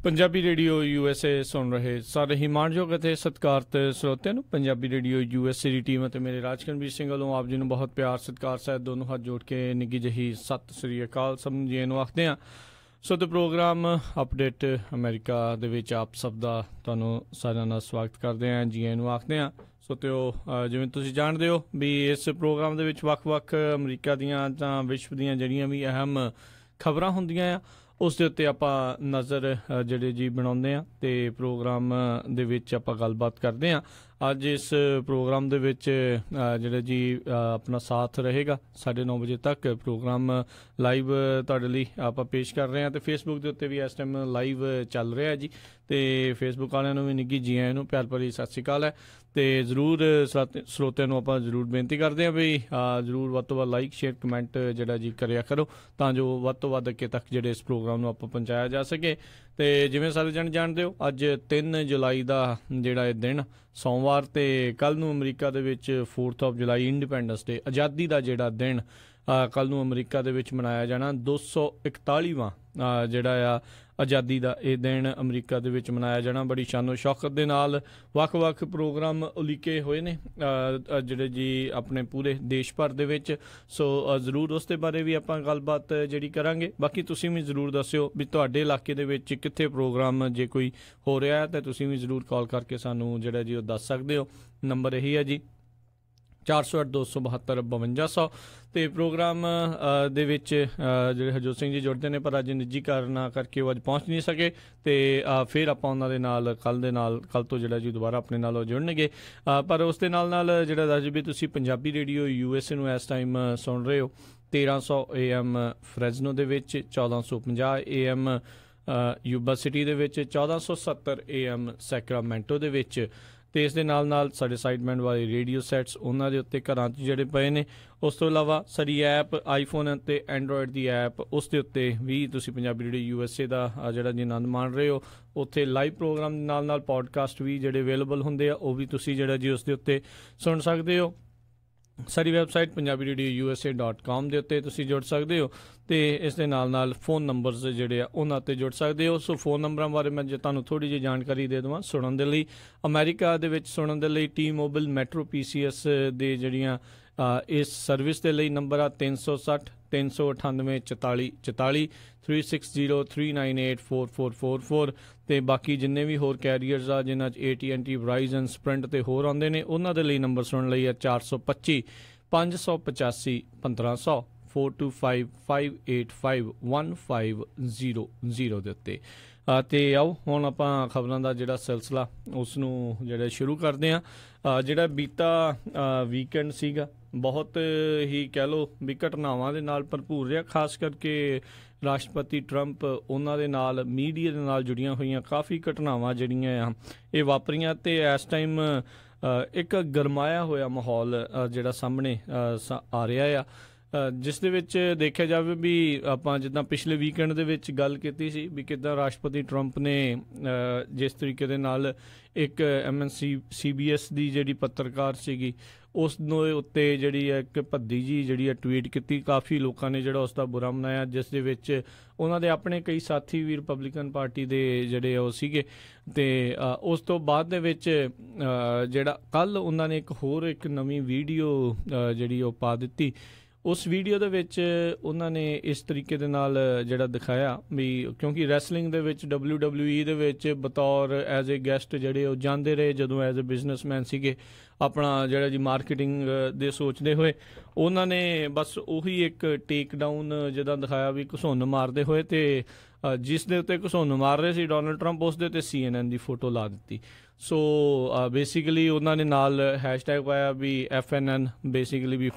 Punjabi radio USA ਸੁਣ ਰਹੇ ਸਾਰੇ ਹੀ ਮਾਣਯੋਗ ਅਤੇ ਸਤਿਕਾਰਤ ਸਰੋਤਿਆਂ ਨੂੰ ਪੰਜਾਬੀ ਰੇਡੀਓ USA ਦੀ ਟੀਮ ਅਤੇ ਮੇਰੇ ਰਾਜਕਨਵੀਰ ਸਿੰਘ ਵੱਲੋਂ ਆਪ ਜੀ ਨੂੰ ਬਹੁਤ ਪਿਆਰ ਸਤਿਕਾਰ ਸਹਿਤ ਦੋਨੋਂ ਹੱਥ ਜੋੜ ਕੇ ਨਿੱਘੀ ਜਿਹੀ ਸਤਿ ਸ੍ਰੀ ਅਕਾਲ ਸਭ ਨੂੰ ਜੀ ਨੂੰ ਆਖਦੇ ਹਾਂ। ਸੋ ਤੇ ਪ੍ਰੋਗਰਾਮ ਅਪਡੇਟ ਅਮਰੀਕਾ ਦੇ ਵਿੱਚ ਆਪ ਸਭ ਦਾ ਤੁਹਾਨੂੰ ਸਾਰਿਆਂ ਦਾ ਸਵਾਗਤ ਕਰਦੇ ਹਾਂ, ਜੀ ਨੂੰ ਆਖਦੇ ਹਾਂ। ਸੋ ਤੇ ਉਹ ਜਿਵੇਂ ਤੁਸੀਂ ਜਾਣਦੇ ਹੋ ਵੀ ਇਸ ਪ੍ਰੋਗਰਾਮ ਦੇ ਵਿੱਚ ਵੱਖ-ਵੱਖ ਅਮਰੀਕਾ ਦੀਆਂ ਜਾਂ ਵਿਸ਼ਵ ਦੀਆਂ ਜਿਹੜੀਆਂ ਵੀ ਅਹਿਮ ਖਬਰਾਂ ਹੁੰਦੀਆਂ ਆ ਉਸ ਦੇ ਉੱਤੇ ਆਪਾਂ ਨਜ਼ਰ ਜਿਹੜੇ ਜੀ ਬਣਾਉਂਦੇ ਹਾਂ ਅਤੇ ਪ੍ਰੋਗਰਾਮ ਦੇ ਵਿੱਚ ਆਪਾਂ ਗੱਲਬਾਤ ਕਰਦੇ ਹਾਂ। ਅੱਜ ਇਸ ਪ੍ਰੋਗਰਾਮ ਦੇ ਵਿੱਚ ਜਿਹੜਾ ਜੀ ਆਪਣਾ ਸਾਥ ਰਹੇਗਾ 9:30 ਵਜੇ ਤੱਕ ਪ੍ਰੋਗਰਾਮ ਲਾਈਵ ਤੁਹਾਡੇ ਲਈ ਆਪਾਂ ਪੇਸ਼ ਕਰ ਰਹੇ ਹਾਂ ਅਤੇ ਫੇਸਬੁੱਕ ਦੇ ਉੱਤੇ ਵੀ ਇਸ ਟਾਈਮ ਲਾਈਵ ਚੱਲ ਰਿਹਾ ਜੀ ਅਤੇ ਫੇਸਬੁੱਕ ਵਾਲਿਆਂ ਨੂੰ ਵੀ ਨਿੱਘੀ ਜੀ ਆਇਆਂ ਨੂੰ ਪਿਆਰ ਭਰੀ ਸਤਿ ਸ਼੍ਰੀ ਅਕਾਲ ਹੈ। ਅਤੇ ਜ਼ਰੂਰ ਸਰੋਤਿਆਂ ਨੂੰ ਆਪਾਂ ਜ਼ਰੂਰ ਬੇਨਤੀ ਕਰਦੇ ਹਾਂ ਵੀ ਜ਼ਰੂਰ ਵੱਧ ਤੋਂ ਵੱਧ ਲਾਈਕ ਸ਼ੇਅਰ ਕਮੈਂਟ ਜਿਹੜਾ ਜੀ ਕਰਿਆ ਕਰੋ ਤਾਂ ਜੋ ਵੱਧ ਤੋਂ ਵੱਧ ਅੱਗੇ ਤੱਕ ਜਿਹੜੇ ਇਸ ਪ੍ਰੋਗਰਾਮ ਨੂੰ ਆਪਾਂ ਪਹੁੰਚਾਇਆ ਜਾ ਸਕੇ। ਅਤੇ ਜਿਵੇਂ ਸਾਰੇ ਜਣੇ ਜਾਣਦੇ ਹੋ ਅੱਜ 3 ਜੁਲਾਈ ਦਾ ਜਿਹੜਾ ਇਹ ਦਿਨ ਸੋਮਵਾਰ ਅਤੇ ਕੱਲ੍ਹ ਨੂੰ ਅਮਰੀਕਾ ਦੇ ਵਿੱਚ 4th of July ਇੰਡੀਪੈਂਡੈਂਸ ਡੇ ਆਜ਼ਾਦੀ ਦਾ ਜਿਹੜਾ ਦਿਨ ਕੱਲ੍ਹ ਨੂੰ ਅਮਰੀਕਾ ਦੇ ਵਿੱਚ ਮਨਾਇਆ ਜਾਣਾ 241ਵਾਂ ਜਿਹੜਾ ਆ ਆਜ਼ਾਦੀ ਦਾ ਇਹ ਦਿਨ ਅਮਰੀਕਾ ਦੇ ਵਿੱਚ ਮਨਾਇਆ ਜਾਣਾ ਬੜੀ ਸ਼ਾਨੋ ਸ਼ੌਕਤ ਦੇ ਨਾਲ। ਵੱਖ-ਵੱਖ ਪ੍ਰੋਗਰਾਮ ਉਲੀਕੇ ਹੋਏ ਨੇ ਜਿਹੜੇ ਜੀ ਆਪਣੇ ਪੂਰੇ ਦੇਸ਼ ਭਰ ਦੇ ਵਿੱਚ। ਸੋ ਜ਼ਰੂਰ ਉਸ ਦੇ ਬਾਰੇ ਵੀ ਆਪਾਂ ਗੱਲਬਾਤ ਜਿਹੜੀ ਕਰਾਂਗੇ। ਬਾਕੀ ਤੁਸੀਂ ਵੀ ਜ਼ਰੂਰ ਦੱਸਿਓ ਵੀ ਤੁਹਾਡੇ ਇਲਾਕੇ ਦੇ ਵਿੱਚ ਕਿੱਥੇ ਪ੍ਰੋਗਰਾਮ ਜੇ ਕੋਈ ਹੋ ਰਿਹਾ ਹੈ ਤਾਂ ਤੁਸੀਂ ਵੀ ਜ਼ਰੂਰ ਕਾਲ ਕਰਕੇ ਸਾਨੂੰ ਜਿਹੜਾ ਜੀ ਉਹ ਦੱਸ ਸਕਦੇ ਹੋ। ਨੰਬਰ ਇਹੀ ਹੈ ਜੀ 408-272-5200 ਅਤੇ ਪ੍ਰੋਗਰਾਮ ਦੇ ਵਿੱਚ ਜਿਹੜੇ ਹਰਜੋਤ ਸਿੰਘ ਜੀ ਜੁੜਦੇ ਨੇ ਪਰ ਅੱਜ ਨਿੱਜੀ ਕਾਰਨਾਂ ਕਰਕੇ ਉਹ ਅੱਜ ਪਹੁੰਚ ਨਹੀਂ ਸਕੇ ਅਤੇ ਫਿਰ ਆਪਾਂ ਉਹਨਾਂ ਦੇ ਨਾਲ ਕੱਲ੍ਹ ਤੋਂ ਜਿਹੜਾ ਜੀ ਦੁਬਾਰਾ ਆਪਣੇ ਨਾਲ ਉਹ ਜੁੜਨਗੇ। ਪਰ ਉਸ ਦੇ ਨਾਲ ਜਿਹੜਾ ਦੱਸ ਵੀ ਤੁਸੀਂ ਪੰਜਾਬੀ ਰੇਡੀਓ USA ਨੂੰ ਇਸ ਟਾਈਮ ਸੁਣ ਰਹੇ ਹੋ 1300 AM ਫਰੈਜ਼ਨੋ ਦੇ ਵਿੱਚ, 1450 AM ਯੂਬਾ ਸਿਟੀ ਦੇ ਵਿੱਚ, 1470 AM ਸੈਕਰਾਮੈਂਟੋ ਦੇ ਵਿੱਚ ਅਤੇ ਇਸ ਦੇ ਨਾਲ ਸਾਡੇ ਸਾਈਡਮੈਂਟ ਵਾਲੇ ਰੇਡੀਓ ਸੈਟਸ ਉਹਨਾਂ ਦੇ ਉੱਤੇ ਘਰਾਂ 'ਚ ਜਿਹੜੇ ਪਏ ਨੇ। ਉਸ ਤੋਂ ਇਲਾਵਾ ਸਾਡੀ ਐਪ ਆਈਫੋਨ ਅਤੇ ਐਂਡਰੋਇਡ ਦੀ ਐਪ ਉਸ ਦੇ ਉੱਤੇ ਵੀ ਤੁਸੀਂ ਪੰਜਾਬੀ ਰੇਡੀਓ USA ਦਾ ਜਿਹੜਾ ਜੀ ਆਨੰਦ ਮਾਣ ਰਹੇ ਹੋ। ਉੱਥੇ ਲਾਈਵ ਪ੍ਰੋਗਰਾਮ ਦੇ ਨਾਲ ਪੋਡਕਾਸਟ ਵੀ ਜਿਹੜੇ ਅਵੇਲੇਬਲ ਹੁੰਦੇ ਆ ਉਹ ਵੀ ਤੁਸੀਂ ਜਿਹੜਾ ਜੀ ਉਸ ਦੇ ਉੱਤੇ ਸੁਣ ਸਕਦੇ ਹੋ। ਸਾਡੀ ਵੈਬਸਾਈਟ ਪੰਜਾਬੀ ਰੇਡੀਓ USA.com ਦੇ ਉੱਤੇ ਤੁਸੀਂ ਜੁੜ ਸਕਦੇ ਹੋ ਅਤੇ ਇਸ ਦੇ ਨਾਲ ਫ਼ੋਨ ਨੰਬਰਸ ਜਿਹੜੇ ਆ ਉਹਨਾਂ 'ਤੇ ਜੁੜ ਸਕਦੇ ਹੋ। ਸੋ ਫ਼ੋਨ ਨੰਬਰਾਂ ਬਾਰੇ ਮੈਂ ਜੇ ਤੁਹਾਨੂੰ ਥੋੜ੍ਹੀ ਜਿਹੀ ਜਾਣਕਾਰੀ ਦੇ ਦੇਵਾਂ ਸੁਣਨ ਦੇ ਲਈ ਅਮਰੀਕਾ ਦੇ ਵਿੱਚ ਸੁਣਨ ਦੇ ਲਈ T-Mobile Metro PCS ਦੇ ਜਿਹੜੀਆਂ ਇਸ ਸਰਵਿਸ ਦੇ ਲਈ ਨੰਬਰ ਆ 360 398 44 44 360 398 4444 ਅਤੇ ਬਾਕੀ ਜਿੰਨੇ ਵੀ ਹੋਰ ਕੈਰੀਅਰਸ ਆ ਜਿਨ੍ਹਾਂ 'ਚ AT&T ਵਰਾਈਜ਼ਨ ਸਪ੍ਰਿੰਟ ਅਤੇ ਹੋਰ ਆਉਂਦੇ ਨੇ ਉਹਨਾਂ ਦੇ ਲਈ ਨੰਬਰ ਸੁਣਨ ਲਈ ਆ 425 585 1500 425-585-1500 ਦੇ ਉੱਤੇ। ਅਤੇ ਆਓ ਹੁਣ ਆਪਾਂ ਖਬਰਾਂ ਦਾ ਜਿਹੜਾ ਸਿਲਸਿਲਾ ਉਸ ਨੂੰ ਜਿਹੜਾ ਸ਼ੁਰੂ ਕਰਦੇ ਹਾਂ। ਜਿਹੜਾ ਬੀਤਾ ਵੀਕਐਂਡ ਸੀਗਾ ਬਹੁਤ ਹੀ ਕਹਿ ਲਓ ਵੀ ਘਟਨਾਵਾਂ ਦੇ ਨਾਲ ਭਰਪੂਰ ਰਿਹਾ। ਖਾਸ ਕਰਕੇ ਰਾਸ਼ਟਰਪਤੀ ਟਰੰਪ ਉਹਨਾਂ ਦੇ ਨਾਲ ਮੀਡੀਆ ਦੇ ਨਾਲ ਜੁੜੀਆਂ ਹੋਈਆਂ ਕਾਫੀ ਘਟਨਾਵਾਂ ਜਿਹੜੀਆਂ ਆ ਇਹ ਵਾਪਰੀਆਂ ਅਤੇ ਇਸ ਟਾਈਮ ਇੱਕ ਗਰਮਾਇਆ ਹੋਇਆ ਮਾਹੌਲ ਜਿਹੜਾ ਸਾਹਮਣੇ ਆ ਰਿਹਾ ਆ ਜਿਸ ਦੇ ਵਿੱਚ ਦੇਖਿਆ ਜਾਵੇ ਵੀ ਆਪਾਂ ਜਿੱਦਾਂ ਪਿਛਲੇ ਵੀਕਐਂਡ ਦੇ ਵਿੱਚ ਗੱਲ ਕੀਤੀ ਸੀ ਵੀ ਕਿੱਦਾਂ ਰਾਸ਼ਟਰਪਤੀ ਟਰੰਪ ਨੇ ਜਿਸ ਤਰੀਕੇ ਦੇ ਨਾਲ ਇੱਕ CBS ਦੀ ਜਿਹੜੀ ਪੱਤਰਕਾਰ ਸੀਗੀ ਉਸ ਨੂੰ ਉੱਤੇ ਜਿਹੜੀ ਇੱਕ ਭੱਦੀ ਜੀ ਜਿਹੜੀ ਟਵੀਟ ਕੀਤੀ। ਕਾਫੀ ਲੋਕਾਂ ਨੇ ਜਿਹੜਾ ਉਸ ਦਾ ਬੁਰਾ ਮਨਾਇਆ ਜਿਸ ਦੇ ਵਿੱਚ ਉਹਨਾਂ ਦੇ ਆਪਣੇ ਕਈ ਸਾਥੀ ਵੀ ਰਿਪਬਲਿਕਨ ਪਾਰਟੀ ਦੇ ਜਿਹੜੇ ਉਹ ਸੀਗੇ ਅਤੇ ਉਸ ਤੋਂ ਬਾਅਦ ਦੇ ਵਿੱਚ ਜਿਹੜਾ ਕੱਲ੍ਹ ਉਹਨਾਂ ਨੇ ਇੱਕ ਨਵੀਂ ਵੀਡੀਓ ਜਿਹੜੀ ਉਹ ਪਾ ਦਿੱਤੀ। ਉਸ ਵੀਡੀਓ ਦੇ ਵਿੱਚ ਉਹਨਾਂ ਨੇ ਇਸ ਤਰੀਕੇ ਦੇ ਨਾਲ ਜਿਹੜਾ ਦਿਖਾਇਆ ਵੀ ਕਿਉਂਕਿ ਰੈਸਲਿੰਗ ਦੇ ਵਿੱਚ WWE ਦੇ ਵਿੱਚ ਬਤੌਰ ਐਜ਼ ਏ ਗੈਸਟ ਜਿਹੜੇ ਉਹ ਜਾਂਦੇ ਰਹੇ ਜਦੋਂ ਐਜ਼ ਏ ਬਿਜ਼ਨਸਮੈਨ ਸੀਗੇ ਆਪਣਾ ਜਿਹੜਾ ਜੀ ਮਾਰਕੀਟਿੰਗ ਦੇ ਸੋਚਦੇ ਹੋਏ ਉਹਨਾਂ ਨੇ ਬਸ ਉਹੀ ਇੱਕ ਟੇਕ ਡਾਊਨ ਜਿੱਦਾਂ ਦਿਖਾਇਆ ਵੀ ਘਸੁੰਨ ਮਾਰਦੇ ਹੋਏ ਅਤੇ ਜਿਸ ਦੇ ਉੱਤੇ ਘਸੁੰਨ ਮਾਰ ਰਹੇ ਸੀ ਡੋਨਲਡ ਟਰੰਪ ਉਸ ਦੇ ਉੱਤੇ CNN ਦੀ ਫੋਟੋ ਲਾ ਦਿੱਤੀ। ਸੋ ਬੇਸਿਕਲੀ ਉਹਨਾਂ ਨੇ ਨਾਲ ਹੈਸ਼ਟੈਗ ਪਾਇਆ ਵੀ FNN ਬੇਸਿਕਲੀ ਵੀ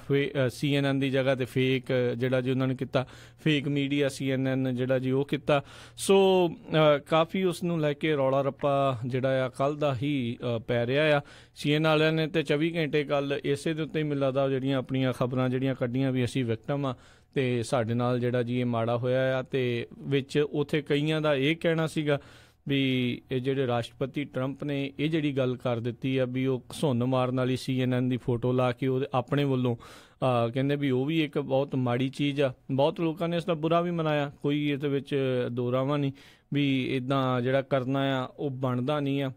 CNN ਦੀ ਜਗ੍ਹਾ 'ਤੇ ਫੇਕ ਜਿਹੜਾ ਜੀ ਉਹਨਾਂ ਨੇ ਕੀਤਾ ਫੇਕ ਮੀਡੀਆ CNN ਜਿਹੜਾ ਜੀ ਉਹ ਕੀਤਾ। ਸੋ ਕਾਫੀ ਉਸ ਨੂੰ ਲੈ ਕੇ ਰੌਲਾ ਰੱਪਾ ਜਿਹੜਾ ਆ ਕੱਲ੍ਹ ਦਾ ਹੀ ਪੈ ਰਿਹਾ ਆ। CNN ਵਾਲਿਆਂ ਨੇ ਤਾਂ 24 ਘੰਟੇ ਕੱਲ੍ਹ ਇਸੇ ਦੇ ਉੱਤੇ ਹੀ ਮੈਨੂੰ ਲੱਗਦਾ ਜਿਹੜੀਆਂ ਆਪਣੀਆਂ ਖਬਰਾਂ ਜਿਹੜੀਆਂ ਕੱਢੀਆਂ ਵੀ ਅਸੀਂ ਵਿਕਟਮ ਆ ਅਤੇ ਸਾਡੇ ਨਾਲ ਜਿਹੜਾ ਜੀ ਇਹ ਮਾੜਾ ਹੋਇਆ ਆ ਅਤੇ ਵਿੱਚ ਉੱਥੇ ਕਈਆਂ ਦਾ ਇਹ ਕਹਿਣਾ ਸੀਗਾ ਵੀ ਇਹ ਜਿਹੜੇ ਰਾਸ਼ਟਰਪਤੀ ਟਰੰਪ ਨੇ ਇਹ ਜਿਹੜੀ ਗੱਲ ਕਰ ਦਿੱਤੀ ਆ ਵੀ ਉਹ ਘਸੁੰਨ ਮਾਰਨ ਵਾਲੀ CNN ਦੀ ਫੋਟੋ ਲਾ ਕੇ ਉਹਦੇ ਆਪਣੇ ਵੱਲੋਂ ਕਹਿੰਦੇ ਵੀ ਉਹ ਵੀ ਇੱਕ ਬਹੁਤ ਮਾੜੀ ਚੀਜ਼ ਆ। ਬਹੁਤ ਲੋਕਾਂ ਨੇ ਇਸ ਦਾ ਬੁਰਾ ਵੀ ਮਨਾਇਆ, ਕੋਈ ਇਹਦੇ ਵਿੱਚ ਦੋ ਰਾਵਾਂ ਨਹੀਂ, ਵੀ ਇਦਾਂ ਜਿਹੜਾ ਕਰਨਾ ਆ ਉਹ ਬਣਦਾ ਨਹੀਂ ਆ,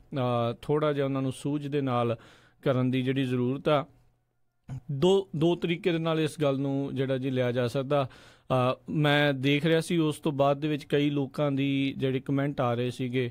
ਥੋੜ੍ਹਾ ਜਿਹਾ ਉਹਨਾਂ ਨੂੰ ਸੂਝ ਦੇ ਨਾਲ ਕਰਨ ਦੀ ਜਿਹੜੀ ਜ਼ਰੂਰਤ ਆ। ਦੋ ਤਰੀਕੇ ਦੇ ਨਾਲ ਇਸ ਗੱਲ ਨੂੰ ਜਿਹੜਾ ਜੀ ਲਿਆ ਜਾ ਸਕਦਾ। ਮੈਂ ਦੇਖ ਰਿਹਾ ਸੀ ਉਸ ਤੋਂ ਬਾਅਦ ਦੇ ਵਿੱਚ ਕਈ ਲੋਕਾਂ ਦੀ ਜਿਹੜੇ ਕਮੈਂਟ ਆ ਰਹੇ ਸੀਗੇ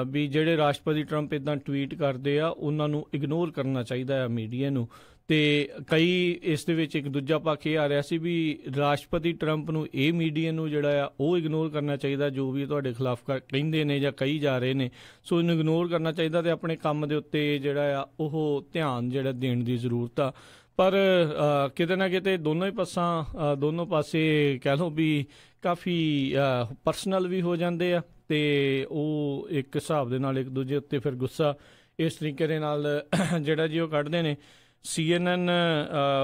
ਵੀ ਜਿਹੜੇ ਰਾਸ਼ਟਰਪਤੀ ਟਰੰਪ ਇੱਦਾਂ ਟਵੀਟ ਕਰਦੇ ਆ ਉਹਨਾਂ ਨੂੰ ਇਗਨੋਰ ਕਰਨਾ ਚਾਹੀਦਾ ਆ ਮੀਡੀਆ ਨੂੰ। ਅਤੇ ਕਈ ਇਸ ਦੇ ਵਿੱਚ ਇੱਕ ਦੂਜਾ ਪੱਖ ਇਹ ਆ ਰਿਹਾ ਸੀ ਵੀ ਰਾਸ਼ਟਰਪਤੀ ਟਰੰਪ ਨੂੰ ਇਹ ਮੀਡੀਆ ਨੂੰ ਜਿਹੜਾ ਆ ਉਹ ਇਗਨੋਰ ਕਰਨਾ ਚਾਹੀਦਾ ਜੋ ਵੀ ਤੁਹਾਡੇ ਖਿਲਾਫ ਕਹਿੰਦੇ ਨੇ ਜਾਂ ਕਹੀ ਜਾ ਰਹੇ ਨੇ, ਸੋ ਇਹਨੂੰ ਇਗਨੋਰ ਕਰਨਾ ਚਾਹੀਦਾ ਅਤੇ ਆਪਣੇ ਕੰਮ ਦੇ ਉੱਤੇ ਜਿਹੜਾ ਆ ਉਹ ਧਿਆਨ ਜਿਹੜਾ ਦੇਣ ਦੀ ਜ਼ਰੂਰਤ ਆ। ਪਰ ਕਿਤੇ ਨਾ ਕਿਤੇ ਦੋਨੋਂ ਪਾਸੇ ਕਹਿ ਲਓ ਵੀ ਕਾਫੀ ਪਰਸਨਲ ਵੀ ਹੋ ਜਾਂਦੇ ਆ ਅਤੇ ਉਹ ਇੱਕ ਹਿਸਾਬ ਦੇ ਨਾਲ ਇੱਕ ਦੂਜੇ ਉੱਤੇ ਫਿਰ ਗੁੱਸਾ ਇਸ ਤਰੀਕੇ ਦੇ ਨਾਲ ਜਿਹੜਾ ਜੀ ਉਹ ਕੱਢਦੇ ਨੇ। CNN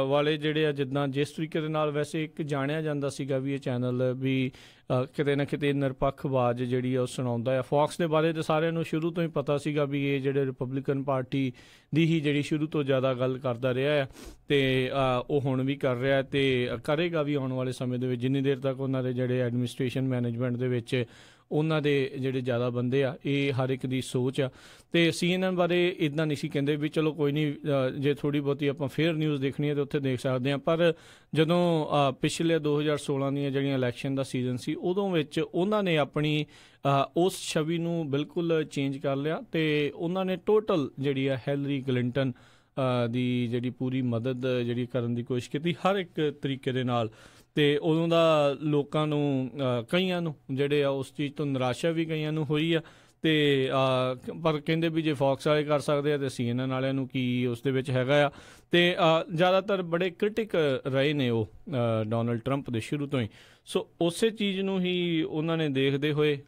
ਵਾਲੇ ਜਿਹੜੇ ਆ ਜਿੱਦਾਂ ਜਿਸ ਤਰੀਕੇ ਦੇ ਨਾਲ ਵੈਸੇ ਇੱਕ ਜਾਣਿਆ ਜਾਂਦਾ ਸੀਗਾ ਵੀ ਇਹ ਚੈਨਲ ਵੀ ਕਿਤੇ ਨਾ ਕਿਤੇ ਨਿਰਪੱਖ ਆਵਾਜ਼ ਜਿਹੜੀ ਆ ਉਹ ਸੁਣਾਉਂਦਾ ਆ। ਫੌਕਸ ਦੇ ਬਾਰੇ ਤਾਂ ਸਾਰਿਆਂ ਨੂੰ ਸ਼ੁਰੂ ਤੋਂ ਹੀ ਪਤਾ ਸੀਗਾ ਵੀ ਇਹ ਜਿਹੜੇ ਰਿਪਬਲਿਕਨ ਪਾਰਟੀ ਦੀ ਹੀ ਜਿਹੜੀ ਸ਼ੁਰੂ ਤੋਂ ਜ਼ਿਆਦਾ ਗੱਲ ਕਰਦਾ ਰਿਹਾ ਆ ਅਤੇ ਉਹ ਹੁਣ ਵੀ ਕਰ ਰਿਹਾ ਅਤੇ ਕਰੇਗਾ ਵੀ ਆਉਣ ਵਾਲੇ ਸਮੇਂ ਦੇ ਵਿੱਚ, ਜਿੰਨੀ ਦੇਰ ਤੱਕ ਉਹਨਾਂ ਦੇ ਜਿਹੜੇ ਐਡਮਿਨਿਸਟ੍ਰੇਸ਼ਨ ਮੈਨੇਜਮੈਂਟ ਦੇ ਵਿੱਚ ਉਹਨਾਂ ਦੇ ਜਿਹੜੇ ਜ਼ਿਆਦਾ ਬੰਦੇ ਆ, ਇਹ ਹਰ ਇੱਕ ਦੀ ਸੋਚ ਆ। ਅਤੇ CNN ਬਾਰੇ ਇੱਦਾਂ ਨਹੀਂ ਸੀ ਕਹਿੰਦੇ ਵੀ ਚਲੋ ਕੋਈ ਨਹੀਂ, ਜੇ ਥੋੜ੍ਹੀ ਬਹੁਤੀ ਆਪਾਂ ਫੇਅਰ ਨਿਊਜ਼ ਦੇਖਣੀ ਹੈ ਤਾਂ ਉੱਥੇ ਦੇਖ ਸਕਦੇ ਹਾਂ। ਪਰ ਜਦੋਂ ਪਿਛਲੇ 2016 ਦੀਆਂ ਜਿਹੜੀਆਂ ਇਲੈਕਸ਼ਨ ਦਾ ਸੀਜ਼ਨ ਸੀ ਉਦੋਂ ਵਿੱਚ ਉਹਨਾਂ ਨੇ ਆਪਣੀ ਉਸ ਛਵੀ ਨੂੰ ਬਿਲਕੁਲ ਚੇਂਜ ਕਰ ਲਿਆ ਅਤੇ ਉਹਨਾਂ ਨੇ ਟੋਟਲ ਜਿਹੜੀ ਆ ਹਿਲਰੀ ਕਲਿੰਟਨ ਦੀ ਜਿਹੜੀ ਪੂਰੀ ਮਦਦ ਜਿਹੜੀ ਕਰਨ ਦੀ ਕੋਸ਼ਿਸ਼ ਕੀਤੀ ਹਰ ਇੱਕ ਤਰੀਕੇ ਦੇ ਨਾਲ। ਅਤੇ ਉਦੋਂ ਦਾ ਲੋਕਾਂ ਨੂੰ ਕਈਆਂ ਨੂੰ ਜਿਹੜੇ ਆ ਉਸ ਚੀਜ਼ ਤੋਂ ਨਿਰਾਸ਼ਾ ਵੀ ਕਈਆਂ ਨੂੰ ਹੋਈ ਆ ਅਤੇ ਪਰ ਕਹਿੰਦੇ ਵੀ ਜੇ ਫੌਕਸ ਵਾਲੇ ਕਰ ਸਕਦੇ ਆ ਅਤੇ CNN ਵਾਲਿਆਂ ਨੂੰ ਕੀ ਉਸ ਦੇ ਵਿੱਚ ਹੈਗਾ ਆ। ਅਤੇ ਜ਼ਿਆਦਾਤਰ ਬੜੇ ਕ੍ਰਿਟਿਕ ਰਹੇ ਨੇ ਉਹ ਡੋਨਲਡ ਟਰੰਪ ਦੇ ਸ਼ੁਰੂ ਤੋਂ ਹੀ। ਸੋ ਉਸੇ ਚੀਜ਼ ਨੂੰ ਹੀ ਉਹਨਾਂ ਨੇ ਦੇਖਦੇ ਹੋਏ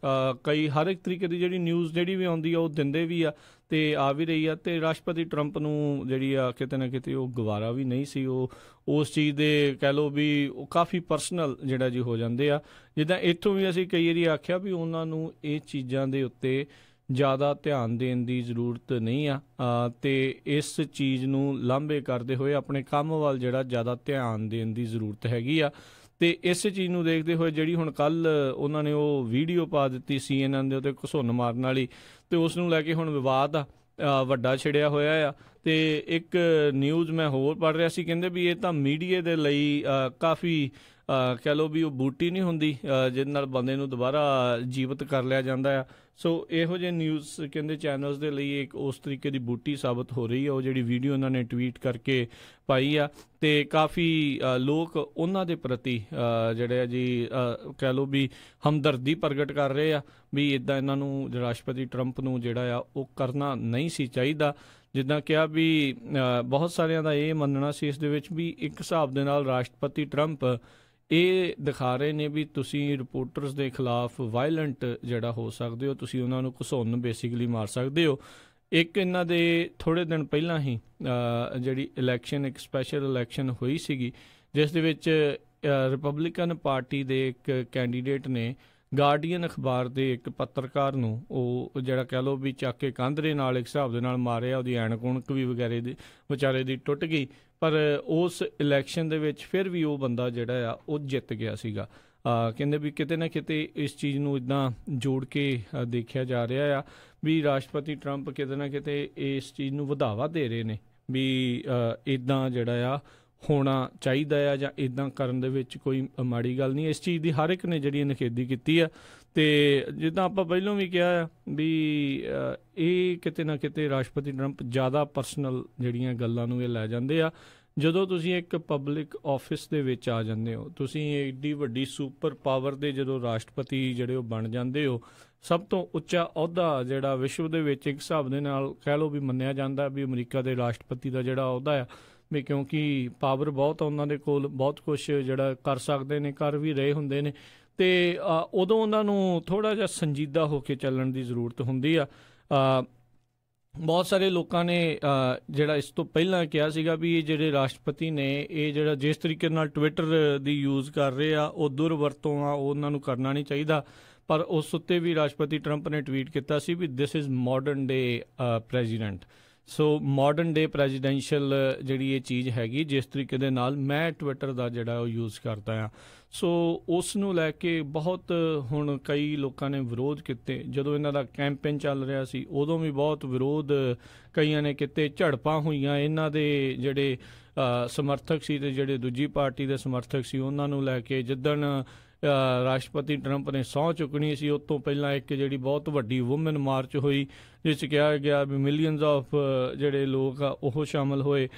ਕਈ ਹਰ ਇੱਕ ਤਰੀਕੇ ਦੀ ਜਿਹੜੀ ਨਿਊਜ਼ ਜਿਹੜੀ ਵੀ ਆਉਂਦੀ ਆ ਉਹ ਦਿੰਦੇ ਵੀ ਆ ਅਤੇ ਆ ਵੀ ਰਹੀ ਆ। ਅਤੇ ਰਾਸ਼ਟਰਪਤੀ ਟਰੰਪ ਨੂੰ ਜਿਹੜੀ ਆ ਕਿਤੇ ਨਾ ਕਿਤੇ ਉਹ ਗਵਾਰਾ ਵੀ ਨਹੀਂ ਸੀ, ਉਹ ਉਸ ਚੀਜ਼ ਦੇ ਕਹਿ ਲਓ ਵੀ ਉਹ ਕਾਫੀ ਪਰਸਨਲ ਜਿਹੜਾ ਜੀ ਹੋ ਜਾਂਦੇ ਆ। ਜਿੱਦਾਂ ਇੱਥੋਂ ਵੀ ਅਸੀਂ ਕਈ ਵਾਰੀ ਆਖਿਆ ਵੀ ਉਹਨਾਂ ਨੂੰ ਇਹ ਚੀਜ਼ਾਂ ਦੇ ਉੱਤੇ ਜ਼ਿਆਦਾ ਧਿਆਨ ਦੇਣ ਦੀ ਜ਼ਰੂਰਤ ਨਹੀਂ ਆ ਅਤੇ ਇਸ ਚੀਜ਼ ਨੂੰ ਲਾਂਭੇ ਕਰਦੇ ਹੋਏ ਆਪਣੇ ਕੰਮ ਵੱਲ ਜਿਹੜਾ ਜ਼ਿਆਦਾ ਧਿਆਨ ਦੇਣ ਦੀ ਜ਼ਰੂਰਤ ਹੈਗੀ ਆ। ਅਤੇ ਇਸੇ ਚੀਜ਼ ਨੂੰ ਦੇਖਦੇ ਹੋਏ ਜਿਹੜੀ ਹੁਣ ਕੱਲ੍ਹ ਉਹਨਾਂ ਨੇ ਉਹ ਵੀਡੀਓ ਪਾ ਦਿੱਤੀ CNN ਦੇ ਉੱਤੇ ਘਸੁੰਨ ਮਾਰਨ ਵਾਲੀ, ਅਤੇ ਉਸ ਨੂੰ ਲੈ ਕੇ ਹੁਣ ਵਿਵਾਦ ਆ ਵੱਡਾ ਛਿੜਿਆ ਹੋਇਆ ਆ। ਅਤੇ ਇੱਕ ਨਿਊਜ਼ ਮੈਂ ਹੋਰ ਪੜ੍ਹ ਰਿਹਾ ਸੀ, ਕਹਿੰਦੇ ਵੀ ਇਹ ਤਾਂ ਮੀਡੀਆ ਦੇ ਲਈ ਕਾਫੀ ਕਹਿ ਲਓ ਵੀ ਉਹ ਬੂਟੀ ਨਹੀਂ ਹੁੰਦੀ ਜਿਹਦੇ ਨਾਲ ਬੰਦੇ ਨੂੰ ਦੁਬਾਰਾ ਜੀਵਤ ਕਰ ਲਿਆ ਜਾਂਦਾ ਆ। ਸੋ ਇਹੋ ਜਿਹੇ ਨਿਊਜ਼ ਕਹਿੰਦੇ ਚੈਨਲਸ ਦੇ ਲਈ ਇੱਕ ਉਸ ਤਰੀਕੇ ਦੀ ਬੂਟੀ ਸਾਬਤ ਹੋ ਰਹੀ ਆ ਉਹ ਜਿਹੜੀ ਵੀਡੀਓ ਉਹਨਾਂ ਨੇ ਟਵੀਟ ਕਰਕੇ ਪਾਈ ਆ। ਅਤੇ ਕਾਫੀ ਲੋਕ ਉਹਨਾਂ ਦੇ ਪ੍ਰਤੀ ਜਿਹੜੇ ਆ ਜੀ ਕਹਿ ਲਓ ਵੀ ਹਮਦਰਦੀ ਪ੍ਰਗਟ ਕਰ ਰਹੇ ਆ ਵੀ ਇੱਦਾਂ ਇਹਨਾਂ ਨੂੰ ਰਾਸ਼ਟਰਪਤੀ ਟਰੰਪ ਨੂੰ ਜਿਹੜਾ ਆ ਉਹ ਕਰਨਾ ਨਹੀਂ ਸੀ ਚਾਹੀਦਾ। ਜਿੱਦਾਂ ਕਿਹਾ ਵੀ ਬਹੁਤ ਸਾਰਿਆਂ ਦਾ ਇਹ ਮੰਨਣਾ ਸੀ ਇਸ ਦੇ ਵਿੱਚ ਵੀ ਇੱਕ ਹਿਸਾਬ ਦੇ ਨਾਲ ਰਾਸ਼ਟਰਪਤੀ ਟਰੰਪ ਇਹ ਦਿਖਾ ਰਹੇ ਨੇ ਵੀ ਤੁਸੀਂ ਰਿਪੋਰਟਰਸ ਦੇ ਖਿਲਾਫ ਵਾਇਲੈਂਟ ਜਿਹੜਾ ਹੋ ਸਕਦੇ ਹੋ, ਤੁਸੀਂ ਉਹਨਾਂ ਨੂੰ ਘਸੁੰਨ ਬੇਸਿਕਲੀ ਮਾਰ ਸਕਦੇ ਹੋ। ਇੱਕ ਇਹਨਾਂ ਦੇ ਥੋੜ੍ਹੇ ਦਿਨ ਪਹਿਲਾਂ ਹੀ ਜਿਹੜੀ ਇਲੈਕਸ਼ਨ ਇੱਕ ਸਪੈਸ਼ਲ ਇਲੈਕਸ਼ਨ ਹੋਈ ਸੀਗੀ ਜਿਸ ਦੇ ਵਿੱਚ ਰਿਪਬਲਿਕਨ ਪਾਰਟੀ ਦੇ ਇੱਕ ਕੈਂਡੀਡੇਟ ਨੇ ਗਾਰਡੀਅਨ ਅਖਬਾਰ ਦੇ ਇੱਕ ਪੱਤਰਕਾਰ ਨੂੰ ਉਹ ਜਿਹੜਾ ਕਹਿ ਲਓ ਵੀ ਚੱਕ ਕੇ ਕੰਧ ਦੇ ਨਾਲ ਇੱਕ ਹਿਸਾਬ ਦੇ ਨਾਲ ਮਾਰਿਆ, ਉਹਦੀ ਐਨਕ ਉਣਕ ਵੀ ਵਗੈਰੇ ਦੀ ਵਿਚਾਰੇ ਦੀ ਟੁੱਟ ਗਈ। ਪਰ ਉਸ ਇਲੈਕਸ਼ਨ ਦੇ ਵਿੱਚ ਫਿਰ ਵੀ ਉਹ ਬੰਦਾ ਜਿਹੜਾ ਆ ਉਹ ਜਿੱਤ ਗਿਆ ਸੀਗਾ। ਕਹਿੰਦੇ ਵੀ ਕਿਤੇ ਨਾ ਕਿਤੇ ਇਸ ਚੀਜ਼ ਨੂੰ ਇੱਦਾਂ ਜੋੜ ਕੇ ਦੇਖਿਆ ਜਾ ਰਿਹਾ ਆ ਵੀ ਰਾਸ਼ਟਰਪਤੀ ਟਰੰਪ ਕਿਤੇ ਨਾ ਕਿਤੇ ਇਸ ਚੀਜ਼ ਨੂੰ ਵਧਾਵਾ ਦੇ ਰਹੇ ਨੇ ਵੀ ਇੱਦਾਂ ਜਿਹੜਾ ਆ ਹੋਣਾ ਚਾਹੀਦਾ ਆ ਜਾਂ ਇੱਦਾਂ ਕਰਨ ਦੇ ਵਿੱਚ ਕੋਈ ਮਾੜੀ ਗੱਲ ਨਹੀਂ। ਇਸ ਚੀਜ਼ ਦੀ ਹਰ ਇੱਕ ਨੇ ਜਿਹੜੀ ਨਿਖੇਧੀ ਕੀਤੀ ਆ। ਅਤੇ ਜਿੱਦਾਂ ਆਪਾਂ ਪਹਿਲਾਂ ਵੀ ਕਿਹਾ ਆ ਵੀ ਇਹ ਕਿਤੇ ਨਾ ਕਿਤੇ ਰਾਸ਼ਟਰਪਤੀ ਟਰੰਪ ਜ਼ਿਆਦਾ ਪਰਸਨਲ ਜਿਹੜੀਆਂ ਗੱਲਾਂ ਨੂੰ ਇਹ ਲੈ ਜਾਂਦੇ ਆ। ਜਦੋਂ ਤੁਸੀਂ ਇੱਕ ਪਬਲਿਕ ਆਫਿਸ ਦੇ ਵਿੱਚ ਆ ਜਾਂਦੇ ਹੋ, ਤੁਸੀਂ ਐਡੀ ਵੱਡੀ ਸੁਪਰ ਪਾਵਰ ਦੇ ਜਦੋਂ ਰਾਸ਼ਟਰਪਤੀ ਜਿਹੜੇ ਉਹ ਬਣ ਜਾਂਦੇ ਹੋ, ਸਭ ਤੋਂ ਉੱਚਾ ਅਹੁਦਾ ਜਿਹੜਾ ਵਿਸ਼ਵ ਦੇ ਵਿੱਚ ਇੱਕ ਹਿਸਾਬ ਦੇ ਨਾਲ ਕਹਿ ਲਓ ਵੀ ਮੰਨਿਆ ਜਾਂਦਾ ਵੀ ਅਮਰੀਕਾ ਦੇ ਰਾਸ਼ਟਰਪਤੀ ਦਾ ਜਿਹੜਾ ਅਹੁਦਾ ਆ ਵੀ ਕਿਉਂਕਿ ਪਾਵਰ ਬਹੁਤ ਆ ਉਹਨਾਂ ਦੇ ਕੋਲ, ਬਹੁਤ ਕੁਛ ਜਿਹੜਾ ਕਰ ਸਕਦੇ ਨੇ, ਕਰ ਵੀ ਰਹੇ ਹੁੰਦੇ ਨੇ। ਅਤੇ ਉਦੋਂ ਉਹਨਾਂ ਨੂੰ ਥੋੜ੍ਹਾ ਜਿਹਾ ਸੰਜੀਦਾ ਹੋ ਕੇ ਚੱਲਣ ਦੀ ਜ਼ਰੂਰਤ ਹੁੰਦੀ ਆ। ਬਹੁਤ ਸਾਰੇ ਲੋਕਾਂ ਨੇ ਜਿਹੜਾ ਇਸ ਤੋਂ ਪਹਿਲਾਂ ਕਿਹਾ ਸੀਗਾ ਵੀ ਇਹ ਜਿਹੜੇ ਰਾਸ਼ਟਰਪਤੀ ਨੇ ਇਹ ਜਿਹੜਾ ਜਿਸ ਤਰੀਕੇ ਨਾਲ ਟਵਿੱਟਰ ਦੀ ਯੂਜ਼ ਕਰ ਰਹੇ ਆ ਉਹ ਦੁਰਵਰਤੋਂ ਆ, ਉਹ ਉਹਨਾਂ ਨੂੰ ਕਰਨਾ ਨਹੀਂ ਚਾਹੀਦਾ। ਪਰ ਉਸ ਉੱਤੇ ਵੀ ਰਾਸ਼ਟਰਪਤੀ ਟਰੰਪ ਨੇ ਟਵੀਟ ਕੀਤਾ ਸੀ ਵੀ this is modern day president. So modern day presidential ਜਿਹੜੀ ਇਹ ਚੀਜ਼ ਹੈਗੀ ਜਿਸ ਤਰੀਕੇ ਦੇ ਨਾਲ ਮੈਂ ਟਵਿੱਟਰ ਦਾ ਜਿਹੜਾ ਉਹ ਯੂਜ਼ ਕਰਦਾ ਹਾਂ। ਸੋ ਉਸ ਨੂੰ ਲੈ ਕੇ ਬਹੁਤ ਹੁਣ ਕਈ ਲੋਕਾਂ ਨੇ ਵਿਰੋਧ ਕੀਤੇ। ਜਦੋਂ ਇਹਨਾਂ ਦਾ ਕੈਂਪੇਨ ਚੱਲ ਰਿਹਾ ਸੀ ਉਦੋਂ ਵੀ ਬਹੁਤ ਵਿਰੋਧ ਕਈਆਂ ਨੇ ਕੀਤੇ, ਝੜਪਾਂ ਹੋਈਆਂ ਇਹਨਾਂ ਦੇ ਜਿਹੜੇ ਸਮਰਥਕ ਸੀ ਤੇ ਜਿਹੜੇ ਦੂਜੀ ਪਾਰਟੀ ਦੇ ਸਮਰਥਕ ਸੀ ਉਹਨਾਂ ਨੂੰ ਲੈ ਕੇ। ਜਿੱਦਣ ਰਾਸ਼ਟਰਪਤੀ ਟਰੰਪ ਨੇ ਸਹੁੰ ਚੁੱਕਣੀ ਸੀ ਉਸ ਤੋਂ ਪਹਿਲਾਂ ਇੱਕ ਜਿਹੜੀ ਬਹੁਤ ਵੱਡੀ ਵੂਮਨ ਮਾਰਚ ਹੋਈ ਜਿਸ 'ਚ ਕਿਹਾ ਗਿਆ ਵੀ ਮਿਲੀਅਨਸ ਆਫ ਜਿਹੜੇ ਲੋਕ ਆ ਉਹ ਸ਼ਾਮਲ ਹੋਏ।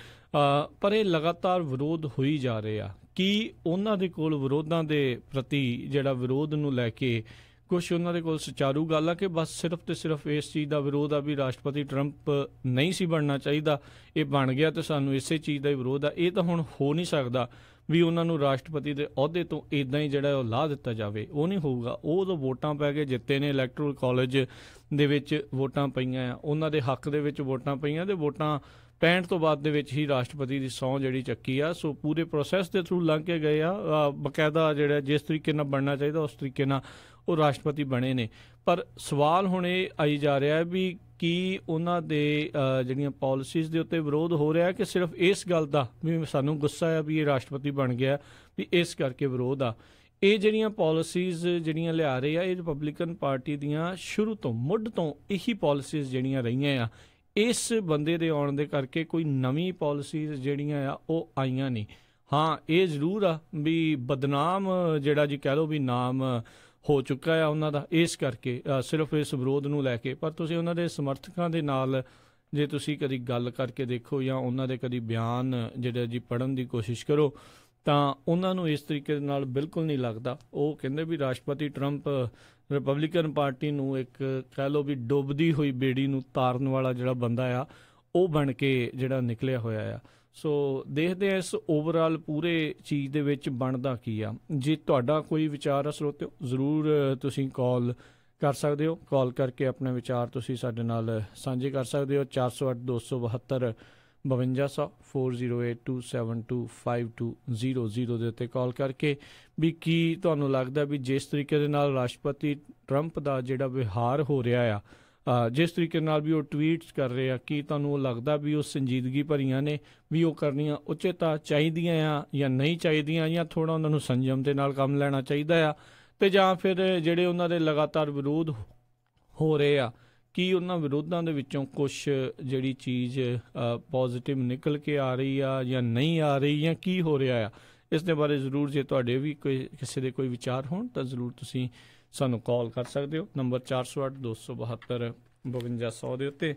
ਪਰ ਇਹ ਲਗਾਤਾਰ ਵਿਰੋਧ ਹੋਈ ਜਾ ਰਹੇ ਆ। ਕੀ ਉਹਨਾਂ ਦੇ ਕੋਲ ਵਿਰੋਧਾਂ ਦੇ ਪ੍ਰਤੀ ਜਿਹੜਾ ਵਿਰੋਧ ਨੂੰ ਲੈ ਕੇ ਕੁਛ ਉਹਨਾਂ ਦੇ ਕੋਲ ਸੁਚਾਰੂ ਗੱਲ ਆ ਕਿ ਬਸ ਸਿਰਫ ਤੇ ਸਿਰਫ ਇਸ ਚੀਜ਼ ਦਾ ਵਿਰੋਧ ਆ ਵੀ ਰਾਸ਼ਟਰਪਤੀ ਟਰੰਪ ਨਹੀਂ ਸੀ ਬਣਨਾ ਚਾਹੀਦਾ, ਇਹ ਬਣ ਗਿਆ ਤੇ ਸਾਨੂੰ ਇਸੇ ਚੀਜ਼ ਦਾ ਹੀ ਵਿਰੋਧ ਆ। ਇਹ ਤਾਂ ਹੁਣ ਹੋ ਨਹੀਂ ਸਕਦਾ ਵੀ ਉਹਨਾਂ ਨੂੰ ਰਾਸ਼ਟਰਪਤੀ ਦੇ ਅਹੁਦੇ ਤੋਂ ਇੱਦਾਂ ਹੀ ਜਿਹੜਾ ਉਹ ਲਾਹ ਦਿੱਤਾ ਜਾਵੇ, ਉਹ ਨਹੀਂ ਹੋਊਗਾ। ਉਹ ਤਾਂ ਵੋਟਾਂ ਪੈ ਕੇ ਜਿੱਤੇ ਨੇ, ਇਲੈਕਟੋਰਲ ਕਾਲਜ ਦੇ ਵਿੱਚ ਵੋਟਾਂ ਪਈਆਂ ਆ, ਉਹਨਾਂ ਦੇ ਹੱਕ ਦੇ ਵਿੱਚ ਵੋਟਾਂ ਪਈਆਂ ਤੇ ਵੋਟਾਂ 65 ਤੋਂ ਬਾਅਦ ਦੇ ਵਿੱਚ ਹੀ ਰਾਸ਼ਟਰਪਤੀ ਦੀ ਸਹੁੰ ਜਿਹੜੀ ਚੱਕੀ ਆ। ਸੋ ਪੂਰੇ ਪ੍ਰੋਸੈਸ ਦੇ ਥਰੂ ਲੰਘ ਕੇ ਗਏ ਆ, ਬਕਾਇਦਾ ਜਿਹੜਾ ਜਿਸ ਤਰੀਕੇ ਨਾਲ ਬਣਨਾ ਚਾਹੀਦਾ ਉਸ ਤਰੀਕੇ ਨਾਲ ਉਹ ਰਾਸ਼ਟਰਪਤੀ ਬਣੇ ਨੇ। ਪਰ ਸਵਾਲ ਹੁਣ ਇਹ ਆਈ ਜਾ ਰਿਹਾ ਹੈ ਵੀ ਕੀ ਉਹਨਾਂ ਦੇ ਜਿਹੜੀਆਂ ਪਾਲਿਸੀਜ਼ ਦੇ ਉੱਤੇ ਵਿਰੋਧ ਹੋ ਰਿਹਾ ਕਿ ਸਿਰਫ ਇਸ ਗੱਲ ਦਾ ਵੀ ਸਾਨੂੰ ਗੁੱਸਾ ਆ ਵੀ ਇਹ ਰਾਸ਼ਟਰਪਤੀ ਬਣ ਗਿਆ ਵੀ ਇਸ ਕਰਕੇ ਵਿਰੋਧ ਆ। ਇਹ ਜਿਹੜੀਆਂ ਪਾਲਿਸੀਜ਼ ਜਿਹੜੀਆਂ ਲਿਆ ਰਹੇ ਆ ਇਹ ਰਿਪਬਲਿਕਨ ਪਾਰਟੀ ਦੀਆਂ ਸ਼ੁਰੂ ਤੋਂ ਮੁੱਢ ਤੋਂ ਇਹੀ ਪਾਲਿਸੀਜ਼ ਜਿਹੜੀਆਂ ਰਹੀਆਂ ਆ। ਇਸ ਬੰਦੇ ਦੇ ਆਉਣ ਦੇ ਕਰਕੇ ਕੋਈ ਨਵੀਂ ਪਾਲਿਸੀਜ਼ ਜਿਹੜੀਆਂ ਆ ਉਹ ਆਈਆਂ ਨਹੀਂ। ਹਾਂ ਇਹ ਜ਼ਰੂਰ ਆ ਵੀ ਬਦਨਾਮ ਜਿਹੜਾ ਜੀ ਕਹਿ ਲਓ ਵੀ ਨਾਮ ਹੋ ਚੁੱਕਾ ਆ ਉਹਨਾਂ ਦਾ, ਇਸ ਕਰਕੇ ਸਿਰਫ ਇਸ ਵਿਰੋਧ ਨੂੰ ਲੈ ਕੇ। ਪਰ ਤੁਸੀਂ ਉਹਨਾਂ ਦੇ ਸਮਰਥਕਾਂ ਦੇ ਨਾਲ ਜੇ ਤੁਸੀਂ ਕਦੀ ਗੱਲ ਕਰਕੇ ਦੇਖੋ ਜਾਂ ਉਹਨਾਂ ਦੇ ਕਦੀ ਬਿਆਨ ਜਿਹੜਾ ਜੀ ਪੜ੍ਹਨ ਦੀ ਕੋਸ਼ਿਸ਼ ਕਰੋ ਤਾਂ ਉਹਨਾਂ ਨੂੰ ਇਸ ਤਰੀਕੇ ਦੇ ਨਾਲ ਬਿਲਕੁਲ ਨਹੀਂ ਲੱਗਦਾ। ਉਹ ਕਹਿੰਦੇ ਵੀ ਰਾਸ਼ਟਰਪਤੀ ਟਰੰਪ ਰਿਪਬਲਿਕਨ ਪਾਰਟੀ ਨੂੰ ਇੱਕ ਕਹਿ ਲਓ ਵੀ ਡੁੱਬਦੀ ਹੋਈ ਬੇੜੀ ਨੂੰ ਤਾਰਨ ਵਾਲਾ ਜਿਹੜਾ ਬੰਦਾ ਆ ਉਹ ਬਣ ਕੇ ਜਿਹੜਾ ਨਿਕਲਿਆ ਹੋਇਆ ਆ। ਸੋ ਦੇਖਦੇ ਹਾਂ ਇਸ ਓਵਰਆਲ ਪੂਰੇ ਚੀਜ਼ ਦੇ ਵਿੱਚ ਬਣਦਾ ਕੀ ਆ। ਜੇ ਤੁਹਾਡਾ ਕੋਈ ਵਿਚਾਰ ਆ ਸਰੋਤਿਓ ਜ਼ਰੂਰ ਤੁਸੀਂ ਕਾਲ ਕਰ ਸਕਦੇ ਹੋ। ਕਾਲ ਕਰਕੇ ਆਪਣੇ ਵਿਚਾਰ ਤੁਸੀਂ ਸਾਡੇ ਨਾਲ ਸਾਂਝੇ ਕਰ ਸਕਦੇ ਹੋ। 408-272 5200 4082725200 ਦੇ ਉੱਤੇ ਕਾਲ ਕਰਕੇ ਵੀ ਕੀ ਤੁਹਾਨੂੰ ਲੱਗਦਾ ਵੀ ਜਿਸ ਤਰੀਕੇ ਦੇ ਨਾਲ ਰਾਸ਼ਟਰਪਤੀ ਟਰੰਪ ਦਾ ਜਿਹੜਾ ਵਿਹਾਰ ਹੋ ਰਿਹਾ ਆ, ਜਿਸ ਤਰੀਕੇ ਨਾਲ ਵੀ ਉਹ ਟਵੀਟਸ ਕਰ ਰਹੇ ਆ, ਕੀ ਤੁਹਾਨੂੰ ਉਹ ਲੱਗਦਾ ਵੀ ਉਹ ਸੰਜੀਦਗੀ ਭਰੀਆਂ ਨੇ, ਵੀ ਉਹ ਕਰਨੀਆਂ ਉਚਿਤ ਚਾਹੀਦੀਆਂ ਆ ਜਾਂ ਨਹੀਂ ਚਾਹੀਦੀਆਂ, ਜਾਂ ਥੋੜ੍ਹਾ ਉਹਨਾਂ ਨੂੰ ਸੰਜਮ ਦੇ ਨਾਲ ਕੰਮ ਲੈਣਾ ਚਾਹੀਦਾ ਆ, ਅਤੇ ਜਾਂ ਫਿਰ ਜਿਹੜੇ ਉਹਨਾਂ ਦੇ ਲਗਾਤਾਰ ਵਿਰੋਧ ਹੋ ਰਹੇ ਆ ਕੀ ਉਹਨਾਂ ਵਿਰੋਧਾਂ ਦੇ ਵਿੱਚੋਂ ਕੁਛ ਜਿਹੜੀ ਚੀਜ਼ ਪੋਜ਼ੀਟਿਵ ਨਿਕਲ ਕੇ ਆ ਰਹੀ ਆ ਜਾਂ ਨਹੀਂ ਆ ਰਹੀ, ਜਾਂ ਕੀ ਹੋ ਰਿਹਾ ਆ। ਇਸ ਦੇ ਬਾਰੇ ਜ਼ਰੂਰ ਜੇ ਤੁਹਾਡੇ ਵੀ ਕੋਈ ਕਿਸੇ ਦੇ ਕੋਈ ਵਿਚਾਰ ਹੋਣ ਤਾਂ ਜ਼ਰੂਰ ਤੁਸੀਂ ਸਾਨੂੰ ਕਾਲ ਕਰ ਸਕਦੇ ਹੋ। ਨੰਬਰ 408-272 5200 ਦੇ ਉੱਤੇ।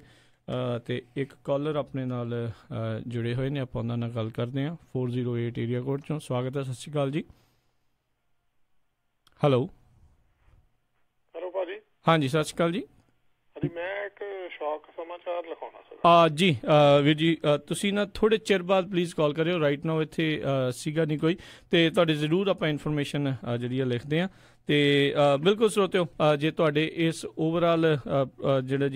ਅਤੇ ਇੱਕ ਕਾਲਰ ਆਪਣੇ ਨਾਲ ਜੁੜੇ ਹੋਏ ਨੇ, ਆਪਾਂ ਉਹਨਾਂ ਨਾਲ ਗੱਲ ਕਰਦੇ ਹਾਂ 408 ਏਰੀਆ ਕੋਡ 'ਚੋਂ। ਸਵਾਗਤ ਹੈ, ਸਤਿ ਸ਼੍ਰੀ ਅਕਾਲ ਜੀ। ਹੈਲੋ ਭਾਜੀ। ਹਾਂਜੀ ਸਤਿ ਸ਼੍ਰੀ ਅਕਾਲ ਜੀ। ਹਾਂਜੀ ਮੈਂ ਇੱਕ ਸ਼ੌਕ ਸਮਾਚਾਰ ਲਿਖਾਉਣਾ ਸੀ ਜੀ ਵੀਰ ਜੀ, ਤੁਸੀਂ ਨਾ ਥੋੜ੍ਹੇ ਚਿਰ ਬਾਅਦ ਪਲੀਜ਼ ਕਾਲ ਕਰਿਓ। ਰਾਈਟ ਨਾਓ ਇੱਥੇ ਸੀਗਾ ਨਹੀਂ ਕੋਈ, ਅਤੇ ਤੁਹਾਡੇ ਜ਼ਰੂਰ ਆਪਾਂ ਇਨਫੋਰਮੇਸ਼ਨ ਜਿਹੜੀ ਆ ਲਿਖਦੇ ਹਾਂ। ਅਤੇ ਬਿਲਕੁਲ ਸਰੋਤਿਓ, ਜੇ ਤੁਹਾਡੇ ਇਸ ਓਵਰਆਲ ਜਿਹੜਾ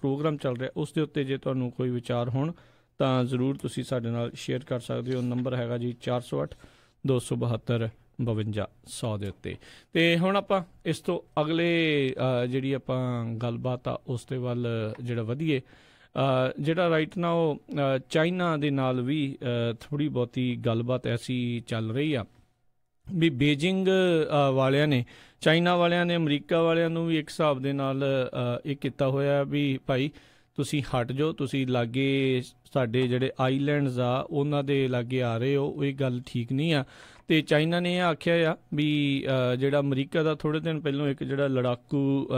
ਪ੍ਰੋਗਰਾਮ ਚੱਲ ਰਿਹਾ ਉਸ ਦੇ ਉੱਤੇ ਜੇ ਤੁਹਾਨੂੰ ਕੋਈ ਵਿਚਾਰ ਹੋਣ ਤਾਂ ਜ਼ਰੂਰ ਤੁਸੀਂ ਸਾਡੇ ਨਾਲ ਸ਼ੇਅਰ ਕਰ ਸਕਦੇ ਹੋ। ਨੰਬਰ ਹੈਗਾ ਜੀ 408-272 5200 ਦੇ ਉੱਤੇ। ਅਤੇ ਹੁਣ ਆਪਾਂ ਇਸ ਤੋਂ ਅਗਲੇ ਜਿਹੜੀ ਆਪਾਂ ਗੱਲਬਾਤ ਆ ਉਸ ਦੇ ਵੱਲ ਜਿਹੜਾ ਵਧੀਏ। ਜਿਹੜਾ ਰਾਈਟ ਨਾ ਉਹ ਚਾਈਨਾ ਦੇ ਨਾਲ ਵੀ ਥੋੜ੍ਹੀ ਬਹੁਤੀ ਗੱਲਬਾਤ ਐਸੀ ਚੱਲ ਰਹੀ ਆ ਵੀ ਬੀਜਿੰਗ ਵਾਲਿਆਂ ਨੇ, ਚਾਈਨਾ ਵਾਲਿਆਂ ਨੇ ਅਮਰੀਕਾ ਵਾਲਿਆਂ ਨੂੰ ਵੀ ਇੱਕ ਹਿਸਾਬ ਦੇ ਨਾਲ ਇਹ ਕੀਤਾ ਹੋਇਆ ਵੀ ਭਾਈ ਤੁਸੀਂ ਹਟ ਜਾਓ, ਤੁਸੀਂ ਲਾਗੇ ਸਾਡੇ ਜਿਹੜੇ ਆਈਲੈਂਡਸ ਆ ਉਹਨਾਂ ਦੇ ਲਾਗੇ ਆ ਰਹੇ ਹੋ, ਇਹ ਗੱਲ ਠੀਕ ਨਹੀਂ ਆ। ਅਤੇ ਚਾਈਨਾ ਨੇ ਇਹ ਆਖਿਆ ਆ ਵੀ ਜਿਹੜਾ ਅਮਰੀਕਾ ਦਾ ਥੋੜ੍ਹੇ ਦਿਨ ਪਹਿਲਾਂ ਇੱਕ ਜਿਹੜਾ ਲੜਾਕੂ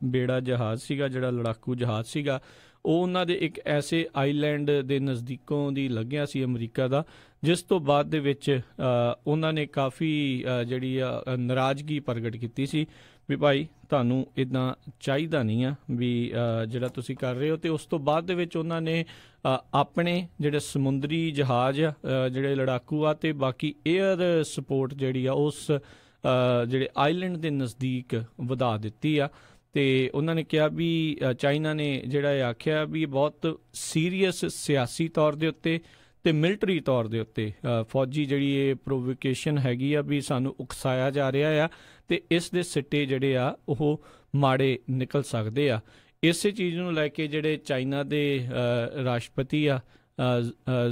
ਬੇੜਾ ਜਹਾਜ਼ ਸੀਗਾ, ਜਿਹੜਾ ਲੜਾਕੂ ਜਹਾਜ਼ ਸੀਗਾ, ਉਹ ਉਹਨਾਂ ਦੇ ਇੱਕ ਐਸੇ ਆਈਲੈਂਡ ਦੇ ਨਜ਼ਦੀਕੋਂ ਦੀ ਲੰਘਿਆ ਸੀ ਅਮਰੀਕਾ ਦਾ, ਜਿਸ ਤੋਂ ਬਾਅਦ ਦੇ ਵਿੱਚ ਉਹਨਾਂ ਨੇ ਕਾਫੀ ਜਿਹੜੀ ਆ ਨਾਰਾਜ਼ਗੀ ਪ੍ਰਗਟ ਕੀਤੀ ਸੀ ਵੀ ਭਾਈ ਤੁਹਾਨੂੰ ਇੱਦਾਂ ਚਾਹੀਦਾ ਨਹੀਂ ਆ ਵੀ ਜਿਹੜਾ ਤੁਸੀਂ ਕਰ ਰਹੇ ਹੋ। ਅਤੇ ਉਸ ਤੋਂ ਬਾਅਦ ਦੇ ਵਿੱਚ ਉਹਨਾਂ ਨੇ ਆਪਣੇ ਜਿਹੜੇ ਸਮੁੰਦਰੀ ਜਹਾਜ਼ ਆ ਜਿਹੜੇ ਲੜਾਕੂ ਆ ਅਤੇ ਬਾਕੀ ਏਅਰ ਸਪੋਰਟ ਜਿਹੜੀ ਆ ਉਸ ਜਿਹੜੇ ਆਈਲੈਂਡ ਦੇ ਨਜ਼ਦੀਕ ਵਧਾ ਦਿੱਤੀ ਆ। ਅਤੇ ਉਹਨਾਂ ਨੇ ਕਿਹਾ ਵੀ ਚਾਈਨਾ ਨੇ ਜਿਹੜਾ ਇਹ ਆਖਿਆ ਵੀ ਬਹੁਤ ਸੀਰੀਅਸ ਸਿਆਸੀ ਤੌਰ ਦੇ ਉੱਤੇ ਅਤੇ ਮਿਲਟਰੀ ਤੌਰ ਦੇ ਉੱਤੇ ਫੌਜੀ ਜਿਹੜੀ ਇਹ ਪ੍ਰੋਵੋਕੇਸ਼ਨ ਹੈਗੀ ਆ ਵੀ ਸਾਨੂੰ ਉਕਸਾਇਆ ਜਾ ਰਿਹਾ ਆ ਅਤੇ ਇਸ ਦੇ ਸਿੱਟੇ ਜਿਹੜੇ ਆ ਉਹ ਮਾੜੇ ਨਿਕਲ ਸਕਦੇ ਆ। ਇਸੇ ਚੀਜ਼ ਨੂੰ ਲੈ ਕੇ ਜਿਹੜੇ ਚਾਈਨਾ ਦੇ ਰਾਸ਼ਟਰਪਤੀ ਆ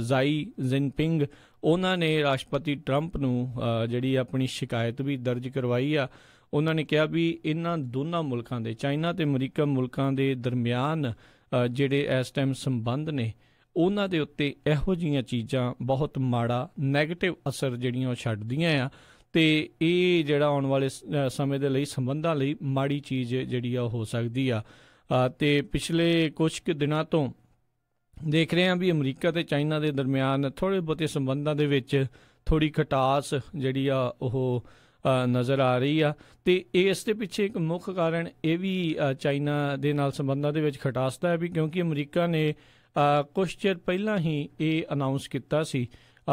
ਜ਼ਾਈ ਜ਼ਿਨਪਿੰਗ, ਉਹਨਾਂ ਨੇ ਰਾਸ਼ਟਰਪਤੀ ਟਰੰਪ ਨੂੰ ਜਿਹੜੀ ਆਪਣੀ ਸ਼ਿਕਾਇਤ ਵੀ ਦਰਜ ਕਰਵਾਈ ਆ। ਉਹਨਾਂ ਨੇ ਕਿਹਾ ਵੀ ਇਹਨਾਂ ਦੋਨਾਂ ਮੁਲਕਾਂ ਦੇ, ਚਾਈਨਾ ਅਤੇ ਅਮਰੀਕਾ ਮੁਲਕਾਂ ਦੇ ਦਰਮਿਆਨ ਜਿਹੜੇ ਇਸ ਟਾਈਮ ਸੰਬੰਧ ਨੇ, ਉਹਨਾਂ ਦੇ ਉੱਤੇ ਇਹੋ ਜਿਹੀਆਂ ਚੀਜ਼ਾਂ ਬਹੁਤ ਮਾੜਾ ਨੈਗੇਟਿਵ ਅਸਰ ਜਿਹੜੀਆਂ ਉਹ ਛੱਡਦੀਆਂ ਆ, ਅਤੇ ਇਹ ਜਿਹੜਾ ਆਉਣ ਵਾਲੇ ਸਮੇਂ ਦੇ ਲਈ ਸੰਬੰਧਾਂ ਲਈ ਮਾੜੀ ਚੀਜ਼ ਜਿਹੜੀ ਆ ਉਹ ਹੋ ਸਕਦੀ ਆ। ਅਤੇ ਪਿਛਲੇ ਕੁਛ ਕੁ ਦਿਨਾਂ ਤੋਂ ਦੇਖ ਰਹੇ ਹਾਂ ਵੀ ਅਮਰੀਕਾ ਅਤੇ ਚਾਈਨਾ ਦੇ ਦਰਮਿਆਨ ਥੋੜ੍ਹੇ ਬਹੁਤੇ ਸੰਬੰਧਾਂ ਦੇ ਵਿੱਚ ਥੋੜ੍ਹੀ ਖਟਾਸ ਜਿਹੜੀ ਆ ਉਹ ਨਜ਼ਰ ਆ ਰਹੀ ਆ। ਅਤੇ ਇਸ ਦੇ ਪਿੱਛੇ ਇੱਕ ਮੁੱਖ ਕਾਰਨ ਇਹ ਵੀ ਚਾਈਨਾ ਦੇ ਨਾਲ ਸੰਬੰਧਾਂ ਦੇ ਵਿੱਚ ਖਟਾਸ ਦਾ ਹੈ ਵੀ ਕਿਉਂਕਿ ਅਮਰੀਕਾ ਨੇ ਕੁਛ ਚਿਰ ਪਹਿਲਾਂ ਹੀ ਇਹ ਅਨਾਊਂਸ ਕੀਤਾ ਸੀ,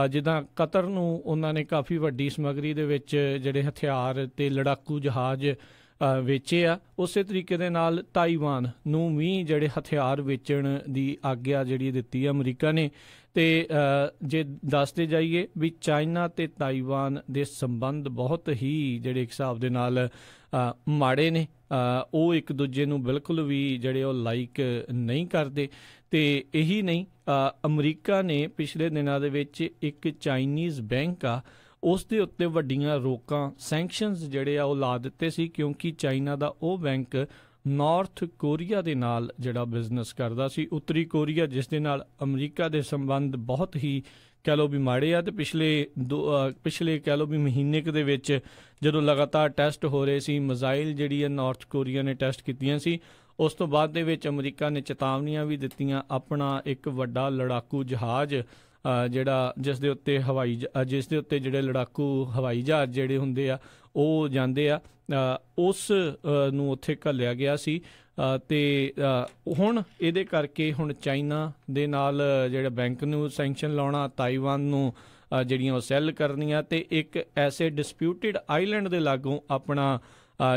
ਜਿੱਦਾਂ ਕਤਰ ਨੂੰ ਉਹਨਾਂ ਨੇ ਕਾਫੀ ਵੱਡੀ ਸਮੱਗਰੀ ਦੇ ਵਿੱਚ ਜਿਹੜੇ ਹਥਿਆਰ ਅਤੇ ਲੜਾਕੂ ਜਹਾਜ਼ ਵੇਚੇ ਆ, ਉਸੇ ਤਰੀਕੇ ਦੇ ਨਾਲ ਤਾਈਵਾਨ ਨੂੰ ਵੀ ਜਿਹੜੇ ਹਥਿਆਰ ਵੇਚਣ ਦੀ ਆਗਿਆ ਜਿਹੜੀ ਦਿੱਤੀ ਆ ਅਮਰੀਕਾ ਨੇ। ਅਤੇ ਜੇ ਦੱਸਦੇ ਜਾਈਏ ਵੀ ਚਾਈਨਾ ਅਤੇ ਤਾਈਵਾਨ ਦੇ ਸੰਬੰਧ ਬਹੁਤ ਹੀ ਜਿਹੜੇ ਇੱਕ ਹਿਸਾਬ ਦੇ ਨਾਲ ਮਾੜੇ ਨੇ, ਉਹ ਇੱਕ ਦੂਜੇ ਨੂੰ ਬਿਲਕੁਲ ਵੀ ਜਿਹੜੇ ਉਹ ਲਾਈਕ ਨਹੀਂ ਕਰਦੇ। ਅਤੇ ਇਹੀ ਨਹੀਂ, ਅਮਰੀਕਾ ਨੇ ਪਿਛਲੇ ਦਿਨਾਂ ਦੇ ਵਿੱਚ ਇੱਕ ਚਾਈਨੀਜ਼ ਬੈਂਕ ਆ ਉਸ ਦੇ ਉੱਤੇ ਵੱਡੀਆਂ ਰੋਕਾਂ, ਸੈਂਕਸ਼ਨਸ ਜਿਹੜੇ ਆ ਉਹ ਲਾ ਦਿੱਤੇ ਸੀ, ਕਿਉਂਕਿ ਚਾਈਨਾ ਦਾ ਉਹ ਬੈਂਕ ਨਾਰਥ ਕੋਰੀਆ ਦੇ ਨਾਲ ਜਿਹੜਾ ਬਿਜ਼ਨਸ ਕਰਦਾ ਸੀ, ਉੱਤਰੀ ਕੋਰੀਆ, ਜਿਸ ਦੇ ਨਾਲ ਅਮਰੀਕਾ ਦੇ ਸੰਬੰਧ ਬਹੁਤ ਹੀ ਕਹਿ ਲਓ ਵੀ ਮਾੜੇ ਆ। ਅਤੇ ਪਿਛਲੇ ਕਹਿ ਲਓ ਵੀ ਮਹੀਨੇ ਕੁ ਦੇ ਵਿੱਚ ਜਦੋਂ ਲਗਾਤਾਰ ਟੈਸਟ ਹੋ ਰਹੇ ਸੀ, ਮਿਜ਼ਾਈਲ ਜਿਹੜੀ ਆ ਨਾਰਥ ਕੋਰੀਆ ਨੇ ਟੈਸਟ ਕੀਤੀਆਂ ਸੀ, ਉਸ ਤੋਂ ਬਾਅਦ ਦੇ ਵਿੱਚ ਅਮਰੀਕਾ ਨੇ ਚੇਤਾਵਨੀਆਂ ਵੀ ਦਿੱਤੀਆਂ, ਆਪਣਾ ਇੱਕ ਵੱਡਾ ਲੜਾਕੂ ਜਹਾਜ਼ ਜਿਹੜਾ ਜਿਸ ਦੇ ਉੱਤੇ ਜਿਹੜੇ ਲੜਾਕੂ ਹਵਾਈ ਜਹਾਜ਼ ਜਿਹੜੇ ਹੁੰਦੇ ਆ ਉਹ ਜਾਂਦੇ ਆ, ਉਸ ਨੂੰ ਉੱਥੇ ਘੱਲਿਆ ਗਿਆ ਸੀ। ਅਤੇ ਹੁਣ ਇਹਦੇ ਕਰਕੇ ਹੁਣ ਚਾਈਨਾ ਦੇ ਨਾਲ ਜਿਹੜਾ ਬੈਂਕ ਨੂੰ ਸੈਂਕਸ਼ਨ ਲਾਉਣਾ, ਤਾਈਵਾਨ ਨੂੰ ਜਿਹੜੀਆਂ ਉਹ ਸੈੱਲ ਕਰਨੀਆਂ, ਅਤੇ ਇੱਕ ਐਸੇ ਡਿਸਪਿਊਟਿਡ ਆਈਲੈਂਡ ਦੇ ਲਾਗੋਂ ਆਪਣਾ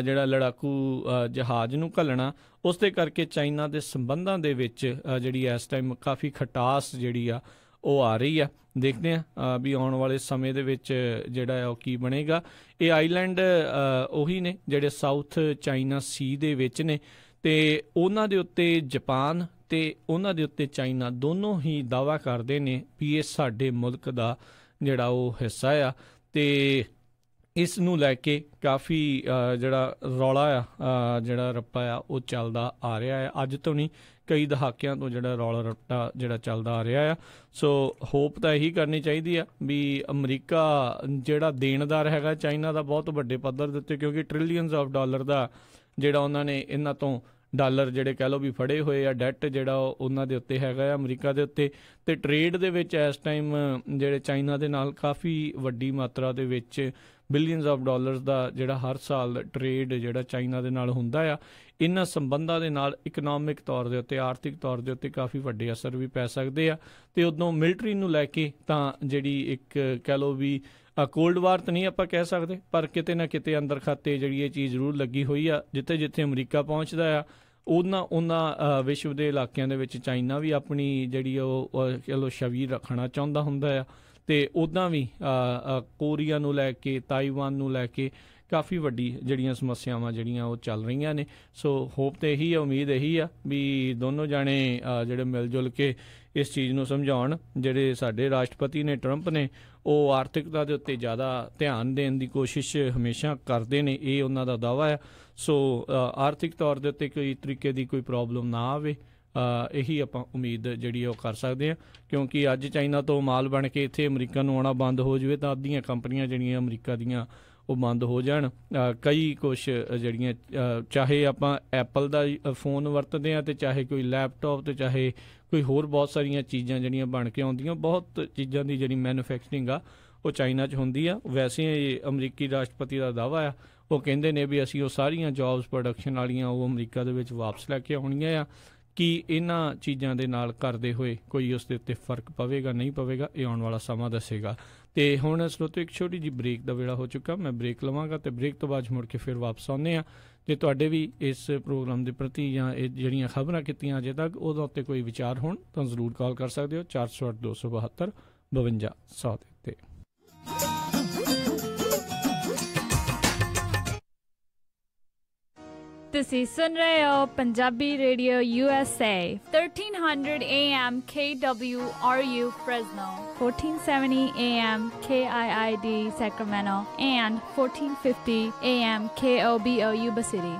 ਜਿਹੜਾ ਲੜਾਕੂ ਜਹਾਜ਼ ਨੂੰ ਘੱਲਣਾ, ਉਸ ਦੇ ਕਰਕੇ ਚਾਈਨਾ ਦੇ ਸੰਬੰਧਾਂ ਦੇ ਵਿੱਚ ਜਿਹੜੀ ਇਸ ਟਾਈਮ ਕਾਫੀ ਖਟਾਸ ਜਿਹੜੀ ਆ ਉਹ ਆ ਰਹੀ ਆ। ਦੇਖਦੇ ਹਾਂ ਵੀ ਆਉਣ ਵਾਲੇ ਸਮੇਂ ਦੇ ਵਿੱਚ ਜਿਹੜਾ ਉਹ ਕੀ ਬਣੇਗਾ। ਇਹ ਆਈਲੈਂਡ ਉਹੀ ਨੇ ਜਿਹੜੇ ਸਾਊਥ ਚਾਈਨਾ ਸੀ ਦੇ ਵਿੱਚ ਨੇ, ਅਤੇ ਉਹਨਾਂ ਦੇ ਉੱਤੇ ਜਾਪਾਨ ਅਤੇ ਉਹਨਾਂ ਦੇ ਉੱਤੇ ਚਾਈਨਾ ਦੋਨੋਂ ਹੀ ਦਾਅਵਾ ਕਰਦੇ ਨੇ ਵੀ ਇਹ ਸਾਡੇ ਮੁਲਕ ਦਾ ਜਿਹੜਾ ਉਹ ਹਿੱਸਾ ਆ। ਅਤੇ ਇਸ ਨੂੰ ਲੈ ਕੇ ਕਾਫੀ ਜਿਹੜਾ ਰੌਲਾ ਆ, ਜਿਹੜਾ ਰੱਪਾ ਆ ਉਹ ਚੱਲਦਾ ਆ ਰਿਹਾ ਹੈ, ਅੱਜ ਤੋਂ ਨਹੀਂ ਕਈ ਦਹਾਕਿਆਂ ਤੋਂ ਜਿਹੜਾ ਰੌਲਾ ਰੱਪਾ ਜਿਹੜਾ ਚੱਲਦਾ ਆ ਰਿਹਾ ਆ। ਸੋ ਹੋਪ ਤਾਂ ਇਹੀ ਕਰਨੀ ਚਾਹੀਦੀ ਆ ਵੀ ਅਮਰੀਕਾ ਜਿਹੜਾ ਦੇਣਦਾਰ ਹੈਗਾ ਚਾਈਨਾ ਦਾ ਬਹੁਤ ਵੱਡੇ ਪੱਧਰ ਦੇ ਉੱਤੇ, ਕਿਉਂਕਿ ਟ੍ਰਿਲੀਅਨਸ ਆਫ ਡਾਲਰ ਦਾ ਜਿਹੜਾ ਉਹਨਾਂ ਨੇ ਇਹਨਾਂ ਤੋਂ ਡਾਲਰ ਜਿਹੜੇ ਕਹਿ ਲਓ ਵੀ ਫੜੇ ਹੋਏ ਆ, ਡੈਟ ਜਿਹੜਾ ਉਹਨਾਂ ਦੇ ਉੱਤੇ ਹੈਗਾ ਆ ਅਮਰੀਕਾ ਦੇ ਉੱਤੇ। ਅਤੇ ਟਰੇਡ ਦੇ ਵਿੱਚ ਇਸ ਟਾਈਮ ਜਿਹੜੇ ਚਾਈਨਾ ਦੇ ਨਾਲ ਕਾਫੀ ਵੱਡੀ ਮਾਤਰਾ ਦੇ ਵਿੱਚ ਬਿਲੀਅਨਸ ਆਫ ਡਾਲਰਸ ਦਾ ਜਿਹੜਾ ਹਰ ਸਾਲ ਟਰੇਡ ਜਿਹੜਾ ਚਾਈਨਾ ਦੇ ਨਾਲ ਹੁੰਦਾ ਆ। ਇਹਨਾਂ ਸੰਬੰਧਾਂ ਦੇ ਨਾਲ ਇਕਨੋਮਿਕ ਤੌਰ ਦੇ ਉੱਤੇ, ਆਰਥਿਕ ਤੌਰ ਦੇ ਉੱਤੇ ਕਾਫੀ ਵੱਡੇ ਅਸਰ ਵੀ ਪੈ ਸਕਦੇ ਆ। ਅਤੇ ਉਦੋਂ ਮਿਲਟਰੀ ਨੂੰ ਲੈ ਕੇ ਤਾਂ ਜਿਹੜੀ ਇੱਕ ਕਹਿ ਲਓ ਵੀ ਕੋਲਡ ਵਾਰ ਤਾਂ ਨਹੀਂ ਆਪਾਂ ਕਹਿ ਸਕਦੇ, ਪਰ ਕਿਤੇ ਨਾ ਕਿਤੇ ਅੰਦਰ ਖਾਤੇ ਜਿਹੜੀ ਇਹ ਚੀਜ਼ ਜ਼ਰੂਰ ਲੱਗੀ ਹੋਈ ਆ। ਜਿੱਥੇ ਜਿੱਥੇ ਅਮਰੀਕਾ ਪਹੁੰਚਦਾ ਆ ਉਹਨਾਂ ਵਿਸ਼ਵ ਦੇ ਇਲਾਕਿਆਂ ਦੇ ਵਿੱਚ ਚਾਈਨਾ ਵੀ ਆਪਣੀ ਜਿਹੜੀ ਉਹ ਕਹਿ ਲਓ ਛਵੀ ਰੱਖਣਾ ਚਾਹੁੰਦਾ ਹੁੰਦਾ ਆ। ਅਤੇ ਉੱਦਾਂ ਵੀ ਕੋਰੀਆ ਨੂੰ ਲੈ ਕੇ, ਤਾਈਵਾਨ ਨੂੰ ਲੈ ਕੇ ਕਾਫੀ ਵੱਡੀ ਜਿਹੜੀਆਂ ਸਮੱਸਿਆਵਾਂ ਜਿਹੜੀਆਂ ਉਹ ਚੱਲ ਰਹੀਆਂ ਨੇ। ਸੋ ਹੋਪ ਤਾਂ ਇਹੀ ਆ, ਉਮੀਦ ਇਹੀ ਆ ਵੀ ਦੋਨੋਂ ਜਾਣੇ ਜਿਹੜੇ ਮਿਲ ਜੁਲ ਕੇ ਇਸ ਚੀਜ਼ ਨੂੰ ਸਮਝਾਉਣ। ਜਿਹੜੇ ਸਾਡੇ ਰਾਸ਼ਟਰਪਤੀ ਨੇ ਟਰੰਪ ਨੇ, ਉਹ ਆਰਥਿਕਤਾ ਦੇ ਉੱਤੇ ਜ਼ਿਆਦਾ ਧਿਆਨ ਦੇਣ ਦੀ ਕੋਸ਼ਿਸ਼ ਹਮੇਸ਼ਾ ਕਰਦੇ ਨੇ, ਇਹ ਉਹਨਾਂ ਦਾ ਦਾਅਵਾ ਆ। ਸੋ ਆਰਥਿਕ ਤੌਰ ਦੇ ਉੱਤੇ ਕੋਈ ਤਰੀਕੇ ਦੀ ਕੋਈ ਪ੍ਰੋਬਲਮ ਨਾ ਆਵੇ, ਇਹੀ ਆਪਾਂ ਉਮੀਦ ਜਿਹੜੀ ਉਹ ਕਰ ਸਕਦੇ ਹਾਂ। ਕਿਉਂਕਿ ਅੱਜ ਚਾਈਨਾ ਤੋਂ ਮਾਲ ਬਣ ਕੇ ਇੱਥੇ ਅਮਰੀਕਾ ਨੂੰ ਆਉਣਾ ਬੰਦ ਹੋ ਜਾਵੇ ਤਾਂ ਅੱਧੀਆਂ ਕੰਪਨੀਆਂ ਜਿਹੜੀਆਂ ਅਮਰੀਕਾ ਦੀਆਂ ਉਹ ਬੰਦ ਹੋ ਜਾਣ। ਕਈ ਕੁਛ ਜਿਹੜੀਆਂ ਚਾਹੇ ਆਪਾਂ ਐਪਲ ਦਾ ਫੋਨ ਵਰਤਦੇ ਹਾਂ, ਅਤੇ ਚਾਹੇ ਕੋਈ ਲੈਪਟਾਪ, ਅਤੇ ਚਾਹੇ ਕੋਈ ਹੋਰ ਬਹੁਤ ਸਾਰੀਆਂ ਚੀਜ਼ਾਂ ਜਿਹੜੀਆਂ ਬਣ ਕੇ ਆਉਂਦੀਆਂ, ਬਹੁਤ ਚੀਜ਼ਾਂ ਦੀ ਜਿਹੜੀ ਮੈਨੂਫੈਕਚਰਿੰਗ ਆ ਉਹ ਚਾਈਨਾ 'ਚ ਹੁੰਦੀ ਆ। ਵੈਸੇ ਅਮਰੀਕੀ ਰਾਸ਼ਟਰਪਤੀ ਦਾ ਦਾਅਵਾ ਆ, ਉਹ ਕਹਿੰਦੇ ਨੇ ਵੀ ਅਸੀਂ ਉਹ ਸਾਰੀਆਂ ਜੋਬਸ ਪ੍ਰੋਡਕਸ਼ਨ ਵਾਲੀਆਂ ਉਹ ਅਮਰੀਕਾ ਦੇ ਵਿੱਚ ਵਾਪਸ ਲੈ ਕੇ ਆਉਣੀਆਂ ਆ। ਕਿ ਇਹਨਾਂ ਚੀਜ਼ਾਂ ਦੇ ਨਾਲ ਕਰਦੇ ਹੋਏ ਕੋਈ ਉਸ ਦੇ ਉੱਤੇ ਫਰਕ ਪਵੇਗਾ ਨਹੀਂ ਪਵੇਗਾ, ਇਹ ਆਉਣ ਵਾਲਾ ਸਮਾਂ ਦੱਸੇਗਾ। ਅਤੇ ਹੁਣ ਸਰੋਤਿਓ ਇੱਕ ਛੋਟੀ ਜਿਹੀ ਬ੍ਰੇਕ ਦਾ ਵੇਲਾ ਹੋ ਚੁੱਕਾ, ਮੈਂ ਬ੍ਰੇਕ ਲਵਾਂਗਾ ਅਤੇ ਬ੍ਰੇਕ ਤੋਂ ਬਾਅਦ ਮੁੜ ਕੇ ਫਿਰ ਵਾਪਸ ਆਉਂਦੇ ਹਾਂ। ਜੇ ਤੁਹਾਡੇ ਵੀ ਇਸ ਪ੍ਰੋਗਰਾਮ ਦੇ ਪ੍ਰਤੀ ਜਾਂ ਇਹ ਜਿਹੜੀਆਂ ਖਬਰਾਂ ਕੀਤੀਆਂ ਅਜੇ ਤੱਕ ਉਹਦੇ ਉੱਤੇ ਕੋਈ ਵਿਚਾਰ ਹੋਣ ਤਾਂ ਜ਼ਰੂਰ ਕਾਲ ਕਰ ਸਕਦੇ ਹੋ 408 272 52 100 ਦੇ ਉੱਤੇ। ਤੁਸੀਂ ਸੁਣ ਰਹੇ ਹੋ Punjabi radio USA 1300 AM KWRU Fresno, 1470 AM KIID Sacramento, and 1450 AM KOBOU City.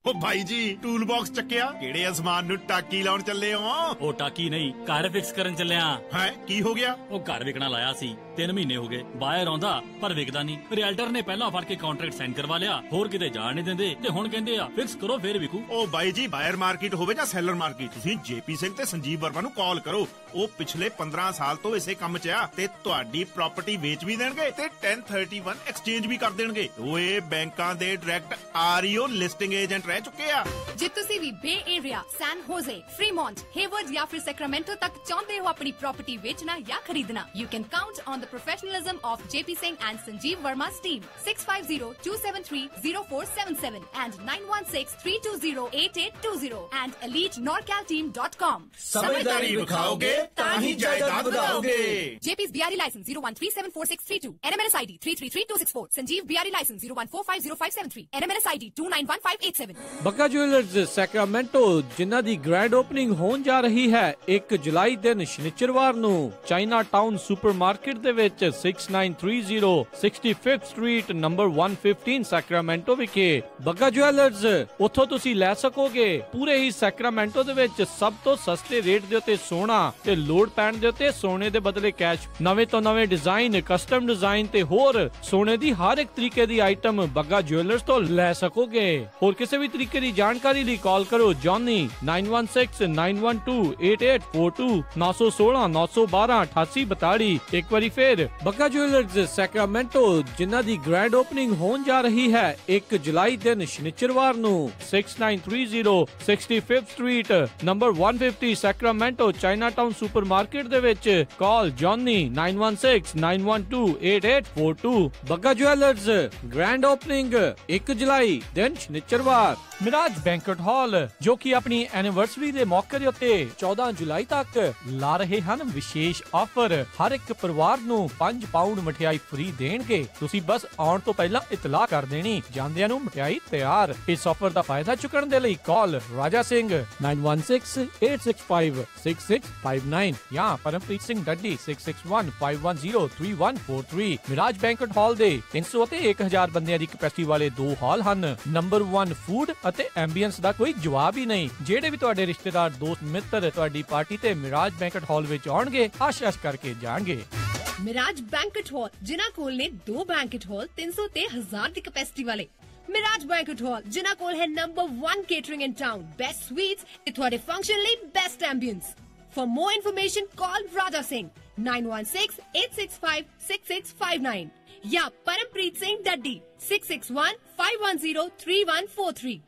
ओ भाई जी टूल बॉक्स चक्किया केड़े असमान नु टाकी लाउन चले हो ओ टाकी नहीं घर फिक्स करन चलिया है की हो गया ओ घर विकना लाया सी 3 महीने हो गए बाहर आंदा पर विकदा नहीं रियल्टर ने पहला फड़ के कॉन्ट्रैक्ट साइन करवा लिया होर किते जाण नहीं देंदे ते हुण कहंदे आ फिक्स करो फिर विकू ओ भाई जी बायर मार्केट होवे ਜਾਂ ਸੈਲਰ ਮਾਰਕੀਟ ਤੁਸੀਂ ਜੇਪੀ ਸਿੰਘ ਤੇ ਸੰਜੀਵ ਵਰਮਾ ਨੂੰ ਕਾਲ ਕਰੋ ਉਹ ਪਿਛਲੇ 15 ਸਾਲ ਤੋਂ ਇਸੇ ਕੰਮ 'ਚ ਆ ਤੇ ਤੁਹਾਡੀ ਪ੍ਰਾਪਰਟੀ ਵੇਚ ਵੀ ਦੇਣਗੇ ਤੇ 1031 ਐਕਸਚੇਂਜ ਵੀ ਕਰ ਦੇਣਗੇ ਉਹ ਇਹ ਬੈਂਕਾਂ ਦੇ ਡਾਇਰੈਕਟ ਆਰਈਓ ਲਿਸਟਿੰਗ ਏਜੰਟ ਰਹਿ ਚੁੱਕੇ ਆ ਜੇ ਤੁਸੀਂ ਵੀ ਬੇ ਏਰੀਆ ਸੈਨ ਹੋਜ਼ੇ ਫ੍ਰੀਮੌਂਟ ਹੇਵਰਡ ਜਾਂ ਫਿਰ ਸੈਕਰਾਮੈਂਟੋ ਤੱਕ ਚਾਹੁੰਦੇ ਹੋ ਆਪਣੀ ਪ੍ਰਾਪਰਟੀ ਵੇਚਣਾ ਜਾਂ ਖਰੀਦਣਾ you can count on the professionalism of JP Singh and Sanjeev Verma's team. 650-273-0477 and 916-320-8820 and EliteNorCalTeam.com. समझदारी दिखाओगे ताही जायदाद बढ़ाओगे. JP's BRE license 01374632. NMLS ID 333264. Sanjeev BRE license 01450573. NMLS ID 291587. Bagga jewellers Sacramento ਜਿਨ੍ਹਾਂ ਦੀ ਗ੍ਰੈਂਡ ਓਪਨਿੰਗ ਹੋਣ ਜਾ ਰਹੀ ਹੈ 1 ਜੁਲਾਈ ਦਿਨ ਸ਼ਨੀਚਰਵਾਰ ਨੂੰ ਚਾਈਨਾ ਟਾਊਨ ਸੁਪਰਮਾਰਕੀਟ ਦੇ ਵਿੱਚ 6930 65th ਸਟਰੀਟ ਨੰਬਰ 115 ਸੈਕਰਾਮੈਂਟੋ ਵਿਖੇ ਬੱਗਾ ਜੁਐਲਰਸ ਉੱਥੋਂ ਤੁਸੀਂ ਲੈ ਸਕੋਗੇ ਪੂਰੇ ਹੀ ਸੈਕਰਾਮੈਂਟੋ ਦੇ ਵਿੱਚ ਸਭ ਤੋਂ ਸਸਤੇ ਰੇਟ ਦੇ ਉੱਤੇ ਸੋਨਾ ਤੇ ਲੋਡ ਪੈਣ ਦੇ ਉੱਤੇ ਸੋਨੇ ਦੇ ਬਦਲੇ ਕੈਸ਼ ਨਵੇਂ ਤੋਂ ਨਵੇਂ ਡਿਜ਼ਾਈਨ ਕਸਟਮ ਡਿਜ਼ਾਈਨ ਤੇ ਹੋਰ ਸੋਨੇ ਦੀ ਹਰ ਇੱਕ ਤਰੀਕੇ ਦੀ ਆਈਟਮ ਬੱਗਾ ਜੁਐਲਰਸ ਤੋਂ ਲੈ ਸਕੋਗੇ ਹੋਰ ਕਿਸੇ ਵੀ ਤਰੀਕੇ ਦੀ ਜਾਣਕਾਰੀ ਲਈ ਕਾਲ ਕਰੋ ਜੌਨੀ 9169128842 916 912 8842 ਇੱਕ ਵਾਰੀ ਫੇਰ ਬੱਗਾ ਜੁਐਲਰਸ ਸੈਕਰਾਮੈਂਟੋ ਜਿਨ੍ਹਾਂ ਦੀ ਗ੍ਰੈਂਡ ਓਪਨਿੰਗ ਹੋਣ ਜਾ ਰਹੀ ਹੈ 1 ਜੁਲਾਈ ਦਿਨ ਸ਼ਨੀਚਰਵਾਰ ਨੂੰ 6930 65th ਸਟਰੀਟ ਨੰਬਰ 150 ਸੈਕਰਾਮੈਂਟੋ ਚਾਈਨਾ ਟਾਊਨ ਸੁਪਰਮਾਰਕੀਟ ਦੇ ਵਿੱਚ call Johnny 9169128842 Bagga jewellers grand opening 1 ਜੁਲਾਈ ਦਿਨ ਸ਼ਨੀਚਰਵਾਰ ਮਿਰਾਜ ਬੈਂਕਟ ਹਾਲ ਜੋ ਕਿ ਆਪਣੀ ਐਨੀਵਰਸਰੀ ਦੇ ਮੌਕੇ ਦੇ ਉੱਤੇ 14 ਜੁਲਾਈ ਤੱਕ ਲਾ ਰਹੇ ਹਨ ਵਿਸ਼ੇਸ਼ ਆਫਰ ਹਰ ਇੱਕ ਪਰਿਵਾਰ ਨੂੰ 5 ਪਾਉਂਡ ਮਠਿਆਈ ਫ੍ਰੀ ਦੇਣਗੇ ਤੁਸੀਂ ਬਸ ਆਉਣ ਤੋਂ ਪਹਿਲਾਂ ਇਤਲਾਹ ਕਰ ਦੇਣੀ ਜਾਂਦਿਆਂ ਨੂੰ ਮਠਿਆਈ ਤਿਆਰ ਇਸ ਆਫਰ ਦਾ ਫਾਇਦਾ ਚੁੱਕਣ ਦੇ ਲਈ ਕਾਲ ਰਾਜਾ ਸਿੰਘ 9168656659 ਜਾਂ ਪਰਮਪ੍ਰੀਤ ਸਿੰਘ ਡੱਡੀ 6615103143 ਮਿਰਾਜ ਬੈਂਕਟ ਹਾਲ ਦੇ 300 ਅਤੇ 1000 ਬੰਦਿਆਂ ਦੀ ਕੈਪੈਸਿਟੀ ਵਾਲੇ 2 ਹਾਲ ਹਨ ਨੰਬਰ 1 ਫੂਡ ਅਤੇ ਐਂਬੀਐਂਸ ਦਾ ਕੋਈ ਜਵਾਬ ਹੀ ਨਹੀਂ ਜਿਹੜੇ ਵੀ ਤੁਹਾਡੇ ਰਿਸ਼ਤੇਦਾਰ ਦੋਸਤ ਮਿੱਤਰ ਤੁਹਾਡੀ ਪਾਰਟੀ ਤੇ ਮਿਰਾਜ ਬੈਂਕਟ ਹਾਲ ਵਿੱਚ ਆਉਣਗੇ ਆਸ਼-ਆਸ਼ ਕਰਕੇ ਜਾਣਗੇ ਮਿਰਾਜ ਬੈਂਕਟ ਹਾਲ ਜਿਨ੍ਹਾਂ ਕੋਲ ਨੇ 2 ਬੈਂਕਟ ਹਾਲ 300 ਤੇ 1000 ਦੀ ਕੈਪੈਸਿਟੀ ਵਾਲੇ ਮਿਰਾਜ ਬੈਂਕਟ ਹਾਲ ਜਿਨ੍ਹਾਂ ਕੋਲ ਹੈ number 1 catering in town best sweets ਤੇ ਤੁਹਾਡੇ ਫੰਕਸ਼ਨ ਲਈ best ambiance for more information call Raja Singh 9168656659 या परमप्रीत सिंह डड्डी 6615103143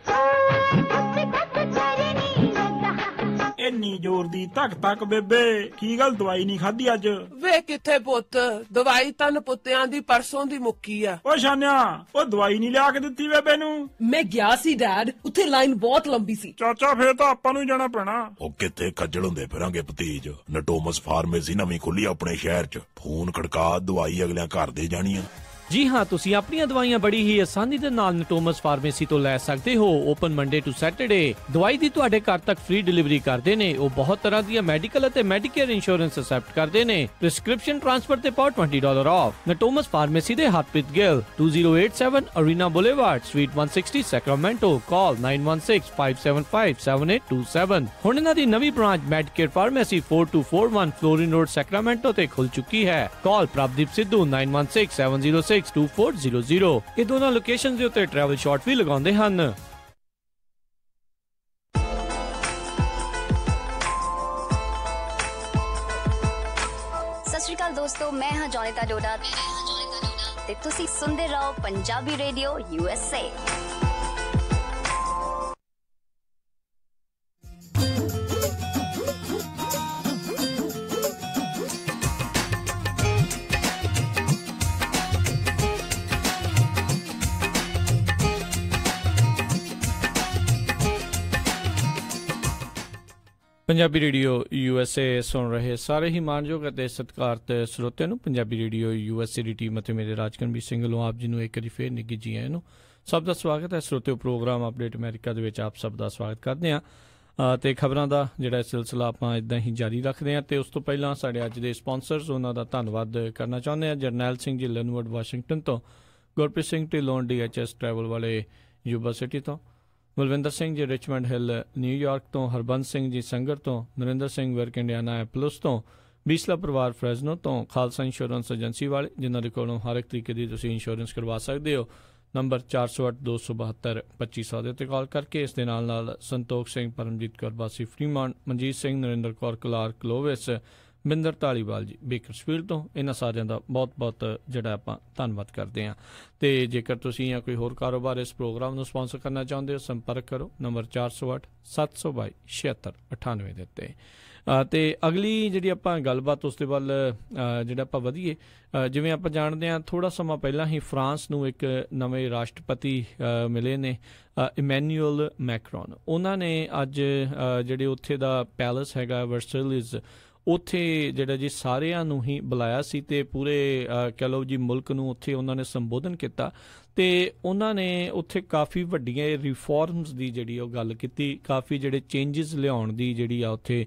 ਇੰਨੀ ਜ਼ੋਰ ਦੀ ਧੱਕ ਧੱਕ ਬੇਬੇ ਕੀ ਗੱਲ ਦਵਾਈ ਨਹੀਂ ਖਾਧੀ ਅੱਜ ਵੇ ਕਿੱਥੇ ਪੁੱਤ ਦਵਾਈ ਤਾਂ ਪੁੱਤਿਆਂ ਦੀ ਪਰਸੋਂ ਦੀ ਮੁੱਕੀ ਆ ਓ ਸ਼ਾਨਿਆ ਉਹ ਦਵਾਈ ਨਹੀਂ ਲਿਆ ਕੇ ਦਿੱਤੀ ਬੇਬੇ ਨੂੰ ਮੈਂ ਗਿਆ ਸੀ ਡੈਡ ਉੱਥੇ ਲਾਈਨ ਬਹੁਤ ਲੰਬੀ ਸੀ ਚਾਚਾ ਫੇਰ ਤਾਂ ਆਪਾਂ ਨੂੰ ਜਾਣਾ ਪੈਣਾ ਉਹ ਕਿੱਥੇ ਖੱਜਲ ਹੁੰਦੇ ਫਿਰਾਂਗੇ ਭਤੀਜ ਨਟੋਮਸ ਫਾਰਮੇਸੀ ਨਵੀਂ ਖੁੱਲੀ ਆਪਣੇ ਸ਼ਹਿਰ 'ਚ ਫੋਨ ਖੜਕਾ ਦਵਾਈ ਅਗਲਿਆਂ ਘਰ ਦੇ ਜਾਣੀ ਆ ਜੀ ਹਾਂ ਤੁਸੀਂ ਆਪਣੀਆਂ ਦਵਾਈਆਂ ਬੜੀ ਹੀ ਆਸਾਨੀ ਦੇ ਨਾਲ ਨਟੋਮਸ ਫਾਰਮੇਸੀ ਤੋਂ ਲੈ ਸਕਦੇ ਹੋ ਓਪਨ ਮੰਡੇ ਟੂ ਸੈਟਰਡੇ ਦਵਾਈ ਦੀ ਤੁਹਾਡੇ ਘਰ ਤੱਕ ਫ੍ਰੀ ਡਿਲੀਵਰੀ ਕਰਦੇ ਨੇ ਉਹ ਬਹੁਤ ਤਰ੍ਹਾਂ ਦੀਆਂ ਮੈਡੀਕਲ ਅਤੇ ਮੈਡੀਕੇਅਰ ਇੰਸ਼ੋਰੈਂਸ ਅਸੈਪਟ ਕਰਦੇ ਨੇ ਪ੍ਰਿਸਕ੍ਰਿਪਸ਼ਨ ਟ੍ਰਾਂਸਫਰ ਤੇ ਪਾਓ $20 ਆਫ ਨਟੋਮਸ ਫਾਰਮੇਸੀ ਦੇ Harpreet Gill 2087 Arena boulevard suite 160 Sacramento call 9165757827 ਹੁਣ ਇਹਨਾਂ ਦੀ ਨਵੀਂ branch Medicare pharmacy 4241 Florin road Sacramento ਤੇ ਖੁੱਲ ਚੁੱਕੀ ਹੈ ਕਾਲ ਪ੍ਰਭਦੀਪ ਸਿੱਧੂ 9167062400 ਇਹ ਦੋਨਾਂ ਲੋਕੇਸ਼ਨਸ ਦੇ ਉੱਤੇ ਟਰੈਵਲ ਸ਼ਾਰਟ ਵੀ ਲਗਾਉਂਦੇ ਹਨ ਸਤਿ ਸ਼੍ਰੀ ਅਕਾਲ ਦੋਸਤੋ ਮੈਂ ਹਾਂ ਜੋਨੀਤਾ ਡੋਡਾ ਤੇ ਤੁਸੀਂ ਸੁਣਦੇ ਰਹੋ Punjabi radio USA Punjabi radio USA ਸੁਣ ਰਹੇ ਸਾਰੇ ਹੀ ਮਾਨਯੋਗ ਅਤੇ ਸਤਿਕਾਰਤ ਸਰੋਤਿਆਂ ਨੂੰ ਪੰਜਾਬੀ ਰੇਡੀਓ USA ਦੀ ਟੀਮ ਅਤੇ ਮੇਰੇ ਰਾਜਕਨਵੀਰ ਸਿੰਘ ਵੱਲੋਂ ਆਪ ਜੀ ਨੂੰ ਇੱਕ ਵਾਰੀ ਫੇਰ ਨਿੱਘੀ ਜੀ ਆਇਆਂ ਨੂੰ ਸਭ ਦਾ ਸਵਾਗਤ ਹੈ ਸਰੋਤਿਓ। ਪ੍ਰੋਗਰਾਮ ਅਪਡੇਟ ਅਮਰੀਕਾ ਦੇ ਵਿੱਚ ਆਪ ਸਭ ਦਾ ਸਵਾਗਤ ਕਰਦੇ ਹਾਂ ਤੇ ਖਬਰਾਂ ਦਾ ਜਿਹੜਾ ਸਿਲਸਿਲਾ ਆਪਾਂ ਇਦਾਂ ਹੀ ਜਾਰੀ ਰੱਖਦੇ ਹਾਂ। ਤੇ ਉਸ ਤੋਂ ਪਹਿਲਾਂ ਸਾਡੇ ਅੱਜ ਦੇ ਸਪਾਂਸਰਸ, ਉਹਨਾਂ ਦਾ ਧੰਨਵਾਦ ਕਰਨਾ ਚਾਹੁੰਦੇ ਹਾਂ। ਜਰਨੈਲ ਸਿੰਘ ਜੀ ਲਿਨਵੁੱਡ ਵਾਸ਼ਿੰਗਟਨ ਤੋਂ, ਗੁਰਪ੍ਰੀਤ ਸਿੰਘ ਢਿੱਲੋਂ DHS ਟਰੈਵਲ ਵਾਲੇ ਯੂਬਾ ਸਿਟੀ ਤੋਂ, ਬਲਵਿੰਦਰ ਸਿੰਘ ਜੀ ਰਿਚਮੰਡ ਹਿੱਲ ਨਿਊਯਾਰਕ ਤੋਂ, ਹਰਬੰਸ ਸਿੰਘ ਜੀ ਸੰਗਰ ਤੋਂ, ਨਰਿੰਦਰ ਸਿੰਘ ਵਿਰਕ ਇੰਡੀਆਨਾ ਐਪਲਸ ਤੋਂ, ਬੀਸਲਾ ਪਰਿਵਾਰ ਫਰੈਜ਼ਨੋ ਤੋਂ, ਖਾਲਸਾ ਇੰਸ਼ੋਰੈਂਸ ਏਜੰਸੀ ਵਾਲੇ ਜਿਨ੍ਹਾਂ ਦੇ ਕੋਲੋਂ ਹਰ ਇੱਕ ਤਰੀਕੇ ਦੀ ਤੁਸੀਂ ਇੰਸ਼ੋਰੈਂਸ ਕਰਵਾ ਸਕਦੇ ਹੋ। ਨੰਬਰ 4082722500 ਦੇ ਉੱਤੇ ਕਾਲ ਕਰਕੇ। ਇਸ ਦੇ ਨਾਲ ਸੰਤੋਖ ਸਿੰਘ, ਪਰਮਜੀਤ ਕੌਰ ਵਾਸੀ ਫਰੀਮਾਨ, ਮਨਜੀਤ ਸਿੰਘ, ਨਰਿੰਦਰ ਕੌਰ ਕਲਾਰਕ ਲੋਵਿਸ, ਬਿੰਦਰ ਧਾਲੀਵਾਲ ਜੀ ਬੇਕਰਸਫੀਲਡ ਤੋਂ, ਇਹਨਾਂ ਸਾਰਿਆਂ ਦਾ ਬਹੁਤ ਬਹੁਤ ਜਿਹੜਾ ਆਪਾਂ ਧੰਨਵਾਦ ਕਰਦੇ ਹਾਂ। ਅਤੇ ਜੇਕਰ ਤੁਸੀਂ ਜਾਂ ਕੋਈ ਹੋਰ ਕਾਰੋਬਾਰ ਇਸ ਪ੍ਰੋਗਰਾਮ ਨੂੰ ਸਪਾਂਸਰ ਕਰਨਾ ਚਾਹੁੰਦੇ ਹੋ, ਸੰਪਰਕ ਕਰੋ ਨੰਬਰ 4087227698 ਦੇ ਉੱਤੇ। ਅਤੇ ਅਗਲੀ ਜਿਹੜੀ ਆਪਾਂ ਗੱਲਬਾਤ ਉਸ ਦੇ ਵੱਲ ਜਿਹੜਾ ਆਪਾਂ ਵਧੀਏ। ਜਿਵੇਂ ਆਪਾਂ ਜਾਣਦੇ ਹਾਂ, ਥੋੜ੍ਹਾ ਸਮਾਂ ਪਹਿਲਾਂ ਹੀ ਫਰਾਂਸ ਨੂੰ ਇੱਕ ਨਵੇਂ ਰਾਸ਼ਟਰਪਤੀ ਮਿਲੇ ਨੇ, ਇਮੈਨੂਅਲ ਮੈਕਰੋਨ। ਉਹਨਾਂ ਨੇ ਅੱਜ ਜਿਹੜੇ ਉੱਥੇ ਦਾ ਪੈਲਸ ਹੈਗਾ ਵਰਸੇਲਿਸ, ਉੱਥੇ ਜਿਹੜਾ ਜੀ ਸਾਰਿਆਂ ਨੂੰ ਹੀ ਬੁਲਾਇਆ ਸੀ ਅਤੇ ਪੂਰੇ ਕਹਿ ਲਓ ਜੀ ਮੁਲਕ ਨੂੰ ਉੱਥੇ ਉਹਨਾਂ ਨੇ ਸੰਬੋਧਨ ਕੀਤਾ। ਅਤੇ ਉਹਨਾਂ ਨੇ ਉੱਥੇ ਕਾਫੀ ਵੱਡੀਆਂ ਰਿਫੋਰਮਸ ਦੀ ਜਿਹੜੀ ਉਹ ਗੱਲ ਕੀਤੀ, ਕਾਫੀ ਜਿਹੜੇ ਚੇਂਜਸ ਲਿਆਉਣ ਦੀ ਜਿਹੜੀ ਆ ਉੱਥੇ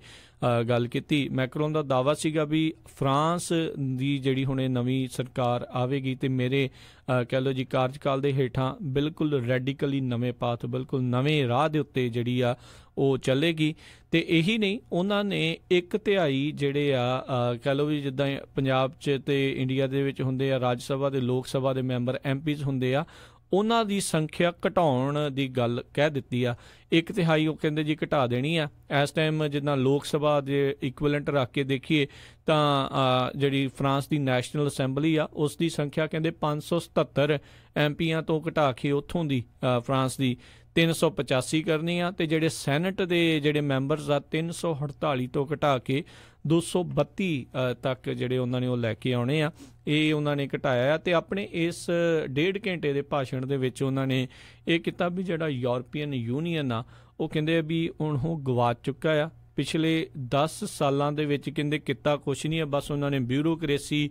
ਗੱਲ ਕੀਤੀ। ਮੈਕਰੋਨ ਦਾ ਦਾਅਵਾ ਸੀਗਾ ਵੀ ਫਰਾਂਸ ਦੀ ਜਿਹੜੀ ਹੁਣ ਇਹ ਨਵੀਂ ਸਰਕਾਰ ਆਵੇਗੀ ਅਤੇ ਮੇਰੇ ਕਹਿ ਲਓ ਜੀ ਕਾਰਜਕਾਲ ਦੇ ਹੇਠਾਂ ਬਿਲਕੁਲ ਰੈਡੀਕਲੀ ਨਵੇਂ ਪਾਥ, ਬਿਲਕੁਲ ਨਵੇਂ ਰਾਹ ਦੇ ਉੱਤੇ ਜਿਹੜੀ ਆ ਉਹ ਚੱਲੇਗੀ। ਅਤੇ ਇਹੀ ਨਹੀਂ, ਉਹਨਾਂ ਨੇ 1/3 ਜਿਹੜੇ ਆ ਕਹਿ ਲਓ ਵੀ ਜਿੱਦਾਂ ਪੰਜਾਬ 'ਚ ਅਤੇ ਇੰਡੀਆ ਦੇ ਵਿੱਚ ਹੁੰਦੇ ਆ ਰਾਜ ਸਭਾ ਦੇ, ਲੋਕ ਸਭਾ ਦੇ ਮੈਂਬਰ MPs ਹੁੰਦੇ ਆ, ਉਹਨਾਂ ਦੀ ਸੰਖਿਆ ਘਟਾਉਣ ਦੀ ਗੱਲ ਕਹਿ ਦਿੱਤੀ ਆ। 1/3 ਉਹ ਕਹਿੰਦੇ ਜੀ ਘਟਾ ਦੇਣੀ ਆ। ਇਸ ਟਾਈਮ ਜਿੱਦਾਂ ਲੋਕ ਸਭਾ ਦੇ ਇਕੁਇਵਲੈਂਟ ਰੱਖ ਕੇ ਦੇਖੀਏ ਤਾਂ ਜਿਹੜੀ ਫਰਾਂਸ ਦੀ ਨੈਸ਼ਨਲ ਅਸੈਂਬਲੀ ਆ, ਉਸ ਦੀ ਸੰਖਿਆ ਕਹਿੰਦੇ 577 MPs ਤੋਂ ਘਟਾ ਕੇ ਉੱਥੋਂ ਦੀ ਫਰਾਂਸ ਦੀ 385 ਕਰਨੀ ਆ। ਅਤੇ ਜਿਹੜੇ ਸੈਨੇਟ ਦੇ ਜਿਹੜੇ ਮੈਂਬਰਸ ਆ 348 ਤੋਂ ਘਟਾ ਕੇ 232 ਤੱਕ ਜਿਹੜੇ ਉਹਨਾਂ ਨੇ ਉਹ ਲੈ ਕੇ ਆਉਣੇ ਆ। ਇਹ ਉਹਨਾਂ ਨੇ ਘਟਾਇਆ ਆ। ਅਤੇ ਆਪਣੇ ਇਸ 1.5 ਘੰਟੇ ਦੇ ਭਾਸ਼ਣ ਦੇ ਵਿੱਚ ਉਹਨਾਂ ਨੇ ਇਹ ਕੀਤਾ ਵੀ ਜਿਹੜਾ ਯੂਰਪੀਅਨ ਯੂਨੀਅਨ ਆ, ਉਹ ਕਹਿੰਦੇ ਵੀ ਹੁਣ ਉਹ ਗਵਾਚ ਚੁੱਕਾ ਆ। ਪਿਛਲੇ 10 ਸਾਲਾਂ ਦੇ ਵਿੱਚ ਕਹਿੰਦੇ ਕੀਤਾ ਕੁਛ ਨਹੀਂ ਹੈ, ਬਸ ਉਹਨਾਂ ਨੇ ਬਿਊਰੋਕਰੇਸੀ,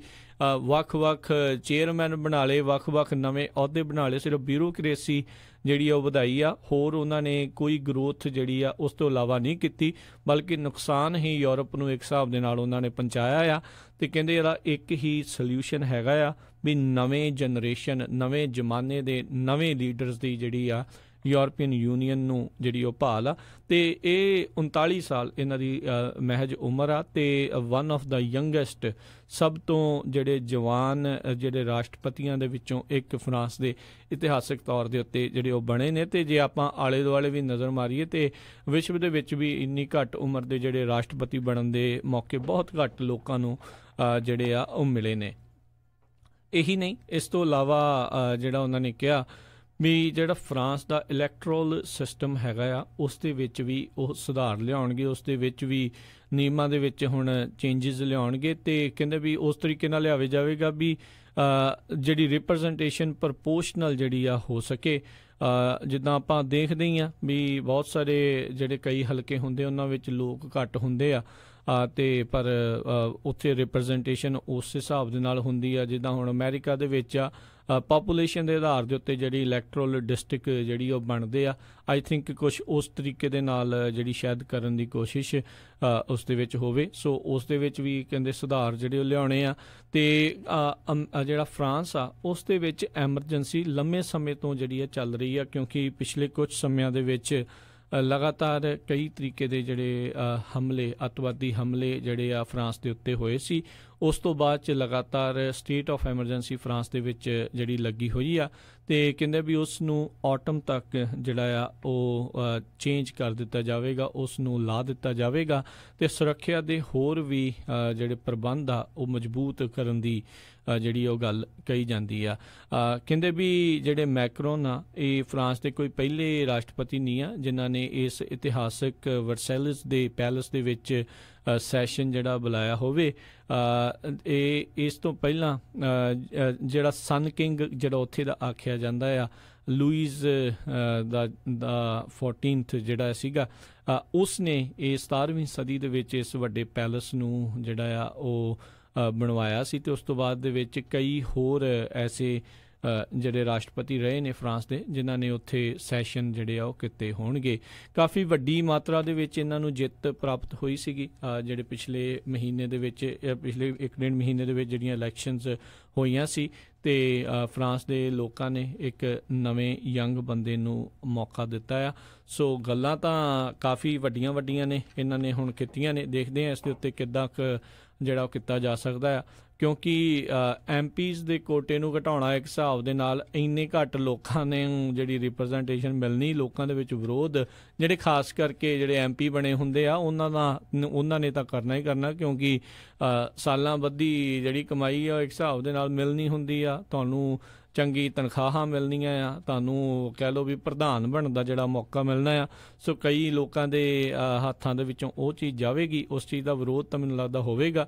ਵੱਖ-ਵੱਖ ਚੇਅਰਮੈਨ ਬਣਾ ਲਏ, ਵੱਖ-ਵੱਖ ਨਵੇਂ ਅਹੁਦੇ ਬਣਾ ਲਏ, ਸਿਰਫ ਬਿਊਰੋਕਰੇਸੀ ਜਿਹੜੀ ਆ ਉਹ ਵਧਾਈ ਆ। ਹੋਰ ਉਹਨਾਂ ਨੇ ਕੋਈ ਗਰੋਥ ਜਿਹੜੀ ਆ ਉਸ ਤੋਂ ਇਲਾਵਾ ਨਹੀਂ ਕੀਤੀ, ਬਲਕਿ ਨੁਕਸਾਨ ਹੀ ਯੂਰਪ ਨੂੰ ਇੱਕ ਹਿਸਾਬ ਦੇ ਨਾਲ ਉਹਨਾਂ ਨੇ ਪਹੁੰਚਾਇਆ ਆ। ਅਤੇ ਕਹਿੰਦੇ ਇਹਦਾ ਇੱਕ ਹੀ ਸਲਿਊਸ਼ਨ ਹੈਗਾ ਆ ਵੀ ਨਵੇਂ ਜਨਰੇਸ਼ਨ, ਨਵੇਂ ਜ਼ਮਾਨੇ ਦੇ ਨਵੇਂ ਲੀਡਰਸ ਦੀ ਜਿਹੜੀ ਆ ਯੂਰਪੀਅਨ ਯੂਨੀਅਨ ਨੂੰ ਜਿਹੜੀ ਉਹ ਭਾਲ ਆ। ਅਤੇ ਇਹ 39 ਸਾਲ ਇਹਨਾਂ ਦੀ ਮਹਿਜ ਉਮਰ ਆ। ਅਤੇ ਵਨ ਆਫ ਦਾ ਯੰਗੈਸਟ, ਸਭ ਤੋਂ ਜਿਹੜੇ ਜਵਾਨ ਜਿਹੜੇ ਰਾਸ਼ਟਰਪਤੀਆਂ ਦੇ ਵਿੱਚੋਂ ਇੱਕ ਫਰਾਂਸ ਦੇ ਇਤਿਹਾਸਕ ਤੌਰ ਦੇ ਉੱਤੇ ਜਿਹੜੇ ਉਹ ਬਣੇ ਨੇ। ਅਤੇ ਜੇ ਆਪਾਂ ਆਲੇ ਦੁਆਲੇ ਵੀ ਨਜ਼ਰ ਮਾਰੀਏ ਤਾਂ ਵਿਸ਼ਵ ਦੇ ਵਿੱਚ ਵੀ ਇੰਨੀ ਘੱਟ ਉਮਰ ਦੇ ਜਿਹੜੇ ਰਾਸ਼ਟਰਪਤੀ ਬਣਨ ਦੇ ਮੌਕੇ ਬਹੁਤ ਘੱਟ ਲੋਕਾਂ ਨੂੰ ਜਿਹੜੇ ਆ ਉਹ ਮਿਲੇ ਨੇ। ਇਹੀ ਨਹੀਂ, ਇਸ ਤੋਂ ਇਲਾਵਾ ਜਿਹੜਾ ਉਹਨਾਂ ਨੇ ਕਿਹਾ ਵੀ ਜਿਹੜਾ ਫਰਾਂਸ ਦਾ ਇਲੈਕਟਰਲ ਸਿਸਟਮ ਹੈਗਾ ਆ, ਉਸ ਦੇ ਵਿੱਚ ਵੀ ਉਹ ਸੁਧਾਰ ਲਿਆਉਣਗੇ, ਉਸ ਦੇ ਵਿੱਚ ਵੀ ਨਿਯਮਾਂ ਦੇ ਵਿੱਚ ਹੁਣ ਚੇਂਜਸ ਲਿਆਉਣਗੇ। ਅਤੇ ਕਹਿੰਦੇ ਵੀ ਉਸ ਤਰੀਕੇ ਨਾਲ ਲਿਆਵੇ ਜਾਵੇਗਾ ਵੀ ਜਿਹੜੀ ਰਿਪਰਜ਼ੈਂਟੇਸ਼ਨ ਪ੍ਰਪੋਰਸ਼ਨਲ ਜਿਹੜੀ ਆ ਹੋ ਸਕੇ। ਜਿੱਦਾਂ ਆਪਾਂ ਦੇਖਦੇ ਹੀ ਹਾਂ ਵੀ ਬਹੁਤ ਸਾਰੇ ਜਿਹੜੇ ਕਈ ਹਲਕੇ ਹੁੰਦੇ ਉਹਨਾਂ ਵਿੱਚ ਲੋਕ ਘੱਟ ਹੁੰਦੇ ਆ, ਅਤੇ ਪਰ ਉੱਥੇ ਰਿਪਰਜ਼ੈਂਟੇਸ਼ਨ ਉਸ ਹਿਸਾਬ ਦੇ ਨਾਲ ਹੁੰਦੀ ਆ ਜਿੱਦਾਂ ਹੁਣ ਅਮਰੀਕਾ ਦੇ ਵਿੱਚ ਆ। ਪਾਪੂਲੇਸ਼ਨ ਦੇ ਆਧਾਰ ਦੇ ਉੱਤੇ ਜਿਹੜੀ ਇਲੈਕਟਰਲ ਡਿਸਟ੍ਰਿਕਟ ਜਿਹੜੀ ਉਹ ਬਣਦੇ ਆ। ਆਈ ਥਿੰਕ ਕੁਛ ਉਸ ਤਰੀਕੇ ਦੇ ਨਾਲ ਜਿਹੜੀ ਸ਼ਾਇਦ ਕਰਨ ਦੀ ਕੋਸ਼ਿਸ਼ ਉਸ ਦੇ ਵਿੱਚ ਹੋਵੇ। ਸੋ ਉਸ ਦੇ ਵਿੱਚ ਵੀ ਕਹਿੰਦੇ ਸੁਧਾਰ ਜਿਹੜੇ ਉਹ ਲਿਆਉਣੇ ਆ। ਅਤੇ ਜਿਹੜਾ ਫਰਾਂਸ ਆ ਉਸ ਦੇ ਵਿੱਚ ਐਮਰਜੈਂਸੀ ਲੰਮੇ ਸਮੇਂ ਤੋਂ ਜਿਹੜੀ ਆ ਚੱਲ ਰਹੀ ਆ, ਕਿਉਂਕਿ ਪਿਛਲੇ ਕੁਝ ਸਮਿਆਂ ਦੇ ਵਿੱਚ ਲਗਾਤਾਰ ਕਈ ਤਰੀਕੇ ਦੇ ਜਿਹੜੇ ਹਮਲੇ, ਅੱਤਵਾਦੀ ਹਮਲੇ ਜਿਹੜੇ ਆ ਫਰਾਂਸ ਦੇ ਉੱਤੇ ਹੋਏ ਸੀ। ਉਸ ਤੋਂ ਬਾਅਦ 'ਚ ਲਗਾਤਾਰ ਸਟੇਟ ਆਫ ਐਮਰਜੈਂਸੀ ਫਰਾਂਸ ਦੇ ਵਿੱਚ ਜਿਹੜੀ ਲੱਗੀ ਹੋਈ ਆ। ਅਤੇ ਕਹਿੰਦੇ ਵੀ ਉਸ ਨੂੰ ਆਟਮ ਤੱਕ ਜਿਹੜਾ ਆ ਉਹ ਚੇਂਜ ਕਰ ਦਿੱਤਾ ਜਾਵੇਗਾ, ਉਸ ਨੂੰ ਲਾ ਦਿੱਤਾ ਜਾਵੇਗਾ। ਅਤੇ ਸੁਰੱਖਿਆ ਦੇ ਹੋਰ ਵੀ ਜਿਹੜੇ ਪ੍ਰਬੰਧ ਆ ਉਹ ਮਜ਼ਬੂਤ ਕਰਨ ਦੀ ਜਿਹੜੀ ਉਹ ਗੱਲ ਕਹੀ ਜਾਂਦੀ ਆ। ਕਹਿੰਦੇ ਵੀ ਜਿਹੜੇ ਮੈਕਰੋਨ ਆ, ਇਹ ਫਰਾਂਸ ਦੇ ਕੋਈ ਪਹਿਲੇ ਰਾਸ਼ਟਰਪਤੀ ਨਹੀਂ ਆ ਜਿਨ੍ਹਾਂ ਨੇ ਇਸ ਇਤਿਹਾਸਕ ਵਰਸੇਲਿਸ ਦੇ ਪੈਲਸ ਦੇ ਵਿੱਚ ਸੈਸ਼ਨ ਜਿਹੜਾ ਬੁਲਾਇਆ ਹੋਵੇ। ਇਹ ਇਸ ਤੋਂ ਪਹਿਲਾਂ ਜਿਹੜਾ ਸਨ ਕਿੰਗ ਜਿਹੜਾ ਉੱਥੇ ਦਾ ਆਖਿਆ ਜਾਂਦਾ ਆ, ਲੂਈਜ਼ ਦਾ 14th ਜਿਹੜਾ ਸੀਗਾ, ਉਸ ਨੇ ਇਹ 17ਵੀਂ ਸਦੀ ਦੇ ਵਿੱਚ ਇਸ ਵੱਡੇ ਪੈਲਸ ਨੂੰ ਜਿਹੜਾ ਆ ਉਹ ਬਣਵਾਇਆ ਸੀ। ਅਤੇ ਉਸ ਤੋਂ ਬਾਅਦ ਦੇ ਵਿੱਚ ਕਈ ਹੋਰ ਐਸੇ ਜਿਹੜੇ ਰਾਸ਼ਟਰਪਤੀ ਰਹੇ ਨੇ ਫਰਾਂਸ ਦੇ, ਜਿਨ੍ਹਾਂ ਨੇ ਉੱਥੇ ਸੈਸ਼ਨ ਜਿਹੜੇ ਆ ਉਹ ਕੀਤੇ ਹੋਣਗੇ। ਕਾਫੀ ਵੱਡੀ ਮਾਤਰਾ ਦੇ ਵਿੱਚ ਇਹਨਾਂ ਨੂੰ ਜਿੱਤ ਪ੍ਰਾਪਤ ਹੋਈ ਸੀਗੀ। ਜਿਹੜੇ ਪਿਛਲੇ ਮਹੀਨੇ ਦੇ ਵਿੱਚ, ਪਿਛਲੇ 1.5 ਮਹੀਨੇ ਦੇ ਵਿੱਚ ਜਿਹੜੀਆਂ ਇਲੈਕਸ਼ਨਸ ਹੋਈਆਂ ਸੀ, ਅਤੇ ਫਰਾਂਸ ਦੇ ਲੋਕਾਂ ਨੇ ਇੱਕ ਨਵੇਂ ਯੰਗ ਬੰਦੇ ਨੂੰ ਮੌਕਾ ਦਿੱਤਾ ਆ। ਸੋ ਗੱਲਾਂ ਤਾਂ ਕਾਫੀ ਵੱਡੀਆਂ ਵੱਡੀਆਂ ਨੇ ਇਹਨਾਂ ਨੇ ਹੁਣ ਕੀਤੀਆਂ ਨੇ। ਦੇਖਦੇ ਹਾਂ ਇਸ ਦੇ ਉੱਤੇ ਕਿੱਦਾਂ ਕੁ ਜਿਹੜਾ ਉਹ ਕੀਤਾ ਜਾ ਸਕਦਾ ਆ, ਕਿਉਂਕਿ MPs ਦੇ ਕੋਟੇ ਨੂੰ ਘਟਾਉਣਾ ਇੱਕ ਹਿਸਾਬ ਦੇ ਨਾਲ ਇੰਨੇ ਘੱਟ ਲੋਕਾਂ ਨੇ ਜਿਹੜੀ ਰਿਪਰੈਜ਼ੈਂਟੇਸ਼ਨ ਮਿਲਣੀ, ਲੋਕਾਂ ਦੇ ਵਿੱਚ ਵਿਰੋਧ ਜਿਹੜੇ ਖਾਸ ਕਰਕੇ ਜਿਹੜੇ MP ਬਣੇ ਹੁੰਦੇ ਆ ਉਹਨਾਂ ਨੇ ਤਾਂ ਕਰਨਾ ਹੀ ਕਰਨਾ, ਕਿਉਂਕਿ ਸਾਲਾਂ ਬੱਧੀ ਜਿਹੜੀ ਕਮਾਈ ਆ ਇੱਕ ਹਿਸਾਬ ਦੇ ਨਾਲ ਮਿਲਣੀ ਹੁੰਦੀ ਆ। ਤੁਹਾਨੂੰ ਚੰਗੀ ਤਨਖਾਹਾਂ ਮਿਲਣੀਆਂ ਆ, ਤੁਹਾਨੂੰ ਕਹਿ ਲਓ ਵੀ ਪ੍ਰਧਾਨ ਬਣਨ ਦਾ ਜਿਹੜਾ ਮੌਕਾ ਮਿਲਣਾ ਆ। ਸੋ ਕਈ ਲੋਕਾਂ ਦੇ ਹੱਥਾਂ ਦੇ ਵਿੱਚੋਂ ਉਹ ਚੀਜ਼ ਜਾਵੇਗੀ, ਉਸ ਚੀਜ਼ ਦਾ ਵਿਰੋਧ ਤਾਂ ਮੈਨੂੰ ਲੱਗਦਾ ਹੋਵੇਗਾ।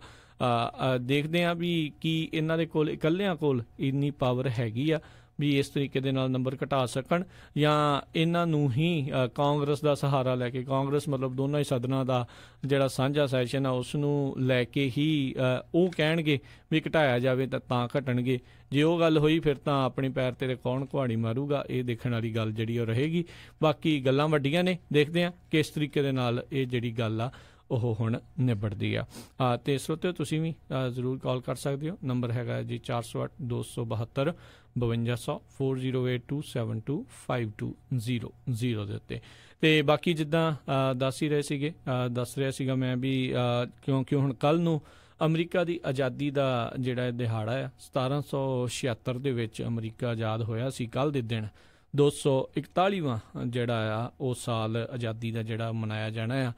ਦੇਖਦੇ ਹਾਂ ਵੀ ਕੀ ਇਹਨਾਂ ਦੇ ਕੋਲ ਇਕੱਲਿਆਂ ਕੋਲ ਇੰਨੀ ਪਾਵਰ ਹੈਗੀ ਆ ਵੀ ਇਸ ਤਰੀਕੇ ਦੇ ਨਾਲ ਨੰਬਰ ਘਟਾ ਸਕਣ, ਜਾਂ ਇਹਨਾਂ ਨੂੰ ਹੀ ਕਾਂਗਰਸ ਦਾ ਸਹਾਰਾ ਲੈ ਕੇ, ਕਾਂਗਰਸ ਮਤਲਬ ਦੋਨਾਂ ਹੀ ਸਦਨਾਂ ਦਾ ਜਿਹੜਾ ਸਾਂਝਾ ਸੈਸ਼ਨ ਆ ਉਸ ਨੂੰ ਲੈ ਕੇ ਹੀ ਉਹ ਕਹਿਣਗੇ ਵੀ ਘਟਾਇਆ ਜਾਵੇ ਤਾਂ ਘਟਣਗੇ। ਜੇ ਉਹ ਗੱਲ ਹੋਈ ਫਿਰ ਤਾਂ ਆਪਣੇ ਪੈਰ 'ਤੇ ਕੌਣ ਕੁਹਾੜੀ ਮਾਰੂਗਾ, ਇਹ ਦੇਖਣ ਵਾਲੀ ਗੱਲ ਜਿਹੜੀ ਉਹ ਰਹੇਗੀ। ਬਾਕੀ ਗੱਲਾਂ ਵੱਡੀਆਂ ਨੇ, ਦੇਖਦੇ ਹਾਂ ਕਿਸ ਤਰੀਕੇ ਦੇ ਨਾਲ ਇਹ ਜਿਹੜੀ ਗੱਲ ਆ ਉਹ ਹੁਣ ਨਿਬੜਦੀ ਆ। ਅਤੇ ਸਰੋਤਿਓ ਤੁਸੀਂ ਵੀ ਜ਼ਰੂਰ ਕਾਲ ਕਰ ਸਕਦੇ ਹੋ। ਨੰਬਰ ਹੈਗਾ ਜੀ 408-272 5200 4082725200 ਦੇ ਉੱਤੇ। ਅਤੇ ਬਾਕੀ ਜਿੱਦਾਂ ਦੱਸ ਰਿਹਾ ਸੀਗਾ ਮੈਂ ਵੀ, ਕਿਉਂਕਿ ਹੁਣ ਕੱਲ੍ਹ ਨੂੰ ਅਮਰੀਕਾ ਦੀ ਆਜ਼ਾਦੀ ਦਾ ਜਿਹੜਾ ਦਿਹਾੜਾ ਆ, 1776 ਦੇ ਵਿੱਚ ਅਮਰੀਕਾ ਆਜ਼ਾਦ ਹੋਇਆ ਸੀ। ਕੱਲ੍ਹ ਦੇ ਦਿਨ 241ਵਾਂ ਜਿਹੜਾ ਆ ਉਹ ਸਾਲ ਆਜ਼ਾਦੀ ਦਾ ਜਿਹੜਾ ਮਨਾਇਆ ਜਾਣਾ ਆ।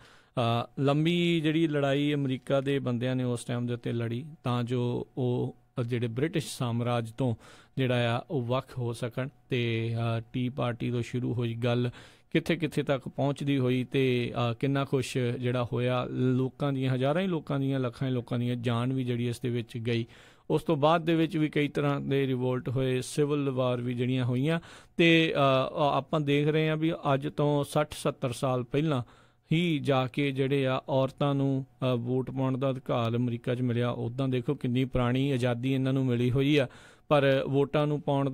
ਲੰਬੀ ਜਿਹੜੀ ਲੜਾਈ ਅਮਰੀਕਾ ਦੇ ਬੰਦਿਆਂ ਨੇ ਉਸ ਟਾਈਮ ਦੇ ਉੱਤੇ ਲੜੀ ਤਾਂ ਜੋ ਉਹ ਜਿਹੜੇ ਬ੍ਰਿਟਿਸ਼ ਸਾਮਰਾਜ ਤੋਂ ਜਿਹੜਾ ਆ ਉਹ ਵੱਖ ਹੋ ਸਕਣ, ਅਤੇ ਟੀ ਪਾਰਟੀ ਤੋਂ ਸ਼ੁਰੂ ਹੋਈ ਗੱਲ ਕਿੱਥੇ ਕਿੱਥੇ ਤੱਕ ਪਹੁੰਚਦੀ ਹੋਈ, ਅਤੇ ਕਿੰਨਾ ਕੁਛ ਜਿਹੜਾ ਹੋਇਆ, ਲੋਕਾਂ ਦੀਆਂ ਹਜ਼ਾਰਾਂ ਹੀ ਲੋਕਾਂ ਦੀਆਂ, ਲੱਖਾਂ ਹੀ ਲੋਕਾਂ ਦੀਆਂ ਜਾਨ ਵੀ ਜਿਹੜੀ ਇਸ ਦੇ ਵਿੱਚ ਗਈ। ਉਸ ਤੋਂ ਬਾਅਦ ਦੇ ਵਿੱਚ ਵੀ ਕਈ ਤਰ੍ਹਾਂ ਦੇ ਰਿਵੋਲਟ ਹੋਏ, ਸਿਵਲ ਵਾਰ ਵੀ ਜਿਹੜੀਆਂ ਹੋਈਆਂ, ਅਤੇ ਆਪਾਂ ਦੇਖ ਰਹੇ ਹਾਂ ਵੀ ਅੱਜ ਤੋਂ 60-70 ਸਾਲ ਪਹਿਲਾਂ ਹੀ ਜਾ ਕੇ ਜਿਹੜੇ ਆ ਔਰਤਾਂ ਨੂੰ ਵੋਟ ਪਾਉਣ ਦਾ ਅਧਿਕਾਰ ਅਮਰੀਕਾ 'ਚ ਮਿਲਿਆ। ਉੱਦਾਂ ਦੇਖੋ ਕਿੰਨੀ ਪੁਰਾਣੀ ਆਜ਼ਾਦੀ ਇਹਨਾਂ ਨੂੰ ਮਿਲੀ ਹੋਈ ਆ, ਪਰ ਵੋਟਾਂ ਪਾਉਣ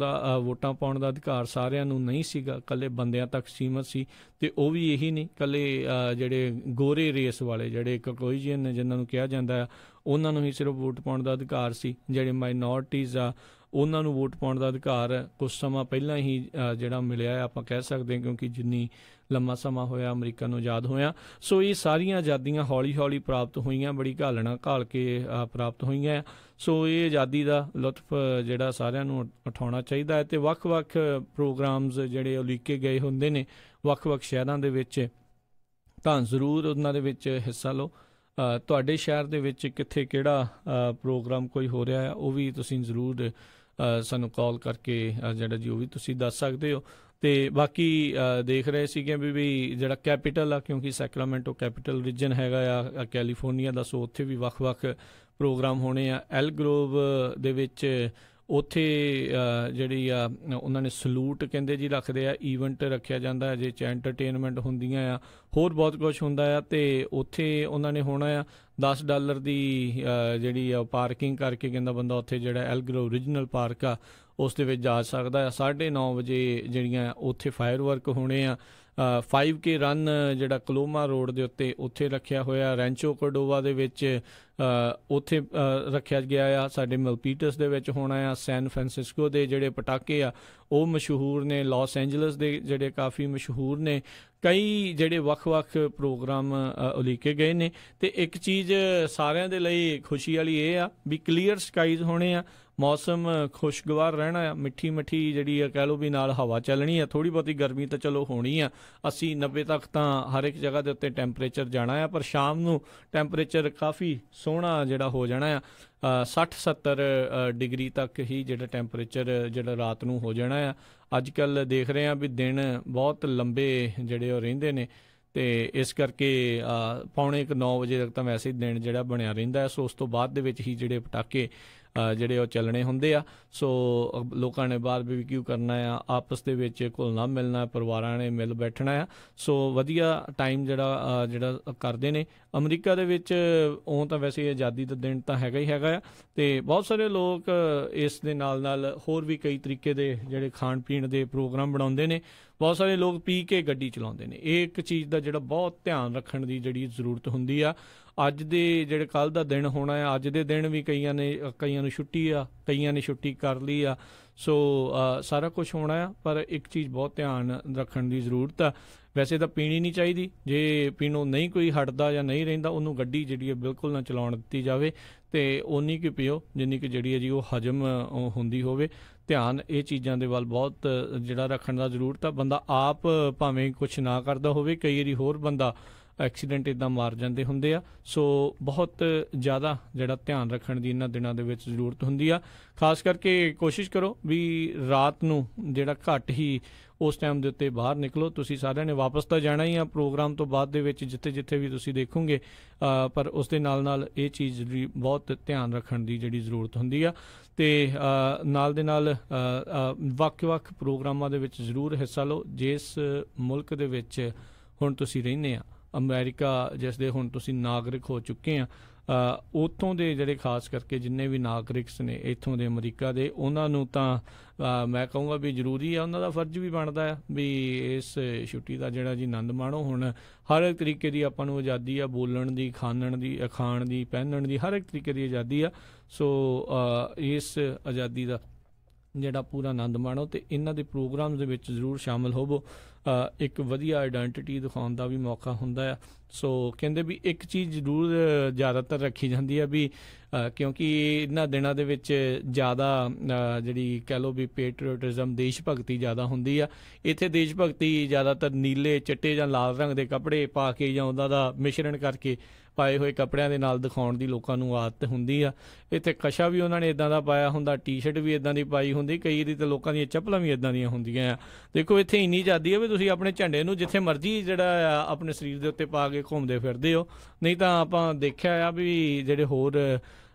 ਦਾ ਅਧਿਕਾਰ ਸਾਰਿਆਂ ਨੂੰ ਨਹੀਂ ਸੀਗਾ, ਇਕੱਲੇ ਬੰਦਿਆਂ ਤੱਕ ਸੀਮਤ ਸੀ। ਅਤੇ ਉਹ ਵੀ ਇਹੀ ਨਹੀਂ, ਇਕੱਲੇ ਜਿਹੜੇ ਗੋਰੇ ਰੇਸ ਵਾਲੇ ਜਿਹੜੇ ਕਕੋਇਜੀਅਨ ਨੇ ਜਿਹਨਾਂ ਨੂੰ ਕਿਹਾ ਜਾਂਦਾ ਆ, ਉਹਨਾਂ ਨੂੰ ਹੀ ਸਿਰਫ ਵੋਟ ਪਾਉਣ ਦਾ ਅਧਿਕਾਰ ਸੀ। ਜਿਹੜੇ ਮਾਈਨੋਰਟੀਜ਼ ਆ ਉਹਨਾਂ ਨੂੰ ਵੋਟ ਪਾਉਣ ਦਾ ਅਧਿਕਾਰ ਕੁਛ ਸਮਾਂ ਪਹਿਲਾਂ ਹੀ ਜਿਹੜਾ ਮਿਲਿਆ ਆਪਾਂ ਕਹਿ ਸਕਦੇ ਹਾਂ, ਕਿਉਂਕਿ ਜਿੰਨੀ ਲੰਮਾ ਸਮਾਂ ਹੋਇਆ ਅਮਰੀਕਾ ਨੂੰ ਆਜ਼ਾਦ ਹੋਇਆ। ਸੋ ਇਹ ਸਾਰੀਆਂ ਆਜ਼ਾਦੀਆਂ ਹੌਲੀ ਹੌਲੀ ਪ੍ਰਾਪਤ ਹੋਈਆਂ, ਬੜੀ ਘਾਲ ਕੇ ਪ੍ਰਾਪਤ ਹੋਈਆਂ। ਸੋ ਇਹ ਆਜ਼ਾਦੀ ਦਾ ਲੁਤਫ ਜਿਹੜਾ ਸਾਰਿਆਂ ਨੂੰ ਉਠਾਉਣਾ ਚਾਹੀਦਾ ਹੈ, ਅਤੇ ਵੱਖ-ਵੱਖ ਪ੍ਰੋਗਰਾਮਸ ਜਿਹੜੇ ਉਲੀਕੇ ਗਏ ਹੁੰਦੇ ਨੇ ਵੱਖ-ਵੱਖ ਸ਼ਹਿਰਾਂ ਦੇ ਵਿੱਚ, ਤਾਂ ਜ਼ਰੂਰ ਉਹਨਾਂ ਦੇ ਵਿੱਚ ਹਿੱਸਾ ਲਓ। ਤੁਹਾਡੇ ਸ਼ਹਿਰ ਦੇ ਵਿੱਚ ਕਿੱਥੇ ਕਿਹੜਾ ਪ੍ਰੋਗਰਾਮ ਕੋਈ ਹੋ ਰਿਹਾ ਆ, ਉਹ ਵੀ ਤੁਸੀਂ ਜ਼ਰੂਰ ਸਾਨੂੰ ਕਾਲ ਕਰਕੇ ਜਿਹੜਾ ਜੀ ਉਹ ਵੀ ਤੁਸੀਂ ਦੱਸ ਸਕਦੇ ਹੋ। ਅਤੇ ਬਾਕੀ ਦੇਖ ਰਹੇ ਸੀਗੇ ਵੀ ਜਿਹੜਾ ਕੈਪੀਟਲ ਆ, ਕਿਉਂਕਿ ਸੈਕਰਾਮੈਂਟੋ ਕੈਪੀਟਲ ਰੀਜਨ ਹੈਗਾ ਆ ਕੈਲੀਫੋਰਨੀਆ ਦਾ, ਸੋ ਉੱਥੇ ਵੀ ਵੱਖ-ਵੱਖ ਪ੍ਰੋਗਰਾਮ ਹੋਣੇ ਆ। ਐਲ ਗਰੋਵ ਦੇ ਵਿੱਚ ਉੱਥੇ ਜਿਹੜੀ ਆ ਉਹਨਾਂ ਨੇ ਸਲੂਟ ਕਹਿੰਦੇ ਜੀ ਰੱਖਦੇ ਆ, ਈਵੈਂਟ ਰੱਖਿਆ ਜਾਂਦਾ ਜੇ 'ਚ ਐਂਟਰਟੇਨਮੈਂਟ ਹੁੰਦੀਆਂ ਆ, ਹੋਰ ਬਹੁਤ ਕੁਛ ਹੁੰਦਾ ਆ। ਅਤੇ ਉੱਥੇ ਉਹਨਾਂ ਨੇ ਹੋਣਾ ਆ $10 ਦੀ ਜਿਹੜੀ ਆ ਪਾਰਕਿੰਗ ਕਰਕੇ, ਕਹਿੰਦਾ ਬੰਦਾ ਉੱਥੇ ਜਿਹੜਾ ਐਲ ਗਰੋਵ ਓਰੀਜਨਲ ਪਾਰਕ ਆ ਉਸ ਦੇ ਵਿੱਚ ਜਾ ਸਕਦਾ ਆ। 9:30 ਵਜੇ ਜਿਹੜੀਆਂ ਉੱਥੇ ਫਾਇਰ ਵਰਕ ਹੋਣੇ ਆ। 5K ਰਨ ਜਿਹੜਾ ਕਲੋਮਾ ਰੋਡ ਦੇ ਉੱਤੇ ਉੱਥੇ ਰੱਖਿਆ ਹੋਇਆ। ਰੈਂਚੋ ਕੋਰਡੋਵਾ ਦੇ ਵਿੱਚ ਉੱਥੇ ਰੱਖਿਆ ਗਿਆ ਆ। ਸਾਡੇ ਮਿਲਪੀਟਸ ਦੇ ਵਿੱਚ ਹੋਣਾ ਆ। ਸੈਨ ਫਰਾਂਸਿਸਕੋ ਦੇ ਜਿਹੜੇ ਪਟਾਕੇ ਆ ਉਹ ਮਸ਼ਹੂਰ ਨੇ। ਲਾਸ ਐਂਜਲਸ ਦੇ ਜਿਹੜੇ ਕਾਫੀ ਮਸ਼ਹੂਰ ਨੇ। ਕਈ ਜਿਹੜੇ ਵੱਖ-ਵੱਖ ਪ੍ਰੋਗਰਾਮ ਉਲੀਕੇ ਗਏ ਨੇ। ਅਤੇ ਇੱਕ ਚੀਜ਼ ਸਾਰਿਆਂ ਦੇ ਲਈ ਖੁਸ਼ੀ ਵਾਲੀ ਇਹ ਆ ਵੀ ਕਲੀਅਰ ਸਕਾਈਜ਼ ਹੋਣੇ ਆ, ਮੌਸਮ ਖੁਸ਼ਗਵਾਰ ਰਹਿਣਾ ਆ, ਮਿੱਠੀ ਮਿੱਠੀ ਜਿਹੜੀ ਆ ਕਹਿ ਲਓ ਵੀ ਨਾਲ ਹਵਾ ਚੱਲਣੀ ਆ। ਥੋੜ੍ਹੀ ਬਹੁਤੀ ਗਰਮੀ ਤਾਂ ਚਲੋ ਹੋਣੀ ਆ, 80-90 ਤੱਕ ਤਾਂ ਹਰ ਇੱਕ ਜਗ੍ਹਾ ਦੇ ਉੱਤੇ ਟੈਂਪਰੇਚਰ ਜਾਣਾ ਆ, ਪਰ ਸ਼ਾਮ ਨੂੰ ਟੈਂਪਰੇਚਰ ਕਾਫੀ ਸੋਹਣਾ ਜਿਹੜਾ ਹੋ ਜਾਣਾ ਆ। 60-70 ਡਿਗਰੀ ਤੱਕ ਹੀ ਜਿਹੜਾ ਟੈਂਪਰੇਚਰ ਜਿਹੜਾ ਰਾਤ ਨੂੰ ਹੋ ਜਾਣਾ ਆ। ਅੱਜ ਕੱਲ੍ਹ ਦੇਖ ਰਹੇ ਹਾਂ ਵੀ ਦਿਨ ਬਹੁਤ ਲੰਬੇ ਜਿਹੜੇ ਉਹ ਰਹਿੰਦੇ ਨੇ, ਅਤੇ ਇਸ ਕਰਕੇ 8:45-9 ਵਜੇ ਤੱਕ ਤਾਂ ਵੈਸੇ ਹੀ ਦਿਨ ਜਿਹੜਾ ਬਣਿਆ ਰਹਿੰਦਾ ਹੈ। ਸੋ ਉਸ ਤੋਂ ਬਾਅਦ ਦੇ ਵਿੱਚ ਹੀ ਜਿਹੜੇ ਪਟਾਕੇ ਜਿਹੜੇ ਉਹ ਚੱਲਣੇ ਹੁੰਦੇ ਆ। ਸੋ ਲੋਕਾਂ ਨੇ ਬਾਹਰ BBQ ਕਰਨਾ ਆ, ਆਪਸ ਦੇ ਵਿੱਚ ਘੁਲਣਾ ਮਿਲਣਾ, ਪਰਿਵਾਰਾਂ ਨੇ ਮਿਲ ਬੈਠਣਾ ਆ। ਸੋ ਵਧੀਆ ਟਾਈਮ ਜਿਹੜਾ ਕਰਦੇ ਨੇ। ਅਮਰੀਕਾ ਦੇ ਵਿੱਚ ਉਹ ਤਾਂ ਵੈਸੇ ਆਜ਼ਾਦੀ ਦਾ ਦਿਨ ਤਾਂ ਹੈਗਾ ਹੀ ਹੈਗਾ ਆ, ਅਤੇ ਬਹੁਤ ਸਾਰੇ ਲੋਕ ਇਸ ਦੇ ਨਾਲ ਹੋਰ ਵੀ ਕਈ ਤਰੀਕੇ ਦੇ ਜਿਹੜੇ ਖਾਣ ਪੀਣ ਦੇ ਪ੍ਰੋਗਰਾਮ ਬਣਾਉਂਦੇ ਨੇ। ਬਹੁਤ ਸਾਰੇ ਲੋਕ ਪੀ ਕੇ ਗੱਡੀ ਚਲਾਉਂਦੇ ਨੇ। ਇਹ ਇੱਕ ਚੀਜ਼ ਦਾ ਜਿਹੜਾ ਬਹੁਤ ਧਿਆਨ ਰੱਖਣ ਦੀ ਜਿਹੜੀ ਜ਼ਰੂਰਤ ਹੁੰਦੀ ਆ। ਅੱਜ ਦੇ ਜਿਹੜੇ ਕੱਲ੍ਹ ਦਾ ਦਿਨ ਹੋਣਾ ਆ, ਅੱਜ ਦੇ ਦਿਨ ਵੀ ਕਈਆਂ ਨੂੰ ਛੁੱਟੀ ਆ, ਕਈਆਂ ਨੇ ਛੁੱਟੀ ਕਰ ਲਈ ਆ। ਸੋ ਸਾਰਾ ਕੁਛ ਹੋਣਾ ਆ, ਪਰ ਇੱਕ ਚੀਜ਼ ਬਹੁਤ ਧਿਆਨ ਰੱਖਣ ਦੀ ਜ਼ਰੂਰਤ ਆ। ਵੈਸੇ ਤਾਂ ਪੀਣੀ ਨਹੀਂ ਚਾਹੀਦੀ। ਜੇ ਪੀਣੋਂ ਨਹੀਂ ਕੋਈ ਹਟਦਾ ਜਾਂ ਨਹੀਂ ਰਹਿੰਦਾ, ਉਹਨੂੰ ਗੱਡੀ ਜਿਹੜੀ ਹੈ ਬਿਲਕੁਲ ਨਾ ਚਲਾਉਣ ਦਿੱਤੀ ਜਾਵੇ, ਅਤੇ ਓਨੀ ਕੁ ਪੀਓ ਜਿੰਨੀ ਕੁ ਜਿਹੜੀ ਹੈ ਜੀ ਉਹ ਹਜ਼ਮ ਹੁੰਦੀ ਹੋਵੇ। ਧਿਆਨ ਇਹ ਚੀਜ਼ਾਂ ਦੇ ਵੱਲ ਬਹੁਤ ਜਿਹੜਾ ਰੱਖਣ ਦਾ ਜ਼ਰੂਰਤ ਆ। ਬੰਦਾ ਆਪ ਭਾਵੇਂ ਕੁਛ ਨਾ ਕਰਦਾ ਹੋਵੇ, ਕਈ ਵਾਰੀ ਹੋਰ ਬੰਦਾ ਐਕਸੀਡੈਂਟ ਇੱਦਾਂ ਮਾਰ ਜਾਂਦੇ ਹੁੰਦੇ ਆ। ਸੋ ਬਹੁਤ ਜ਼ਿਆਦਾ ਜਿਹੜਾ ਧਿਆਨ ਰੱਖਣ ਦੀ ਇਹਨਾਂ ਦਿਨਾਂ ਦੇ ਵਿੱਚ ਜ਼ਰੂਰਤ ਹੁੰਦੀ ਆ। ਖਾਸ ਕਰਕੇ ਕੋਸ਼ਿਸ਼ ਕਰੋ ਵੀ ਰਾਤ ਨੂੰ ਜਿਹੜਾ ਘੱਟ ਹੀ ਉਸ ਟਾਈਮ ਦੇ ਉੱਤੇ ਬਾਹਰ ਨਿਕਲੋ। ਤੁਸੀਂ ਸਾਰਿਆਂ ਨੇ ਵਾਪਸ ਤਾਂ ਜਾਣਾ ਹੀ ਆ ਪ੍ਰੋਗਰਾਮ ਤੋਂ ਬਾਅਦ ਦੇ ਵਿੱਚ, ਜਿੱਥੇ ਵੀ ਤੁਸੀਂ ਦੇਖੋਗੇ, ਪਰ ਉਸ ਦੇ ਨਾਲ ਇਹ ਚੀਜ਼ ਵੀ ਬਹੁਤ ਧਿਆਨ ਰੱਖਣ ਦੀ ਜਿਹੜੀ ਜ਼ਰੂਰਤ ਹੁੰਦੀ ਆ। ਅਤੇ ਨਾਲ ਦੇ ਨਾਲ ਵੱਖ-ਵੱਖ ਪ੍ਰੋਗਰਾਮਾਂ ਦੇ ਵਿੱਚ ਜ਼ਰੂਰ ਹਿੱਸਾ ਲਓ। ਜਿਸ ਮੁਲਕ ਦੇ ਵਿੱਚ ਹੁਣ ਤੁਸੀਂ ਰਹਿੰਦੇ ਆ, ਅਮਰੀਕਾ ਜਿਸ ਦੇ ਹੁਣ ਤੁਸੀਂ ਨਾਗਰਿਕ ਹੋ ਚੁੱਕੇ ਆ, ਉੱਥੋਂ ਦੇ ਜਿਹੜੇ ਖਾਸ ਕਰਕੇ ਜਿੰਨੇ ਵੀ ਨਾਗਰਿਕਸ ਨੇ ਇੱਥੋਂ ਦੇ ਅਮਰੀਕਾ ਦੇ, ਉਹਨਾਂ ਨੂੰ ਤਾਂ ਮੈਂ ਕਹੂੰਗਾ ਵੀ ਜ਼ਰੂਰੀ ਆ, ਉਹਨਾਂ ਦਾ ਫਰਜ਼ ਵੀ ਬਣਦਾ ਆ ਵੀ ਇਸ ਛੁੱਟੀ ਦਾ ਜਿਹੜਾ ਜੀ ਆਨੰਦ ਮਾਣੋ। ਹੁਣ ਹਰ ਇੱਕ ਤਰੀਕੇ ਦੀ ਆਪਾਂ ਨੂੰ ਆਜ਼ਾਦੀ ਆ, ਬੋਲਣ ਦੀ, ਖਾਣ ਦੀ, ਪਹਿਨਣ ਦੀ, ਹਰ ਇੱਕ ਤਰੀਕੇ ਦੀ ਆਜ਼ਾਦੀ ਆ। ਸੋ ਇਸ ਆਜ਼ਾਦੀ ਦਾ ਜਿਹੜਾ ਪੂਰਾ ਆਨੰਦ ਮਾਣੋ, ਅਤੇ ਇਹਨਾਂ ਦੇ ਪ੍ਰੋਗਰਾਮ ਦੇ ਵਿੱਚ ਜ਼ਰੂਰ ਸ਼ਾਮਿਲ ਹੋਵੋ। ਇੱਕ ਵਧੀਆ ਆਈਡੈਂਟਿਟੀ ਦਿਖਾਉਣ ਦਾ ਵੀ ਮੌਕਾ ਹੁੰਦਾ ਆ। ਸੋ ਕਹਿੰਦੇ ਵੀ ਇੱਕ ਚੀਜ਼ ਜ਼ਰੂਰ ਜ਼ਿਆਦਾਤਰ ਰੱਖੀ ਜਾਂਦੀ ਆ ਵੀ ਕਿਉਂਕਿ ਇਹਨਾਂ ਦਿਨਾਂ ਦੇ ਵਿੱਚ ਜ਼ਿਆਦਾ ਜਿਹੜੀ ਕਹਿ ਲਓ ਵੀ ਪੈਟਰੀਓਟਿਜ਼ਮ, ਦੇਸ਼ ਭਗਤੀ ਜ਼ਿਆਦਾ ਹੁੰਦੀ ਆ। ਇੱਥੇ ਦੇਸ਼ ਭਗਤੀ ਜ਼ਿਆਦਾਤਰ ਨੀਲੇ, ਚਿੱਟੇ ਜਾਂ ਲਾਲ ਰੰਗ ਦੇ ਕੱਪੜੇ ਪਾ ਕੇ ਜਾਂ ਉਹਨਾਂ ਦਾ ਮਿਸ਼ਰਣ ਕਰਕੇ ਪਾਏ ਹੋਏ ਕੱਪੜਿਆਂ ਦੇ ਨਾਲ ਦਿਖਾਉਣ ਦੀ ਲੋਕਾਂ ਨੂੰ ਆਦਤ ਹੁੰਦੀ ਆ। ਇੱਥੇ ਕਸ਼ਾ ਵੀ ਉਹਨਾਂ ਨੇ ਇੱਦਾਂ ਦਾ ਪਾਇਆ ਹੁੰਦਾ, ਟੀ-ਸ਼ਰਟ ਵੀ ਇੱਦਾਂ ਦੀ ਪਾਈ ਹੁੰਦੀ, ਕਈ ਦੀ ਤਾਂ ਲੋਕਾਂ ਦੀਆਂ ਚੱਪਲਾਂ ਵੀ ਇੱਦਾਂ ਦੀਆਂ ਹੁੰਦੀਆਂ ਆ। ਦੇਖੋ ਇੱਥੇ ਇੰਨੀ ਆਜ਼ਾਦੀ ਆ ਵੀ ਤੁਸੀਂ ਆਪਣੇ ਝੰਡੇ ਨੂੰ ਜਿੱਥੇ ਮਰਜ਼ੀ ਜਿਹੜਾ ਆ ਆਪਣੇ ਸਰੀਰ ਦੇ ਉੱਤੇ ਪਾ ਕੇ ਘੁੰਮਦੇ ਫਿਰਦੇ ਹੋ। ਨਹੀਂ ਤਾਂ ਆਪਾਂ ਦੇਖਿਆ ਆ ਵੀ ਜਿਹੜੇ ਹੋਰ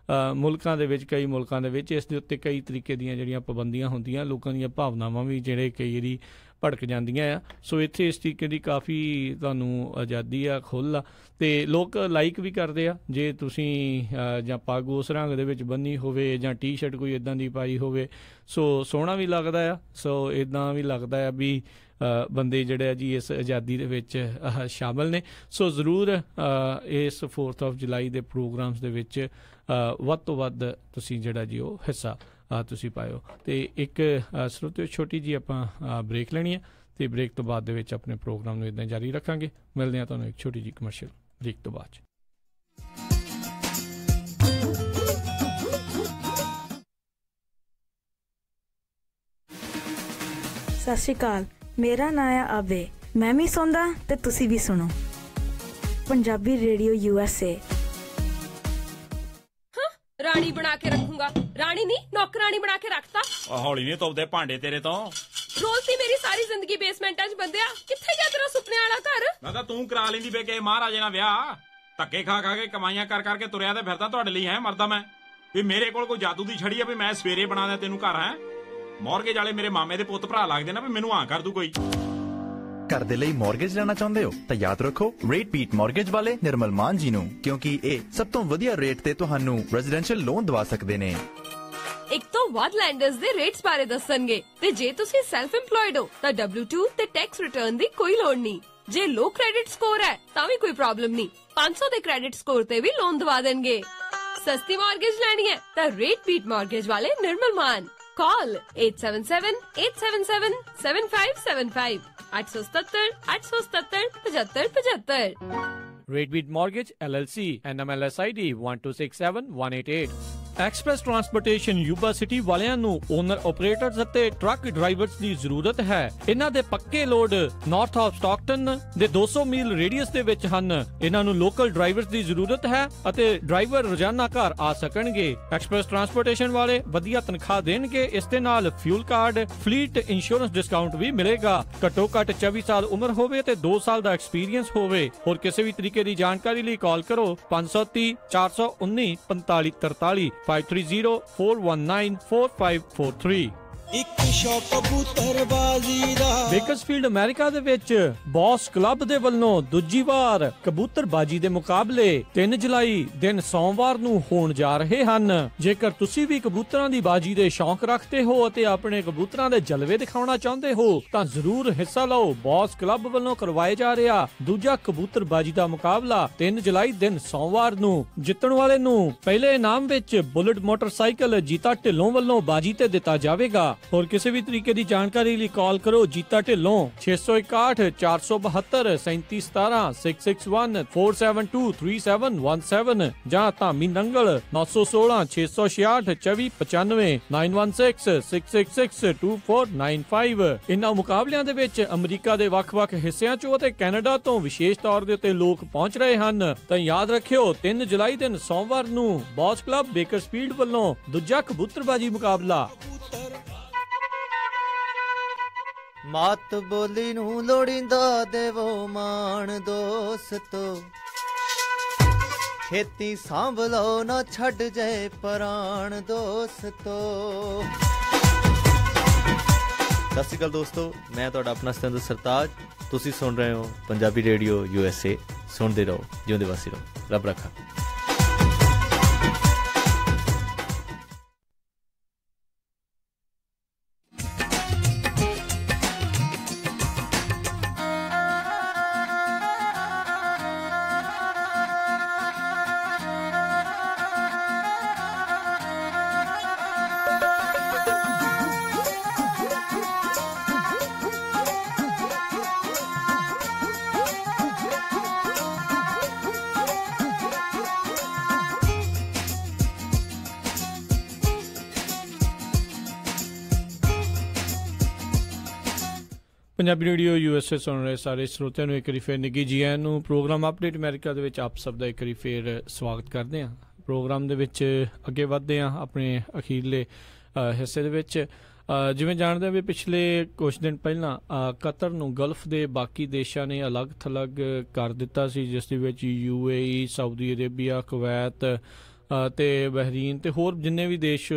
ਮੁਲਕਾਂ ਦੇ ਵਿੱਚ, ਕਈ ਮੁਲਕਾਂ ਦੇ ਵਿੱਚ ਇਸ ਦੇ ਉੱਤੇ ਕਈ ਤਰੀਕੇ ਦੀਆਂ ਜਿਹੜੀਆਂ ਪਾਬੰਦੀਆਂ ਹੁੰਦੀਆਂ, ਲੋਕਾਂ ਦੀਆਂ ਭਾਵਨਾਵਾਂ ਵੀ ਜਿਹੜੇ ਕਈ ਵਾਰੀ ਭੜਕ ਜਾਂਦੀਆਂ ਆ। ਸੋ ਇੱਥੇ ਇਸ ਤਰੀਕੇ ਦੀ ਕਾਫੀ ਤੁਹਾਨੂੰ ਆਜ਼ਾਦੀ ਆ, ਖੁੱਲ੍ਹ ਆ, ਅਤੇ ਲੋਕ ਲਾਈਕ ਵੀ ਕਰਦੇ ਆ। ਜੇ ਤੁਸੀਂ ਜਾਂ ਪੱਗ ਉਸ ਰੰਗ ਦੇ ਵਿੱਚ ਬੰਨੀ ਹੋਵੇ ਜਾਂ ਟੀ-ਸ਼ਰਟ ਕੋਈ ਇੱਦਾਂ ਦੀ ਪਾਈ ਹੋਵੇ, ਸੋ ਸੋਹਣਾ ਵੀ ਲੱਗਦਾ ਆ। ਸੋ ਇੱਦਾਂ ਵੀ ਲੱਗਦਾ ਆ ਵੀ ਬੰਦੇ ਜਿਹੜੇ ਆ ਜੀ ਇਸ ਆਜ਼ਾਦੀ ਦੇ ਵਿੱਚ ਸ਼ਾਮਿਲ ਨੇ। ਸੋ ਜ਼ਰੂਰ ਇਸ 4th of July ਦੇ ਪ੍ਰੋਗਰਾਮਸ ਦੇ ਵਿੱਚ ਵੱਧ ਤੋਂ ਵੱਧ ਤੁਸੀਂ ਜਿਹੜਾ ਜੀ ਉਹ ਹਿੱਸਾ ਤੁਸੀਂ ਪਾਇਓ। ਅਤੇ ਇੱਕ ਸਰੋਤਿਓ ਛੋਟੀ ਜਿਹੀ ਆਪਾਂ ਬ੍ਰੇਕ ਲੈਣੀ ਹੈ, ਅਤੇ ਬ੍ਰੇਕ ਤੋਂ ਬਾਅਦ ਦੇ ਵਿੱਚ ਆਪਣੇ ਪ੍ਰੋਗਰਾਮ ਨੂੰ ਇੱਦਾਂ ਜਾਰੀ ਰੱਖਾਂਗੇ। ਮਿਲਦੇ ਹਾਂ ਤੁਹਾਨੂੰ ਇੱਕ ਛੋਟੀ ਜਿਹੀ ਕਮਰਸ਼ੀਅਲ ਬ੍ਰੇਕ ਤੋਂ ਬਾਅਦ 'ਚ। ਸਤਿ ਸ਼੍ਰੀ ਅਕਾਲ, ਮੇਰਾ ਨਾਂ ਆ ਆਬੇ। ਮੈਂ ਵੀ ਸੁਣਦਾ ਤੇ ਤੁਸੀਂ ਵੀ ਸੁਣੋ ਪੰਜਾਬੀ ਰੇਡੀਓ USA। ਰਾਣੀ ਬਣਾ ਕੇ ਰੱਖੂੰਗਾ, ਰਾਣੀ ਨਹੀਂ ਨੌਕਰਾਣੀ ਬਣਾ ਕੇ ਰੱਖਤਾ। ਹੌਲੀ ਨਹੀਂ ਤੋਪਦੇ ਭਾਂਡੇ ਤੇਰੇ ਤੋਂ। ਰੋਲਤੀ ਮੇਰੀ ਸਾਰੀ ਜ਼ਿੰਦਗੀ ਬੇਸਮੈਂਟਾਂ 'ਚ ਬੰਦਿਆ। ਕਿੱਥੇ ਗਿਆ ਤੇਰਾ ਸੁਪਨੇ ਵਾਲਾ ਘਰ? ਮੈਂ ਤਾਂ ਤੂੰ ਕਰਾ ਲੈਂਦੀ ਵੇ ਕਿ ਮਹਾਰਾਜੇ ਨਾਲ ਵਿਆਹ। ਧੱਕੇ ਖਾ ਕੇ ਕਮਾਈਆਂ ਕਰ ਕਰਕੇ ਤੁਰਿਆ ਤੇ ਫਿਰਦਾ ਤੁਹਾਡੇ ਲਈ ਹੈ ਮਰਦਾ ਮੈਂ। ਵੀ ਮੇਰੇ ਕੋਲ ਕੋਈ ਜਾਦੂ ਦੀ ਛੜੀ ਆ ਵੀ ਮੈਂ ਸਵੇਰੇ ਬਣਾ ਦਿਆਂ ਤੈਨੂੰ ਘਰ ਹੈ। ਮੌਰਗੇਜ ਵਾਲੇ ਮੇਰੇ ਮਾਮੇ ਦੇ ਪੁੱਤ ਭਰਾ ਲੱਗਦੇ ਨਾ ਵੀ ਮੈਨੂੰ ਹਾਂ ਕਰ ਦੂ ਕੋਈ। ਘਰ ਦੇ ਲਈ ਮੌਰਗੇਜ ਲੈਣਾ ਚਾਹੁੰਦੇ ਹੋ ਤਾਂ ਯਾਦ ਰੱਖੋ ਰੇਟ ਬੀਟ ਮੌਰਗੇਜ ਵਾਲੇ ਨਿਰਮਲ ਮਾਨ ਜੀ ਨੂੰ, ਕਿਉਂਕਿ ਇਹ ਸਭ ਤੋਂ ਵਧੀਆ ਰੇਟ ਤੇ ਤੁਹਾਨੂੰ ਰੈਜ਼ੀਡੈਂਸ਼ੀਅਲ ਲੋਨ ਦਵਾ ਸਕਦੇ ਨੇ। ਇੱਕ ਤੋਂ ਵੱਧ ਲੈਂਡਰਸ ਦੇ ਰੇਟਸ ਬਾਰੇ ਦੱਸਣਗੇ, ਤੇ ਜੇ ਤੁਸੀਂ ਸੈਲਫ ਇੰਪਲੋਇਡ ਹੋ ਤਾਂ W2 ਤੇ ਟੈਕਸ ਰਿਟਰਨ ਦੀ ਕੋਈ ਲੋੜ ਨਹੀਂ। ਜੇ ਲੋ ਕ੍ਰੈਡਿਟ ਸਕੋਰ ਹੈ ਤਾਂ ਵੀ ਕੋਈ ਪ੍ਰੋਬਲਮ ਨਹੀਂ, 500 ਦੇ ਕ੍ਰੈਡਿਟ ਸਕੋਰ ਤੇ ਵੀ ਲੋਨ ਦਵਾ ਦੇਣਗੇ। ਸਸਤੀ ਮੌਰਗੇਜ ਲੈਣੀ ਹੈ ਤਾਂ ਰੇਟ ਬੀਟ ਮੌਰਗੇਜ ਵਾਲੇ ਨਿਰਮਲ ਮਾਨ। Call 877-877-7575 877-877-7575। Rate Beat Mortgage LLC NMLS ID 1267188। Express transportation Yuba city ਵਾਲਿਆਂ ਨੂੰ ਓਨਰ ਆਪਰੇਟਰਸ ਅਤੇ ਟਰੱਕ ਡਰਾਈਵਰਸ ਦੀ ਜ਼ਰੂਰਤ ਹੈ। ਇਹਨਾਂ ਦੇ ਪੱਕੇ ਲੋਡ ਨਾਰਥ ਆਫ ਸਟਾਕਟਨ ਦੇ 200 ਮੀਲ ਰੇਡੀਅਸ ਦੇ ਵਿੱਚ ਹਨ। ਇਹਨਾਂ ਨੂੰ ਲੋਕਲ ਡਰਾਈਵਰਸ ਦੀ ਜ਼ਰੂਰਤ ਹੈ ਅਤੇ ਡਰਾਈਵਰ ਰੋਜ਼ਾਨਾ ਘਰ ਆ ਸਕਣਗੇ। ਐਕਸਪ੍ਰੈਸ ਟਰਾਂਸਪੋਰਟੇਸ਼ਨ ਵਾਲੇ ਵਧੀਆ ਤਨਖਾਹ ਦੇਣਗੇ। ਇਸ ਦੇ ਨਾਲ fuel card, fleet insurance discount ਵੀ ਮਿਲੇਗਾ। ਘੱਟੋ ਘੱਟ 24 ਸਾਲ ਉਮਰ ਹੋਵੇ ਤੇ 2 ਸਾਲ ਦਾ ਐਕਸਪੀਰੀਅੰਸ ਹੋਵੇ। ਹੋਰ ਕਿਸੇ ਵੀ ਤਰੀਕੇ ਦੀ ਜਾਣਕਾਰੀ ਲਈ ਕਾਲ ਕਰੋ 530 419 4543 530-419-4543। ਇੱਕ ਸ਼ੌਕ ਕਬੂਤਰਬਾਜ਼ੀ ਦਾ ਬੇਕਰਸਫੀਲਡ ਅਮਰੀਕਾ ਦੇ ਵਿੱਚ ਬੌਸ ਕਲੱਬ ਦੇ ਵੱਲੋਂ ਦੂਜੀ ਵਾਰ ਕਬੂਤਰਬਾਜ਼ੀ ਦੇ ਮੁਕਾਬਲੇ 3 ਜੁਲਾਈ ਦਿਨ ਸੋਮਵਾਰ ਨੂੰ ਹੋਣ ਜਾ ਰਹੇ ਹਨ। ਜੇਕਰ ਤੁਸੀਂ ਵੀ ਕਬੂਤਰਾਂ ਦੀ ਬਾਜੀ ਦੇ ਸ਼ੌਂਕ ਰੱਖਦੇ ਹੋ ਅਤੇ ਆਪਣੇ ਕਬੂਤਰਾਂ ਦੇ ਜਲਵੇ ਦਿਖਾਉਣਾ ਚਾਹੁੰਦੇ ਹੋ ਤਾਂ ਜ਼ਰੂਰ ਹਿੱਸਾ ਲਓ। ਬੌਸ ਕਲੱਬ ਵੱਲੋਂ ਕਰਵਾਏ ਜਾ ਰਿਹਾ ਦੂਜਾ ਕਬੂਤਰਬਾਜੀ ਦਾ ਮੁਕਾਬਲਾ 3 ਜੁਲਾਈ ਦਿਨ ਸੋਮਵਾਰ ਨੂੰ। ਜਿੱਤਣ ਵਾਲੇ ਨੂੰ ਪਹਿਲੇ ਇਨਾਮ ਵਿੱਚ ਬੁਲਟ ਮੋਟਰਸਾਈਕਲ ਜੀਤਾ ਢਿੱਲੋਂ ਵੱਲੋਂ ਬਾਜੀ ਤੇ ਦਿੱਤਾ ਜਾਵੇਗਾ। ਹੋਰ ਕਿਸੇ ਵੀ ਤਰੀਕੇ ਦੀ ਜਾਣਕਾਰੀ ਲਈ ਕਾਲ ਕਰੋ ਜੀਤਾ ਢਿੱਲੋਂ 661-472-3717 661-472-3717 ਜਾਂ ਧਾਮੀ ਨੰਗਲ 916-666-2495 9166662495। ਇਨ੍ਹਾਂ ਮੁਕਾਬਲਿਆਂ ਦੇ ਵਿੱਚ ਅਮਰੀਕਾ ਦੇ ਵੱਖ-ਵੱਖ ਹਿੱਸਿਆਂ ਚੋਂ ਅਤੇ ਕੈਨੇਡਾ ਤੋਂ ਵਿਸ਼ੇਸ਼ ਤੌਰ ਦੇ ਉੱਤੇ ਲੋਕ ਪਹੁੰਚ ਰਹੇ ਹਨ। ਤਾਂ ਯਾਦ ਰੱਖਿਓ 3 ਜੁਲਾਈ ਦਿਨ ਸੋਮਵਾਰ ਨੂੰ ਬੌਸ ਕਲੱਬ ਬੇਕਰਸਫੀਲਡ ਵੱਲੋਂ ਦੂਜਾ ਕਬੂਤਰਬਾਜੀ ਮੁਕਾਬਲਾ। ਮਾਤ ਬੋਲੀ ਨੂੰ ਲੋੜੀਂਦਾ ਦੇਵੋ ਮਾਣ ਦੋਸਤੋ, ਖੇਤੀ ਸਾਂਭ ਲਓ ਨਾ ਛੱਡ ਜਾਏ ਪ੍ਰਾਣ ਦੋਸਤੋ। ਸਤਿ ਸ਼੍ਰੀ ਅਕਾਲ ਦੋਸਤੋ, ਮੈਂ ਤੁਹਾਡਾ ਆਪਣਾ ਸਤਿੰਦਰ ਸਰਤਾਜ। ਤੁਸੀਂ ਸੁਣ ਰਹੇ ਹੋ ਪੰਜਾਬੀ ਰੇਡੀਓ USA। ਸੁਣਦੇ ਰਹੋ, ਜਿਉਂਦੇ ਵਾਸੀ ਰਹੋ, ਰੱਬ ਰੱਖਾ। ਪੰਜਾਬੀ ਰੇਡੀਓ USA ਸੁਣ ਰਹੇ ਸਾਰੇ ਸਰੋਤਿਆਂ ਨੂੰ ਇੱਕ ਵਾਰੀ ਫਿਰ ਨਿੱਘੀ ਜੀ ਆਇਆਂ ਨੂੰ। ਪ੍ਰੋਗਰਾਮ ਅਪਡੇਟ ਅਮਰੀਕਾ ਦੇ ਵਿੱਚ ਆਪ ਸਭ ਦਾ ਇੱਕ ਵਾਰੀ ਫਿਰ ਸਵਾਗਤ ਕਰਦੇ ਹਾਂ। ਪ੍ਰੋਗਰਾਮ ਦੇ ਵਿੱਚ ਅੱਗੇ ਵੱਧਦੇ ਹਾਂ ਆਪਣੇ ਅਖੀਰਲੇ ਹਿੱਸੇ ਦੇ ਵਿੱਚ। ਜਿਵੇਂ ਜਾਣਦੇ ਹਾਂ ਵੀ ਪਿਛਲੇ ਕੁਝ ਦਿਨ ਪਹਿਲਾਂ ਕਤਰ ਨੂੰ ਗਲਫ ਦੇ ਬਾਕੀ ਦੇਸ਼ਾਂ ਨੇ ਅਲੱਗ ਥਲੱਗ ਕਰ ਦਿੱਤਾ ਸੀ, ਜਿਸ ਦੇ ਵਿੱਚ UAE, ਸਾਊਦੀ ਅਰੇਬੀਆ, ਕੁਵੈਤ ਅਤੇ ਬਹਿਰੀਨ ਅਤੇ ਹੋਰ ਜਿੰਨੇ ਵੀ ਦੇਸ਼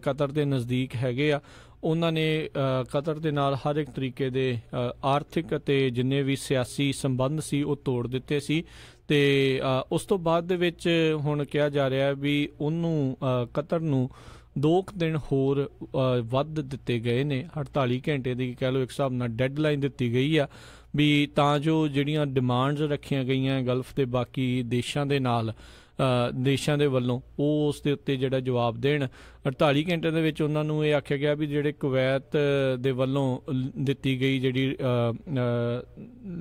ਕਤਰ ਦੇ ਨਜ਼ਦੀਕ ਹੈਗੇ ਆ, ਉਹਨਾਂ ਨੇ ਕਤਰ ਦੇ ਨਾਲ ਹਰ ਇੱਕ ਤਰੀਕੇ ਦੇ ਆਰਥਿਕ ਅਤੇ ਜਿੰਨੇ ਵੀ ਸਿਆਸੀ ਸੰਬੰਧ ਸੀ ਉਹ ਤੋੜ ਦਿੱਤੇ ਸੀ। ਅਤੇ ਉਸ ਤੋਂ ਬਾਅਦ ਦੇ ਵਿੱਚ ਹੁਣ ਕਿਹਾ ਜਾ ਰਿਹਾ ਵੀ ਉਹਨੂੰ ਕਤਰ ਨੂੰ 2 ਦਿਨ ਹੋਰ ਵੱਧ ਦਿੱਤੇ ਗਏ ਨੇ। 48 ਘੰਟੇ ਦੀ ਕਹਿ ਲਓ ਇੱਕ ਹਿਸਾਬ ਨਾਲ ਡੈਡਲਾਈਨ ਦਿੱਤੀ ਗਈ ਆ ਵੀ ਤਾਂ ਜੋ ਜਿਹੜੀਆਂ ਡਿਮਾਂਡਸ ਰੱਖੀਆਂ ਗਈਆਂ ਗਲਫ ਦੇ ਬਾਕੀ ਦੇਸ਼ਾਂ ਦੇ ਨਾਲ ਦੇਸ਼ਾਂ ਦੇ ਵੱਲੋਂ ਉਹ ਉਸ ਦੇ ਉੱਤੇ ਜਿਹੜਾ ਜਵਾਬ ਦੇਣ। 48 ਘੰਟੇ ਦੇ ਵਿੱਚ ਉਹਨਾਂ ਨੂੰ ਇਹ ਆਖਿਆ ਗਿਆ ਵੀ ਜਿਹੜੇ ਕੁਵੈਤ ਦੇ ਵੱਲੋਂ ਦਿੱਤੀ ਗਈ ਜਿਹੜੀ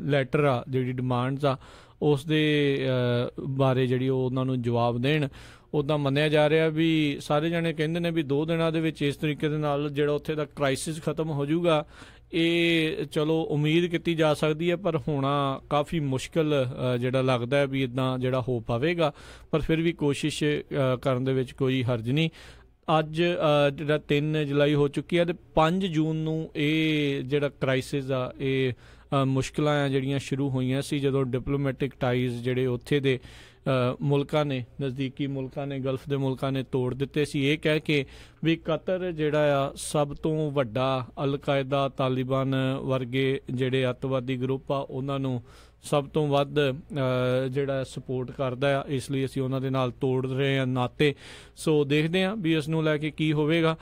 ਲੈਟਰ ਆ, ਜਿਹੜੀ ਡਿਮਾਂਡਸ ਆ, ਉਸ ਦੇ ਬਾਰੇ ਜਿਹੜੀ ਉਹ ਉਹਨਾਂ ਨੂੰ ਜਵਾਬ ਦੇਣ। ਉੱਦਾਂ ਮੰਨਿਆ ਜਾ ਰਿਹਾ ਵੀ ਸਾਰੇ ਜਣੇ ਕਹਿੰਦੇ ਨੇ ਵੀ 2 ਦਿਨਾਂ ਦੇ ਵਿੱਚ ਇਸ ਤਰੀਕੇ ਦੇ ਨਾਲ ਜਿਹੜਾ ਉੱਥੇ ਦਾ ਕ੍ਰਾਈਸਿਸ ਖਤਮ ਹੋ ਜਾਊਗਾ। ਇਹ ਚਲੋ ਉਮੀਦ ਕੀਤੀ ਜਾ ਸਕਦੀ ਹੈ, ਪਰ ਹੋਣਾ ਕਾਫੀ ਮੁਸ਼ਕਿਲ ਜਿਹੜਾ ਲੱਗਦਾ ਹੈ ਵੀ ਇੱਦਾਂ ਜਿਹੜਾ ਹੋ ਪਾਵੇਗਾ। ਪਰ ਫਿਰ ਵੀ ਕੋਸ਼ਿਸ਼ ਕਰਨ ਦੇ ਵਿੱਚ ਕੋਈ ਹਰਜ ਨਹੀਂ। ਅੱਜ ਜਿਹੜਾ 3 ਜੁਲਾਈ ਹੋ ਚੁੱਕੀ ਹੈ ਅਤੇ 5 ਜੂਨ ਨੂੰ ਇਹ ਜਿਹੜਾ ਕ੍ਰਾਈਸਿਸ ਆ, ਇਹ ਮੁਸ਼ਕਿਲਾਂ ਆ ਜਿਹੜੀਆਂ ਸ਼ੁਰੂ ਹੋਈਆਂ ਸੀ ਜਦੋਂ ਡਿਪਲੋਮੈਟਿਕ ਟਾਈਜ਼ ਜਿਹੜੇ ਉੱਥੇ ਦੇ ਮੁਲਕਾਂ ਨੇ, ਨਜ਼ਦੀਕੀ ਮੁਲਕਾਂ ਨੇ, ਗਲਫ ਦੇ ਮੁਲਕਾਂ ਨੇ ਤੋੜ ਦਿੱਤੇ ਸੀ, ਇਹ ਕਹਿ ਕੇ ਵੀ ਕਤਰ ਜਿਹੜਾ ਆ ਸਭ ਤੋਂ ਵੱਡਾ ਅਲ-ਕਾਇਦਾ, ਤਾਲਿਬਾਨ ਵਰਗੇ ਜਿਹੜੇ ਅੱਤਵਾਦੀ ਗਰੁੱਪ ਆ ਉਹਨਾਂ ਨੂੰ ਸਭ ਤੋਂ ਵੱਧ ਜਿਹੜਾ ਸਪੋਰਟ ਕਰਦਾ ਆ, ਇਸ ਲਈ ਅਸੀਂ ਉਹਨਾਂ ਦੇ ਨਾਲ ਤੋੜ ਰਹੇ ਹਾਂ ਨਾਤੇ। ਸੋ ਦੇਖਦੇ ਹਾਂ ਵੀ ਇਸ ਨੂੰ ਲੈ ਕੇ ਕੀ ਹੋਵੇਗਾ।